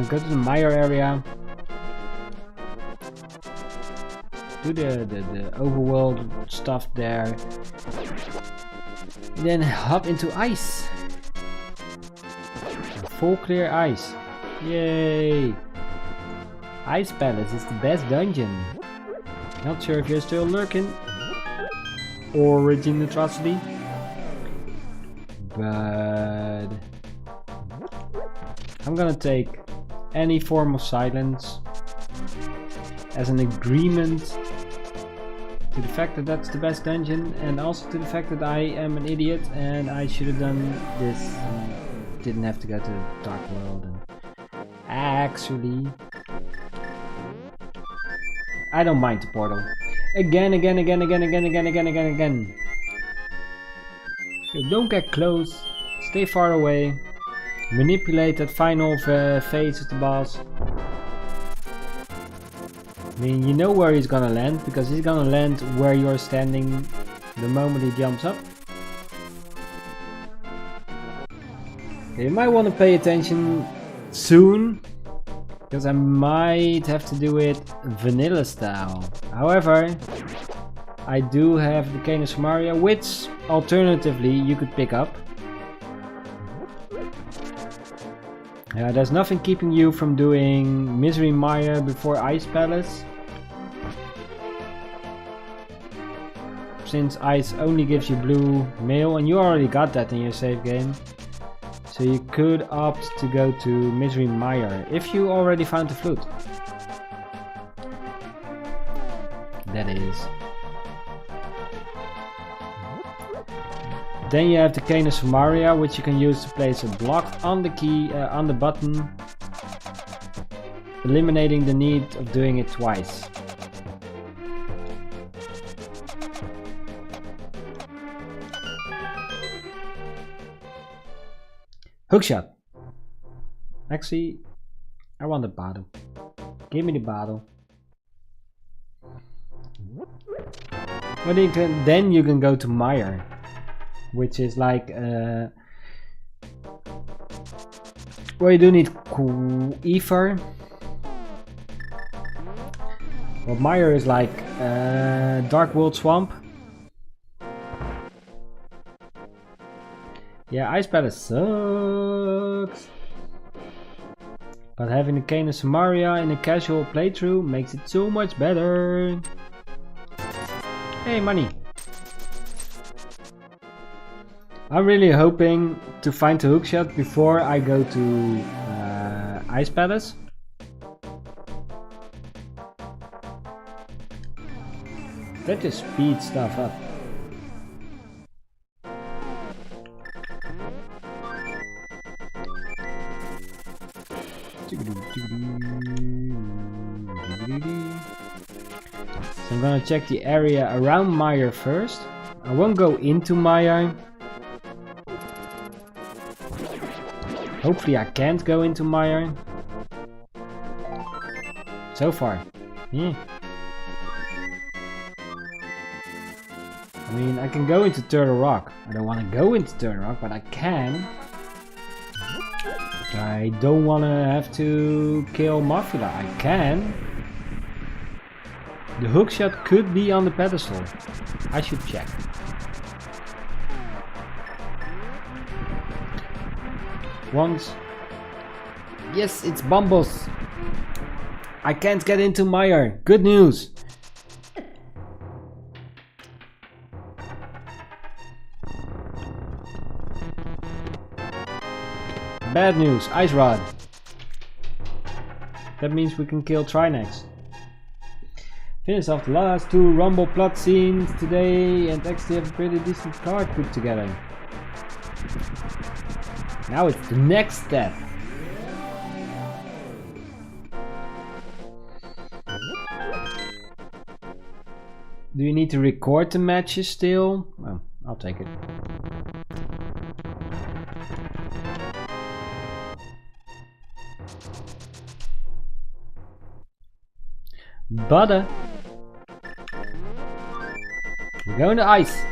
Go to the Meyer area. Do the overworld stuff there. Then hop into ice. Full clear ice. Yay! Ice Palace is the best dungeon. Not sure if you're still lurking. Origin atrocity, but I'm gonna take any form of silence as an agreement to the fact that that's the best dungeon, and also to the fact that I am an idiot and I should have done this and didn't have to go to the Dark World. And actually, I don't mind the portal. Again. So don't get close, stay far away, manipulate that final phase of the boss. I mean, you know where he's gonna land, because he's gonna land where you're standing the moment he jumps up. You might want to pay attention soon, because I might have to do it vanilla style. However, I do have the Canis of Maria, which alternatively you could pick up. There's nothing keeping you from doing Misery Mire before Ice Palace, since Ice only gives you blue mail, and you already got that in your save game. So you could opt to go to Misery Mire if you already found the flute. That is. Then you have the Canis of Maria, which you can use to place a block on the key, on the button, eliminating the need of doing it twice. Hookshot. Actually, I want the bottle. Give me the bottle. But then you can go to Meyer, which is like well, you do need ether. Well, Meyer is like Dark World Swamp. Yeah, Ice Palace sucks. But having the Cane of Samaria in a casual playthrough makes it so much better. Hey, money. I'm really hoping to find the hookshot before I go to Ice Palace. That just speeds stuff up. So I'm gonna check the area around Meyer first. I won't go into Meyer. Hopefully I can't go into Meyer. So far. Yeah. I mean, I can go into Turtle Rock. I don't want to go into Turtle Rock, but I can. I don't want to have to kill Mafia. I can. The hookshot could be on the pedestal. I should check. Once. Yes, it's Bumbles. I can't get into Meyer. Good news. Bad news, Ice Rod. That means we can kill Trinex. Finish off the last 2 Rumble plot scenes today and actually have a pretty decent card put together. Now it's the next step. Do you need to record the matches still? Well, I'll take it. Butter. We're going to ice.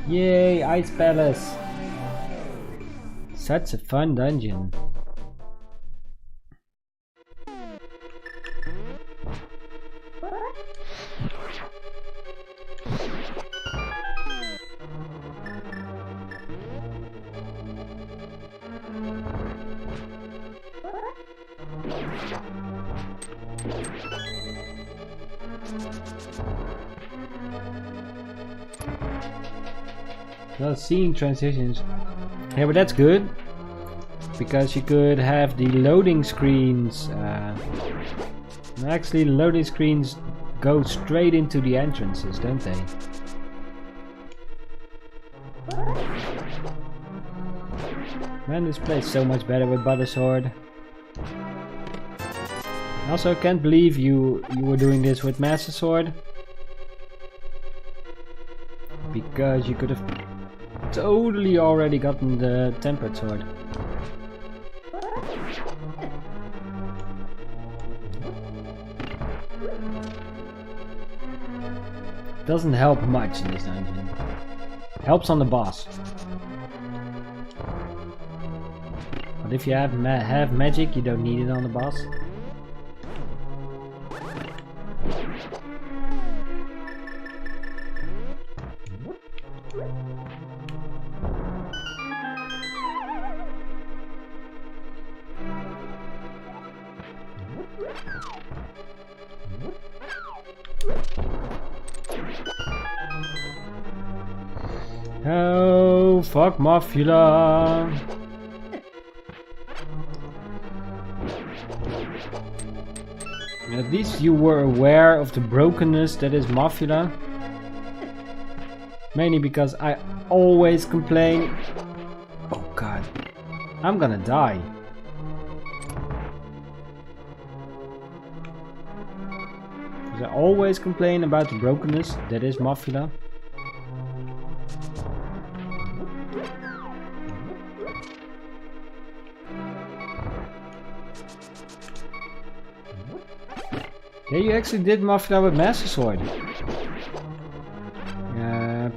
Yay, Ice Palace. Such a fun dungeon. Well, seeing transitions. Yeah, but that's good. Because you could have the loading screens. Actually, the loading screens go straight into the entrances, don't they? Man, this plays so much better with Butter Sword. Also, I can't believe you were doing this with Master Sword. Because you could have totally already gotten the Tempered Sword. Doesn't help much in this dungeon. Helps on the boss. But if you have magic, you don't need it on the boss. Oh, fuck Mafia. At least you were aware of the brokenness that is Mafia. Mainly because I always complain. Oh god. I'm gonna die. Because I always complain about the brokenness that is Mafia. Yeah, you actually did Mafia with Master Sword.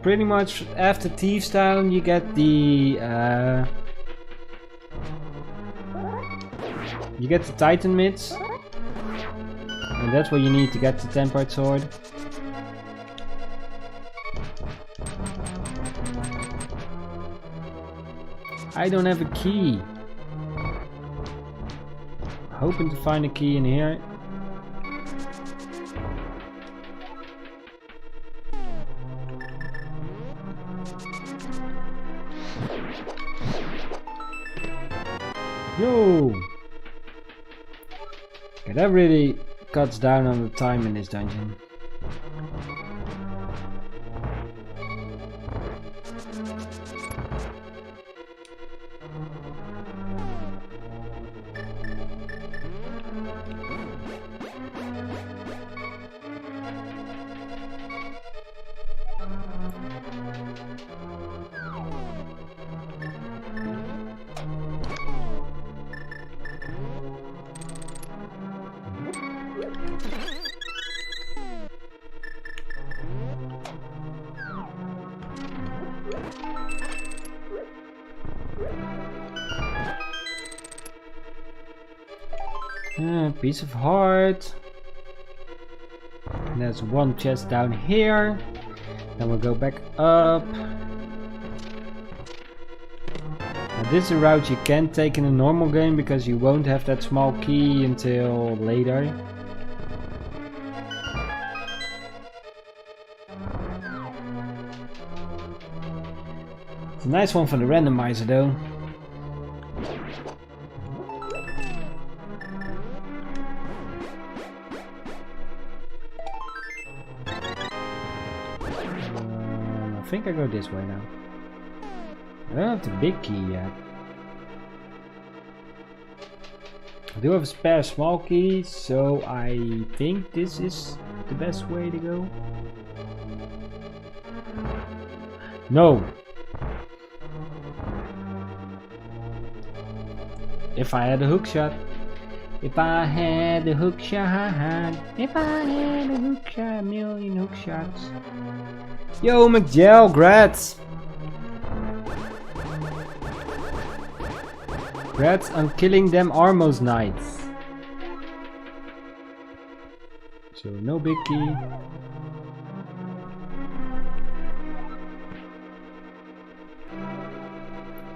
Pretty much after Thieves Town you get the Titan Mids. And that's what you need to get the Tempered Sword. I don't have a key. Hoping to find a key in here. Yo! Okay, that really cuts down on the time in this dungeon. Piece of heart. And there's one chest down here. Then we'll go back up. Now this is a route you can take in a normal game because you won't have that small key until later. It's a nice one for the randomizer though. I think I go this way now. I don't have the big key yet. I do have a spare small key, so I think this is the best way to go. No! If I had a hook shot. If I had a hook shot. If I had a hook shot. A million hook shots. Yo, McGel, grats! Grats on killing them Armos Knights. So, no big key.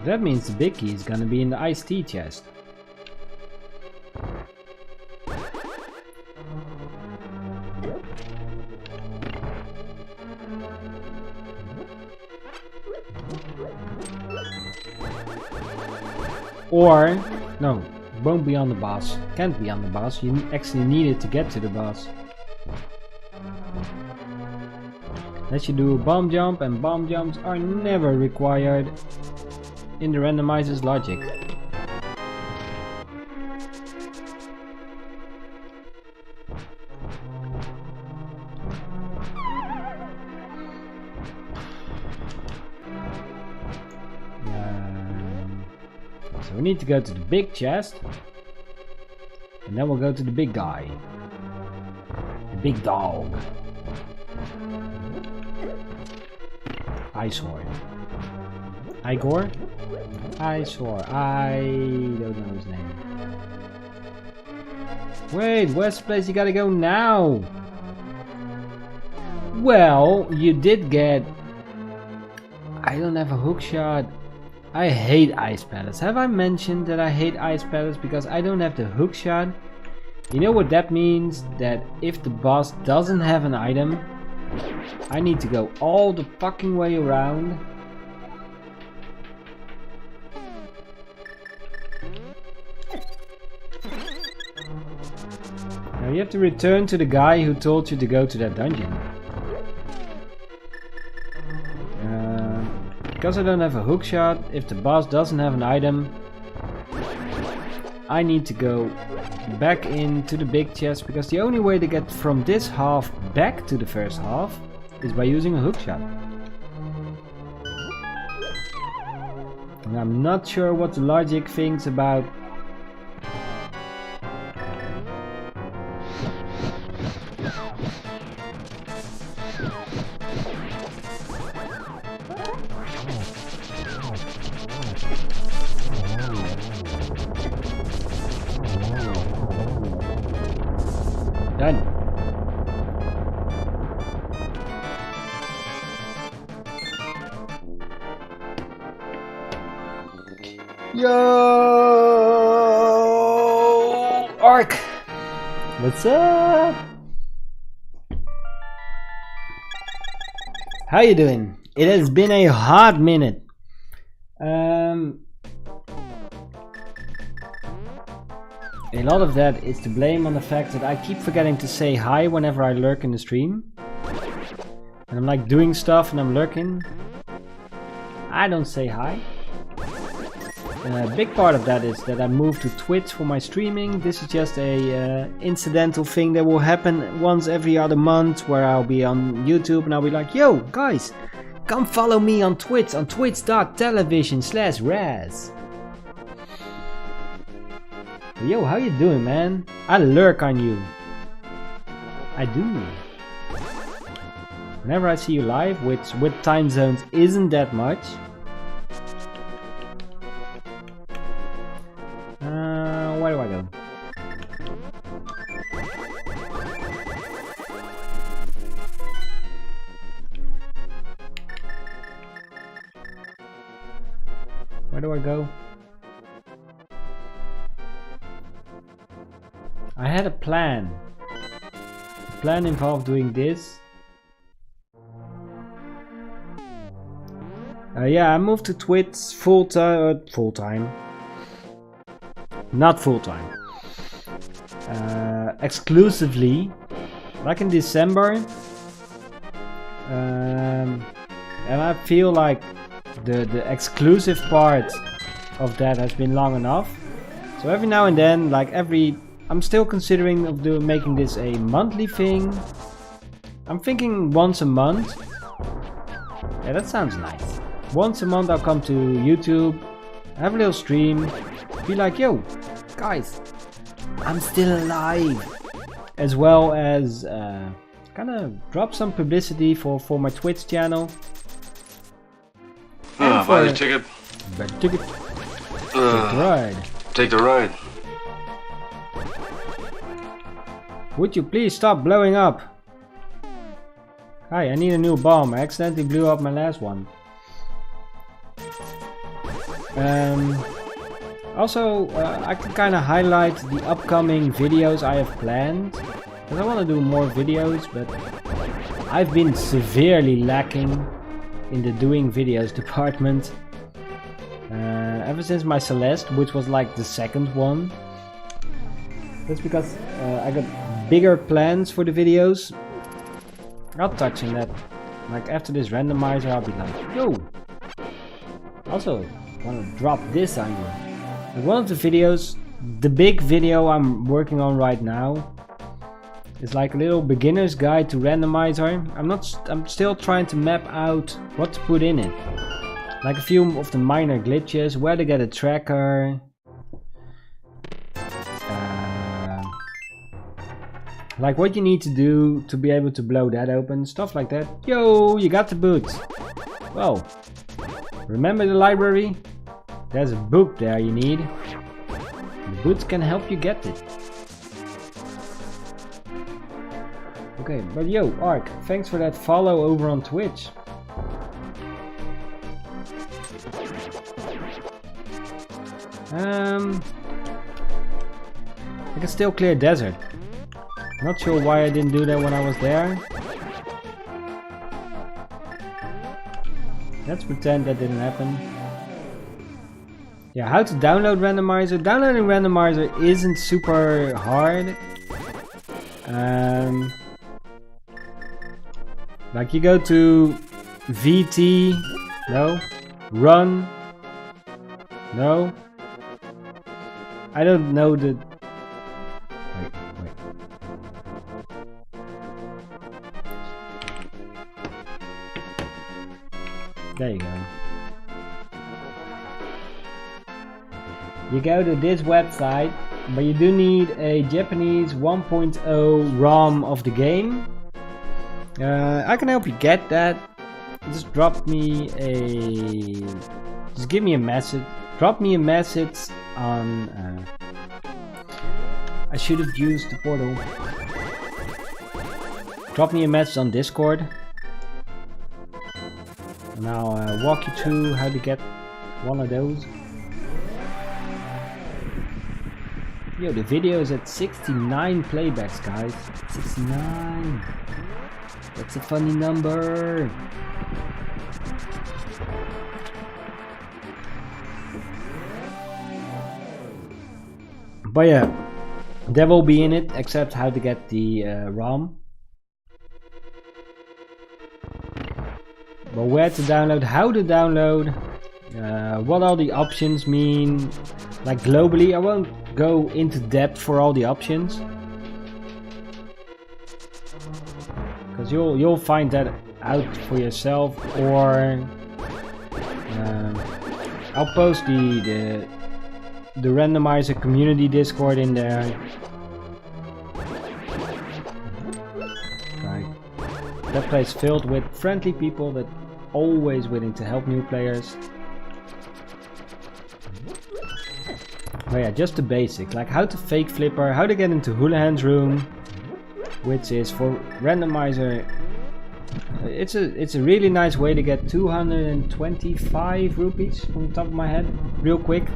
That means the big key is gonna be in the iced tea chest. Or, no, won't be on the boss. Can't be on the boss. You actually need it to get to the boss. Unless you do a bomb jump, and bomb jumps are never required in the randomizer's logic. So we need to go to the big chest, and then we'll go to the big guy, the big dog. Eyesore. Igor? Eyesore. I don't know his name. Wait, where's the place you gotta go now? Well, you did get... I don't have a hook shot. I hate ice palace. Have I mentioned that I hate ice palace because I don't have the hook shot? You know what that means? That if the boss doesn't have an item, I need to go all the fucking way around. Now you have to return to the guy who told you to go to that dungeon. Because I don't have a hook shot, if the boss doesn't have an item, I need to go back into the big chest, because the only way to get from this half back to the first half is by using a hookshot. And I'm not sure what the logic thinks about. Done. Yo, Ark, what's up? How you doing? It has been a hot minute. A lot of that is to blame on the fact that I keep forgetting to say hi whenever I lurk in the stream. And I'm like doing stuff and I'm lurking. I don't say hi. A big part of that is that I moved to Twitch for my streaming. This is just a incidental thing that will happen once every other month, where I'll be on YouTube and I'll be like, yo guys, come follow me on Twitch, on twitch.tv/Raz. Yo, how you doing, man? I lurk on you. I do. Whenever I see you live, which with time zones isn't that much. Where do I go? Where do I go? I had a plan. The plan involved doing this. Yeah, I moved to Twitch full time. Not full time. Exclusively, like in December. And I feel like the exclusive part of that has been long enough. So every now and then, like I'm still considering of making this a monthly thing. I'm thinking once a month. Yeah, that sounds nice. Once a month I'll come to YouTube, have a little stream, be like, yo, guys, I'm still alive. As well as kind of drop some publicity for my Twitch channel. Buy the ticket. Buy the ticket. Take the ride. Take the ride. Would you please stop blowing up? Hi, I need a new bomb. I accidentally blew up my last one. Also, I can kind of highlight the upcoming videos I have planned. Because I want to do more videos, but I've been severely lacking in the doing videos department. Ever since my Celeste, which was like the second one. That's because I got bigger plans for the videos. I'll touch on that. Like after this randomizer, I'll be like, yo. Also, I want to drop this on you. Like one of the videos, the big video I'm working on right now, is like a little beginner's guide to randomizer. I'm still trying to map out what to put in it. Like a few of the minor glitches, where to get a tracker. Like what you need to do to be able to blow that open, stuff like that. Yo, you got the boots. Well, remember the library? There's a book there you need. The boots can help you get it. Okay, but yo, Ark, thanks for that follow over on Twitch. I can still clear desert. Not sure why I didn't do that when I was there. Let's pretend that didn't happen. Yeah, how to download randomizer. Downloading randomizer isn't super hard. Like you go to VT, no, run, no. I don't know the There you go. You go to this website, but you do need a Japanese 1.0 ROM of the game. I can help you get that. Just drop me a... Just give me a message. Drop me a message on... I should have used the portal. Drop me a message on Discord. And I'll walk you through how to get one of those. Yo, the video is at 69 playbacks, guys. 69. That's a funny number. But yeah, that will be in it, except how to get the ROM. But where to download, how to download, what all the options mean, like globally. I won't go into depth for all the options, because you'll find that out for yourself, or I'll post the randomizer community Discord in there. Right. That place filled with friendly people that always willing to help new players. But yeah, just the basics, like how to fake flipper, how to get into Houlihan's room, which is for randomizer. It's a really nice way to get 225 rupees from the top of my head, real quick.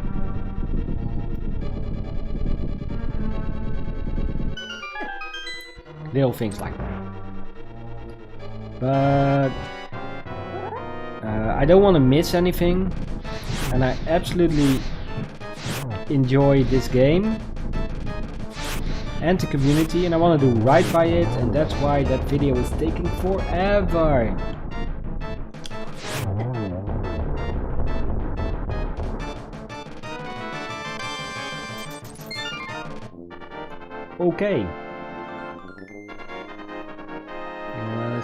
Little things like that. But I don't want to miss anything, and I absolutely enjoy this game and the community, and I want to do right by it, and that's why that video is taking forever. Okay.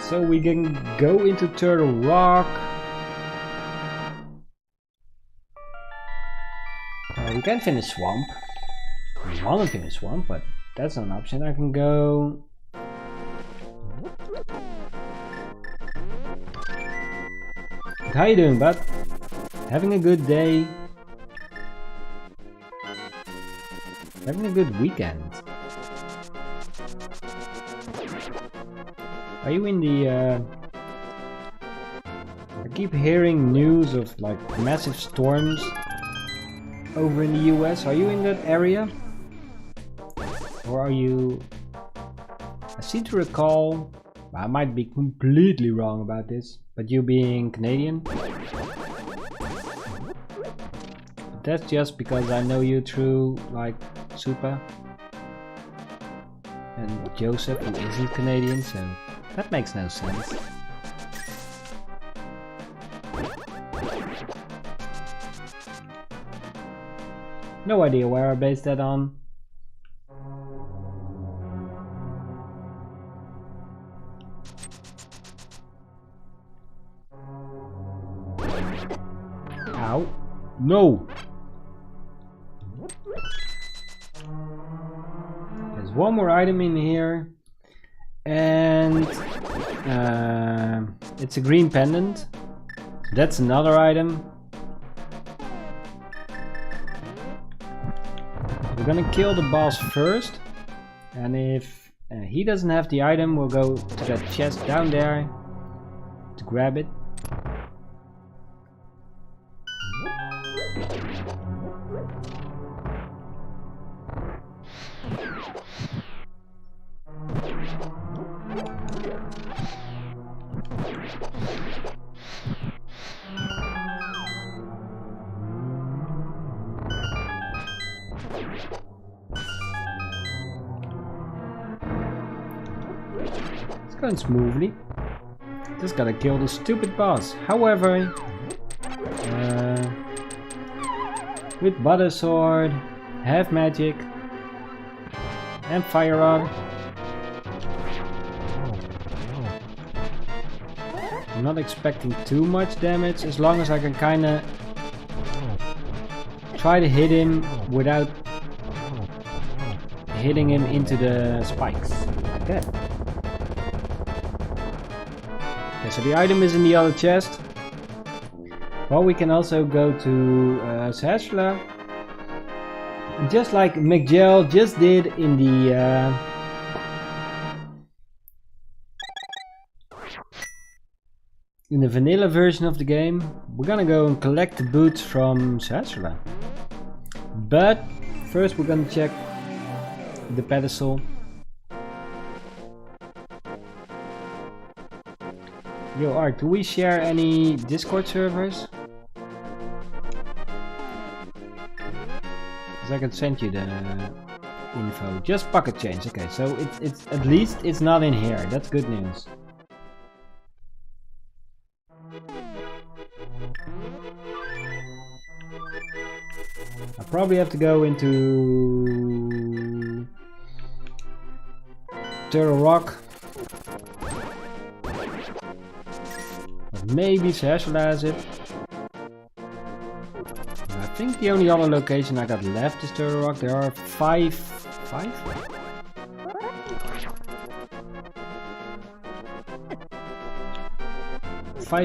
So we can go into Turtle Rock. We can finish Swamp. I want to finish Swamp, but that's not an option. I can go... How you doing, bud? Having a good day? Having a good weekend? Are you in the... I keep hearing news of like massive storms over in the US. Are you in that area? Or are you... I seem to recall, I might be completely wrong about this, but you being Canadian? That's just because I know you through like Super and Joseph, who isn't Canadian, so that makes no sense. No idea where I based that on. Ow. No! There's one more item in here. And it's a green pendant. That's another item. We're gonna kill the boss first, and if he doesn't have the item, we'll go to that chest down there to grab it. Going smoothly. Just gotta kill the stupid boss. However, with Butter Sword, Half Magic, and Fire Rod, I'm not expecting too much damage as long as I can kinda try to hit him without hitting him into the spikes. Like that. Okay, so the item is in the other chest. Well, we can also go to Sashla. Just like Miguel just did in the vanilla version of the game, we're gonna go and collect the boots from Sashla. But first we're gonna check the pedestal. Yo Art, do we share any Discord servers? I can send you the info. Just pocket change. Okay, so it's at least it's not in here. That's good news. I probably have to go into Turtle Rock. Or maybe Sashla has it. I think the only other location I got left is Turtle Rock. There are five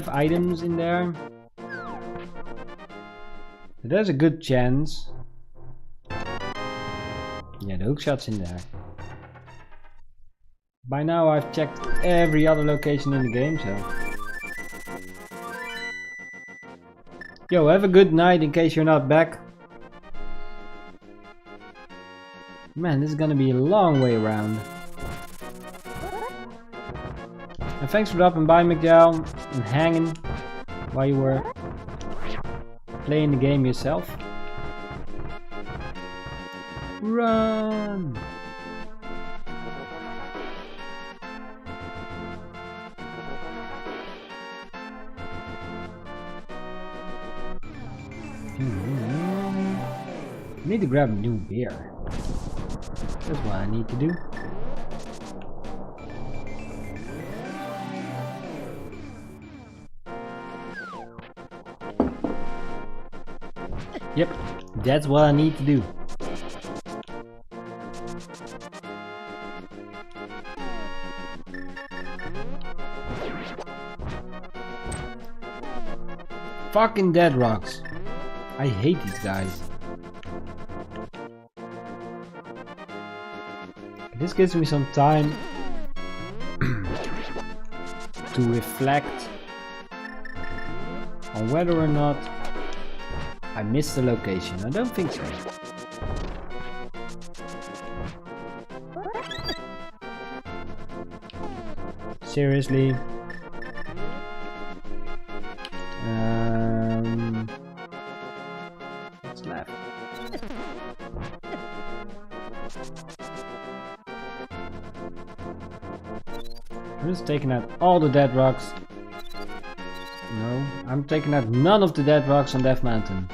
items in there. There's a good chance. Yeah, the hookshot's in there. By now I've checked every other location in the game, so. Yo, have a good night in case you're not back. Man, this is gonna be a long way around. And thanks for dropping by, Miguel, and hanging while you were playing the game yourself. Run! I need to grab a new beer. That's what I need to do. Yep, that's what I need to do. Fucking dead rocks. I hate these guys. This gives me some time to reflect on whether or not I missed the location. I don't think so. Seriously. What's left? I'm just taking out all the dead rocks. No, I'm taking out none of the dead rocks on Death Mountain.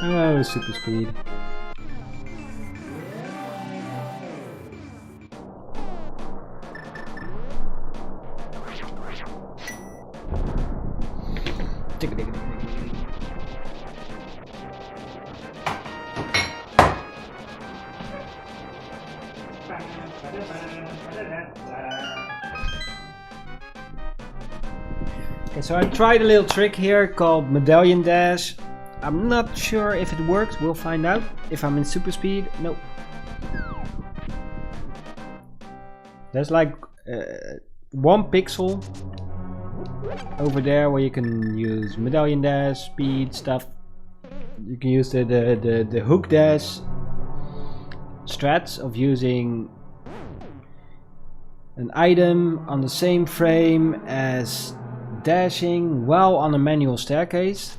Oh, super speed. Okay, so I tried a little trick here called Medallion Dash. I'm not sure if it works, we'll find out. If I'm in super speed, nope. There's like 1 pixel over there where you can use Medallion Dash, speed, stuff. You can use the hook dash strats of using an item on the same frame as dashing while on a manual staircase.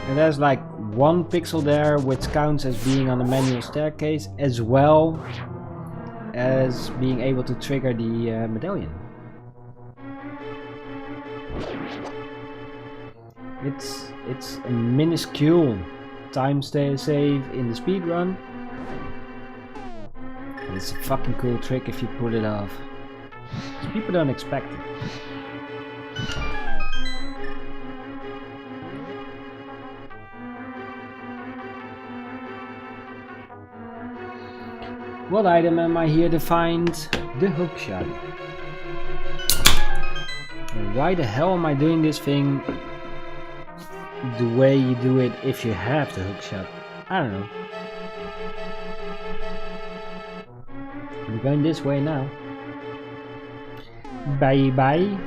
And there's like 1 pixel there which counts as being on a manual staircase as well as being able to trigger the medallion. It's a minuscule time save in the speedrun. And it's a fucking cool trick if you pull it off. People don't expect it. What item am I here to find? The hookshot. Why the hell am I doing this thing the way you do it if you have the hookshot? I don't know. I'm going this way now. Bye bye.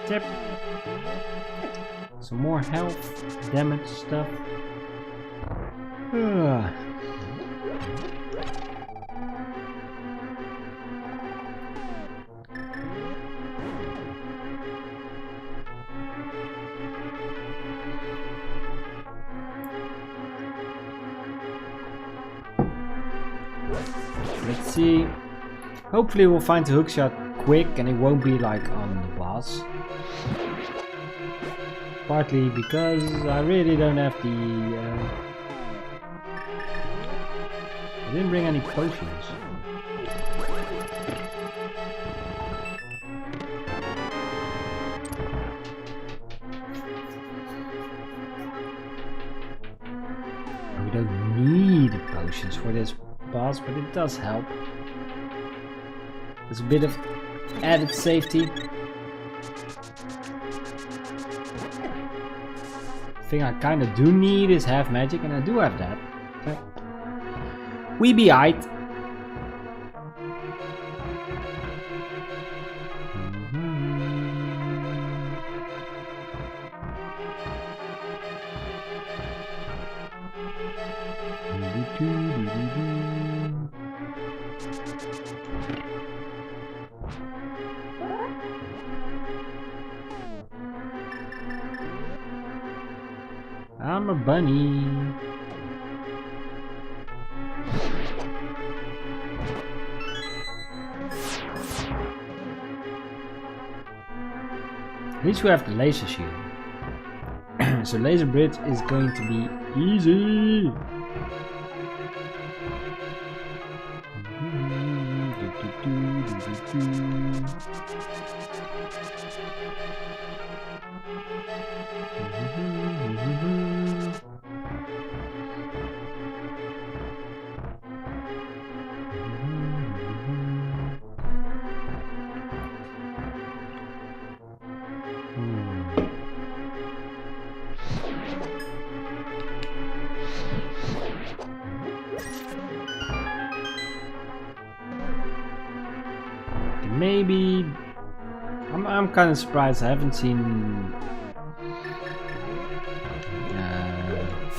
Tip. Some more health, damage stuff. Let's see. Hopefully we'll find the hookshot quick and it won't be like on the boss. Partly because I really don't have the... I didn't bring any potions. We don't need potions for this boss, but it does help. There's a bit of added safety. Thing I kind of do need is half magic, and I do have that. So we be aight. I'm a bunny. At least we have the laser shield. So laser bridge is going to be easy. Maybe I'm kind of surprised I haven't seen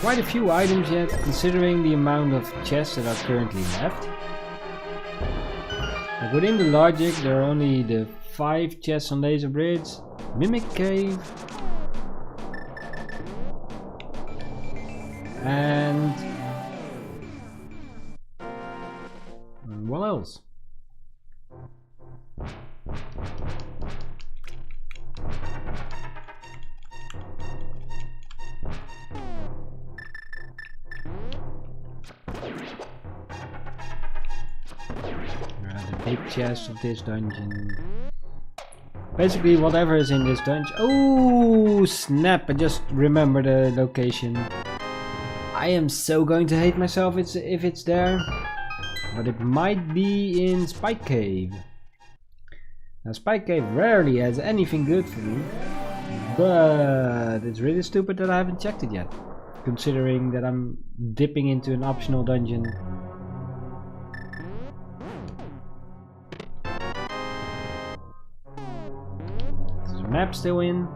quite a few items yet, considering the amount of chests that are currently left. Like within the logic, there are only the 5 chests on Laser Bridge, Mimic Cave, and what else? Big chest of this dungeon. Basically whatever is in this dungeon. Oh snap, I just remembered the location. I am so going to hate myself if it's there. But it might be in Spike Cave. Now Spike Cave rarely has anything good for me. But it's really stupid that I haven't checked it yet. Considering that I'm dipping into an optional dungeon. map still in.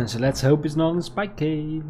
So let's hope it's not in Spike Cave.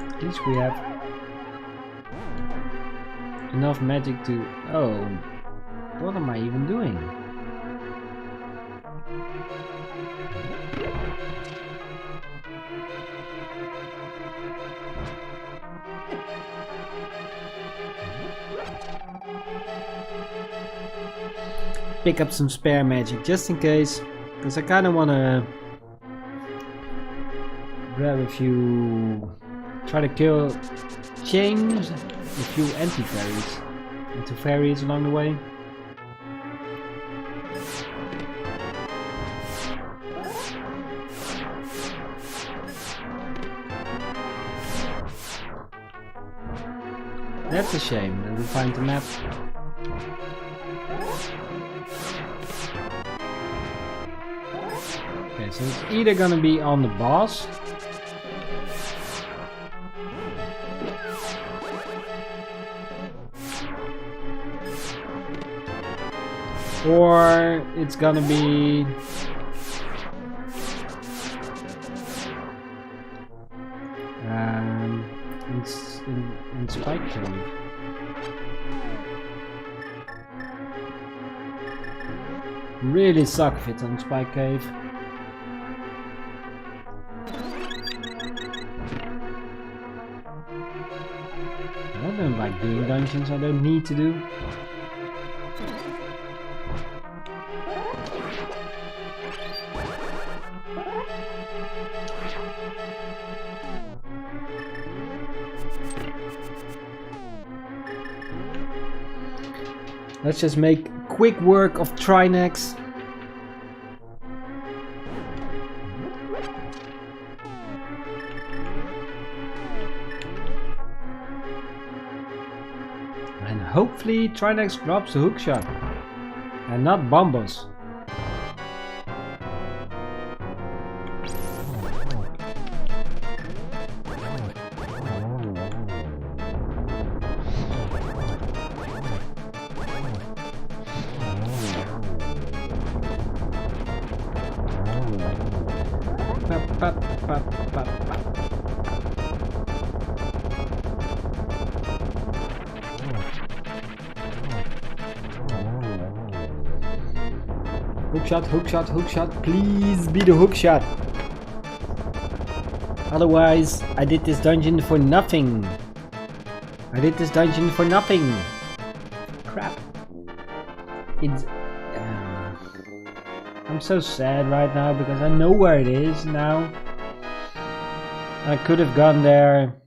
At least we have enough magic to... Oh, what am I even doing? Pick up some spare magic just in case, because I kind of want to grab a few, try to change a few anti-fairies into fairies along the way. That's a shame that we find the map. Okay, so it's either gonna be on the boss or it's gonna be in Spike Cave. Really suck if it's on Spike Cave. I don't like doing dungeons I don't need to do. Let's just make quick work of Trinex. And hopefully Trinex drops a hookshot and not bombos. Hookshot, hookshot, hookshot, please be the hookshot. Otherwise, I did this dungeon for nothing. I did this dungeon for nothing. Crap. It's... I'm so sad right now because I know where it is now. I could have gone there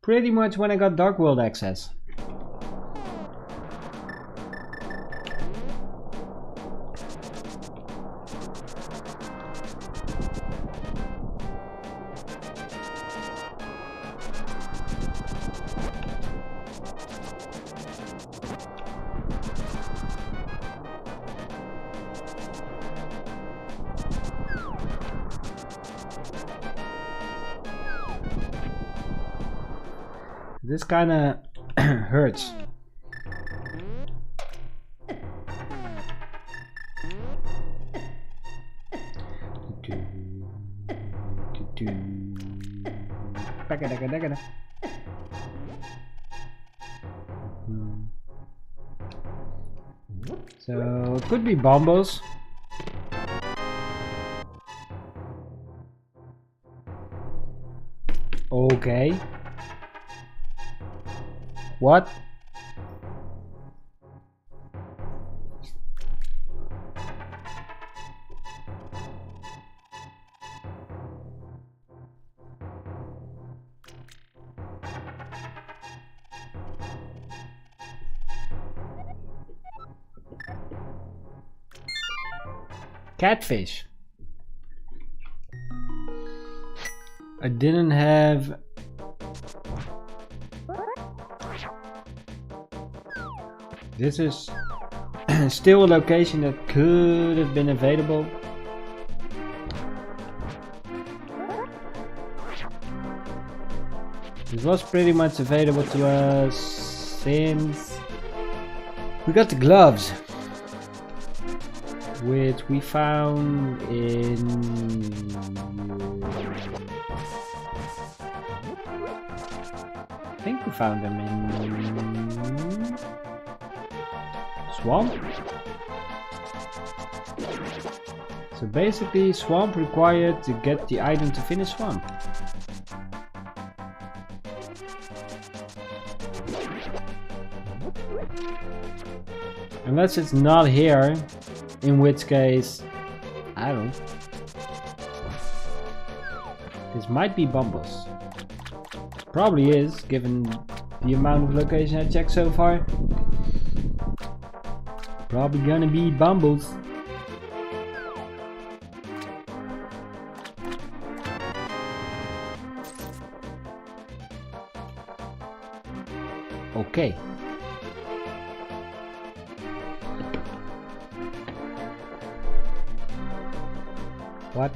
pretty much when I got Dark World access. This kinda hurts. So it could be bombos. Okay. What? Catfish. I didn't have... This is still a location that could have been available. This was pretty much available to us since we got the gloves, which we found in... I think we found them in... Swamp? So basically Swamp required to get the item to finish Swamp. Unless it's not here, in which case, I don't know. This might be Bumbles. Probably is, given the amount of location I checked so far. Probably gonna be Bumbles. Okay. What?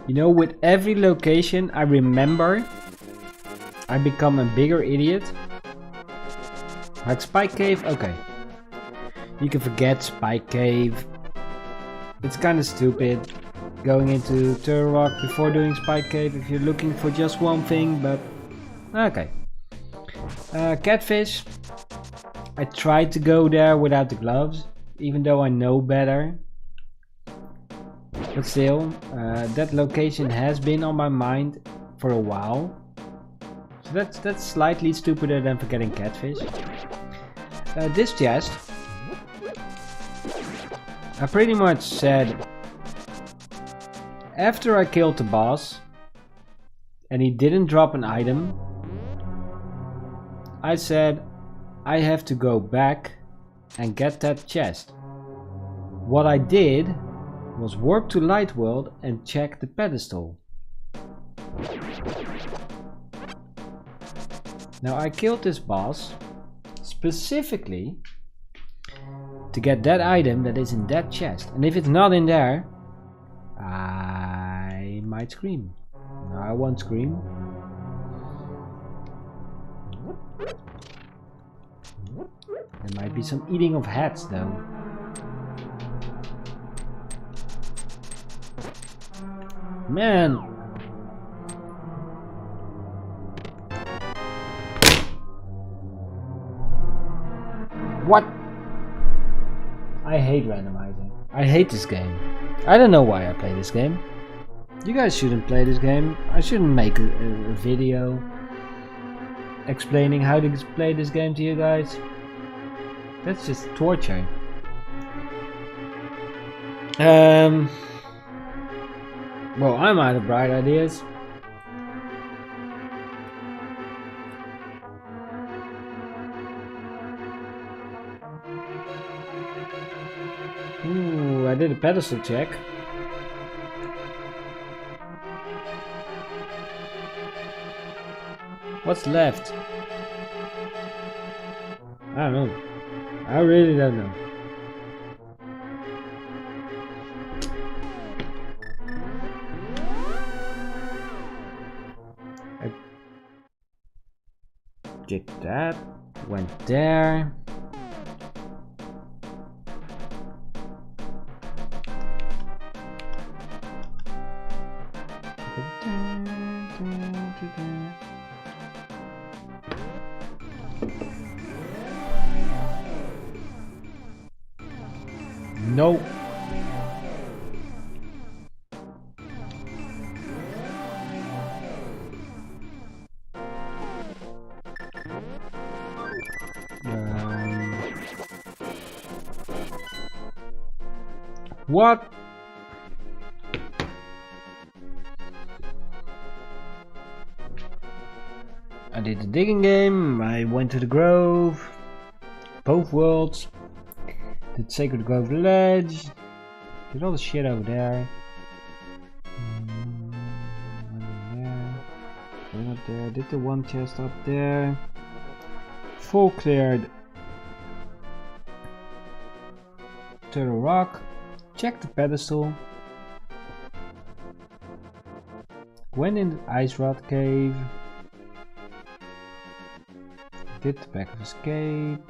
You know, with every location I remember, I become a bigger idiot. Like Spike Cave, okay. You can forget Spike Cave. It's kind of stupid going into Turtle Rock before doing Spike Cave if you're looking for just one thing, but okay. Catfish. I tried to go there without the gloves, even though I know better. But still, that location has been on my mind for a while. So that's slightly stupider than forgetting Catfish. This chest, I pretty much said, after I killed the boss and he didn't drop an item, I said I have to go back and get that chest. What I did was warp to Light World and check the pedestal. Now I killed this boss specifically to get that item that is in that chest, and if it's not in there, I might scream. No, I won't scream. There might be some eating of hats though. Man! What? I hate randomizing. I hate this game. I don't know why I play this game. You guys shouldn't play this game. I shouldn't make a video explaining how to play this game to you guys. That's just torture. Well, I'm out of bright ideas. Ooh, I did a pedestal check. What's left? I don't know. I really don't know. Did that, went there. Nope. What? I did the digging game, I went to the grove, both worlds, did Sacred Grove Ledge, did all the shit over there. Went up there, did the one chest up there, full cleared Turtle Rock, checked the pedestal, went in the Ice Rod Cave, did the back of escape,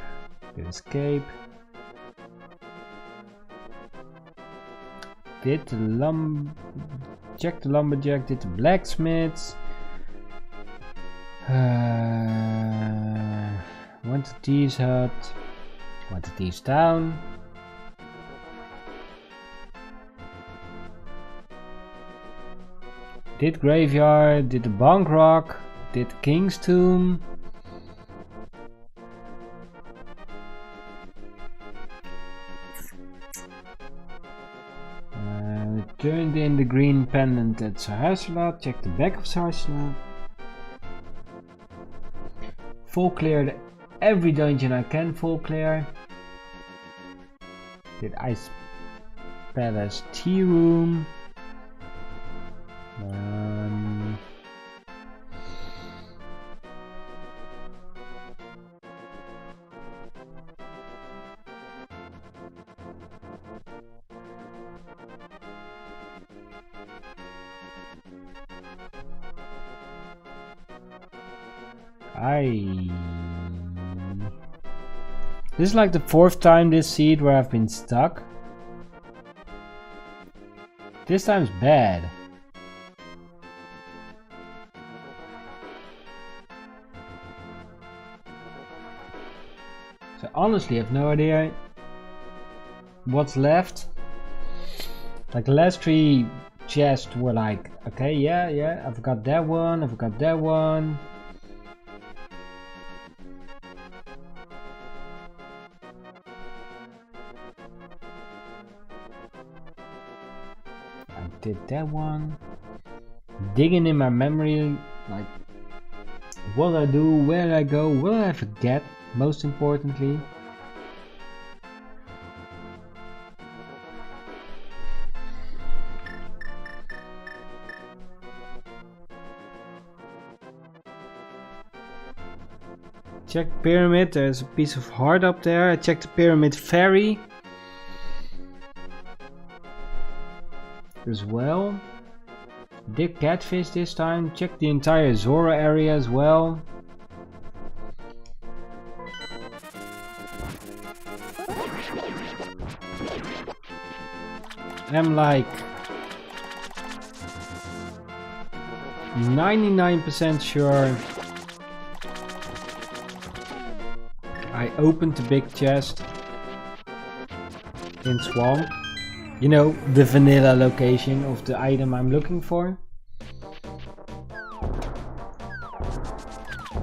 did escape, did the checked the lumberjack, did the blacksmiths, went to Thieves' Hut, went to Thieves' Town, did Graveyard, did the Bonk Rock, did King's Tomb, turned in the green pendant at Saharsla, checked the back of Saharsla, full cleared every dungeon I can full clear, did Ice Palace Tea Room, this is like the 4th time this seed where I've been stuck. This time's bad. So honestly I have no idea what's left. Like the last 3 chests were like, okay, yeah, I've got that one, I've got that one. Did that one. Digging in my memory, like what I do, where I go, what I forget, most importantly. Check pyramid, there's a piece of heart up there. I checked the pyramid ferry as well. Did catfish this time, check the entire Zora area as well. I'm like 99% sure I opened the big chest in Swamp. You know, the vanilla location of the item I'm looking for.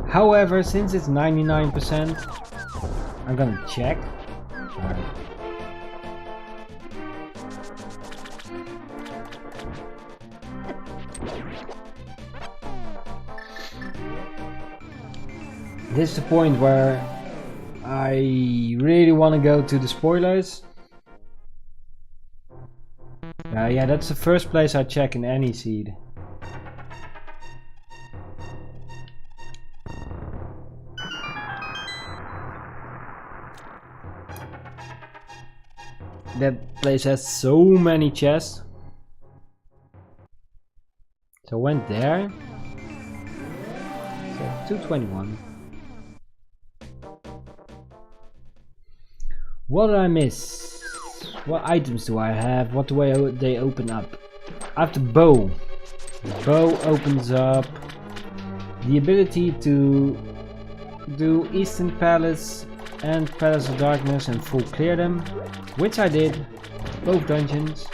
However, since it's 99%, I'm gonna check. This is the point where I really want to go to the spoilers. Yeah, that's the first place I check in any seed. That place has so many chests. So I went there. So 221. What did I miss? What items do I have? What do they open up? I have the bow. The bow opens up the ability to do Eastern Palace and Palace of Darkness and full clear them, which I did, both dungeons.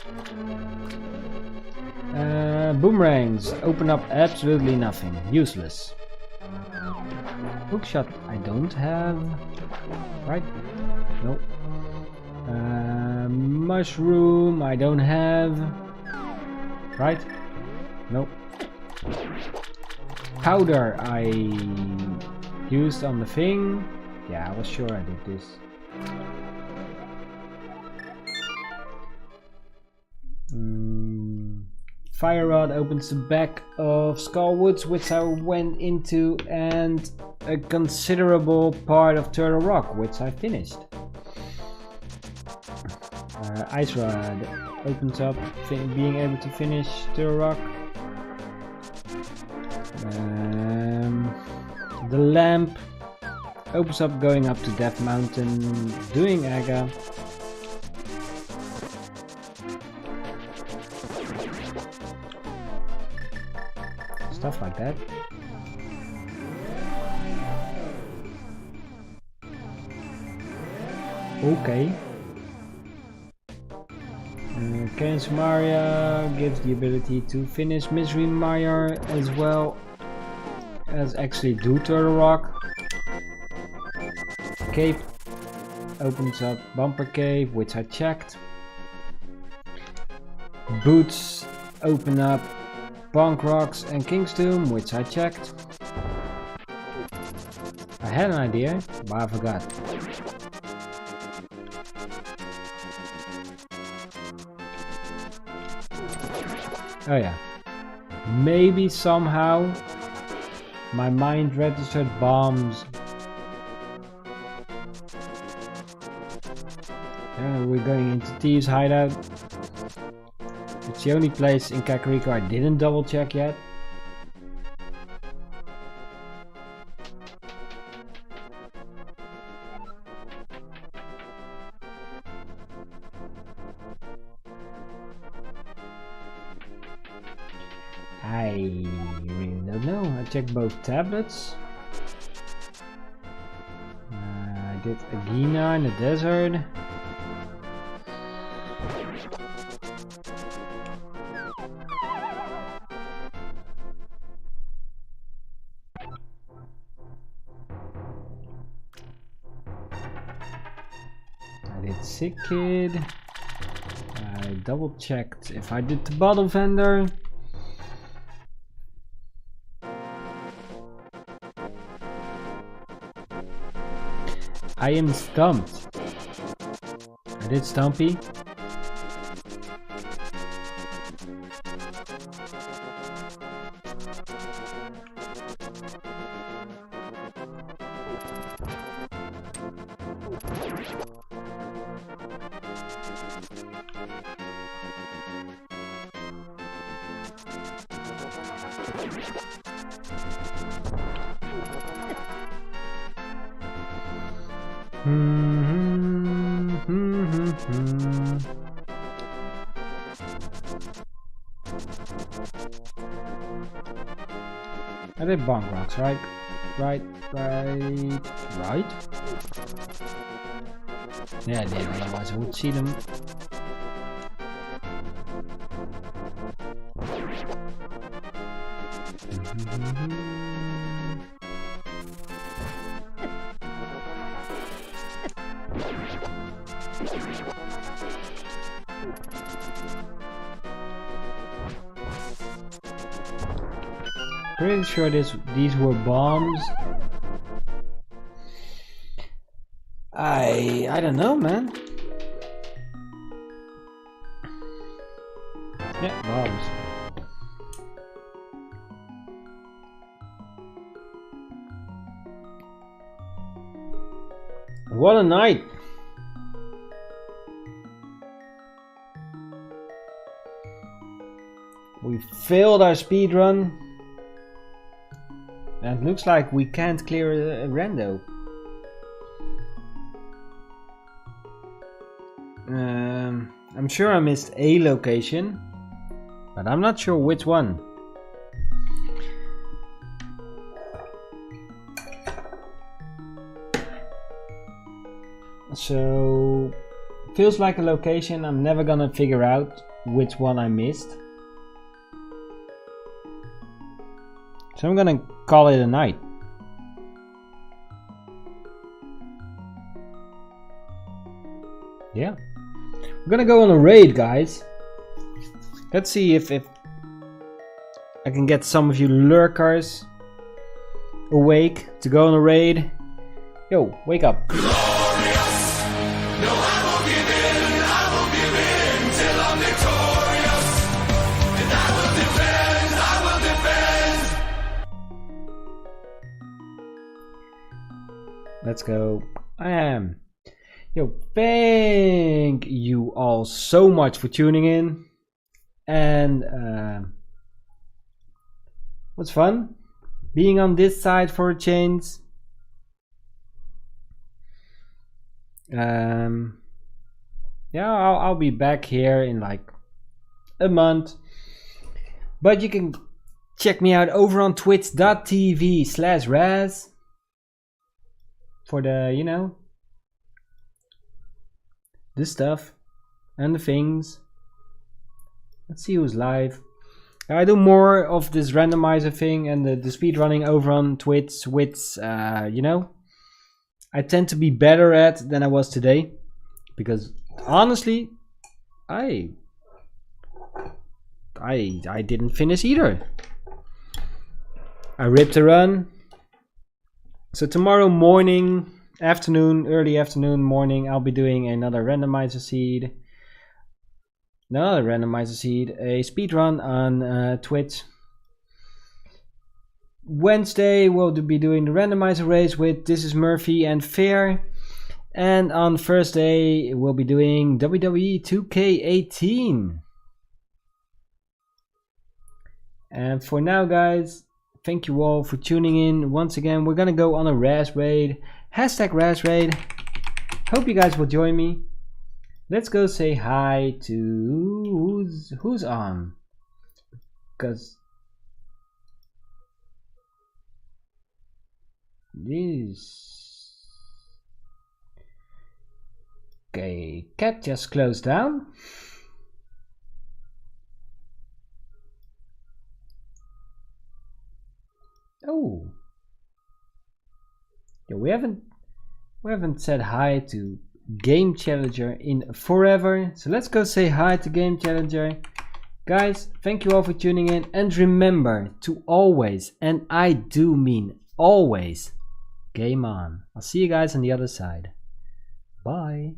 Boomerangs open up absolutely nothing, useless. Hookshot I don't have, right? Nope. mushroom I don't have. Right? Nope. Powder I used on the thing. Yeah, I was sure I did this. Fire rod opens the back of Skullwoods, which I went into, and a considerable part of Turtle Rock, which I finished. Ice rod opens up, being able to finish Turtle Rock. The lamp opens up, going up to Death Mountain, doing Aga. Stuff like that. Okay. Chaos Maria gives the ability to finish Misery Mire as well as actually do Turtle Rock. Cape opens up Bumper Cave, which I checked. Boots open up Bonk Rocks and King's Tomb, which I checked. I had an idea, but I forgot. Oh yeah. Maybe somehow my mind registered bombs. We're going into Thieves' Hideout. It's the only place in Kakariko I didn't double check yet. I really don't know. I checked both tablets. I did Agina in the desert. I did Sick Kid. I double checked if I did the bottle vendor. I am stumped. I did Stumpy. I did Bonk Rocks, right? Right. Yeah, I did, otherwise I would see them. Pretty sure these were bombs. I don't know, man. Yeah, bombs. What a night! We failed our speedrun. And it looks like we can't clear a rando. I'm sure I missed a location, but I'm not sure which one. So, feels like a location I'm never gonna figure out which one I missed. So I'm gonna call it a night. Yeah. We're gonna go on a raid, guys. Let's see if I can get some of you lurkers awake to go on a raid. Yo, wake up. Glorious. No, I won't give in. I won't give in till I'm victorious. And I will defend. I will defend. Let's go. I am. Yo, thank you all so much for tuning in. And what's fun? Being on this side for a change. Yeah, I'll be back here in like a month. But you can check me out over on twitch.tv/Raz for the, you know, the stuff and the things. Let's see who's live. I do more of this randomizer thing and the speedrunning over on Twitch, which, you know, I tend to be better at than I was today. Because honestly, I didn't finish either. I ripped a run. So tomorrow morning, afternoon, early afternoon, morning, I'll be doing another randomizer seed. Another randomizer seed, a speedrun on Twitch. Wednesday we'll be doing the randomizer race with This Is Murphy and Fair. And on Thursday we'll be doing WWE 2K18. And for now, guys, thank you all for tuning in. Once again, we're gonna go on a Raz raid. Hashtag Raz raid. Hope you guys will join me. Let's go say hi to who's on, because this. Okay, cat just closed down. Oh, yeah, we haven't said hi to Game Challenger in forever, so let's go say hi to Game Challenger. Guys, thank you all for tuning in, and remember to always, and I do mean always, game on. I'll see you guys on the other side. Bye.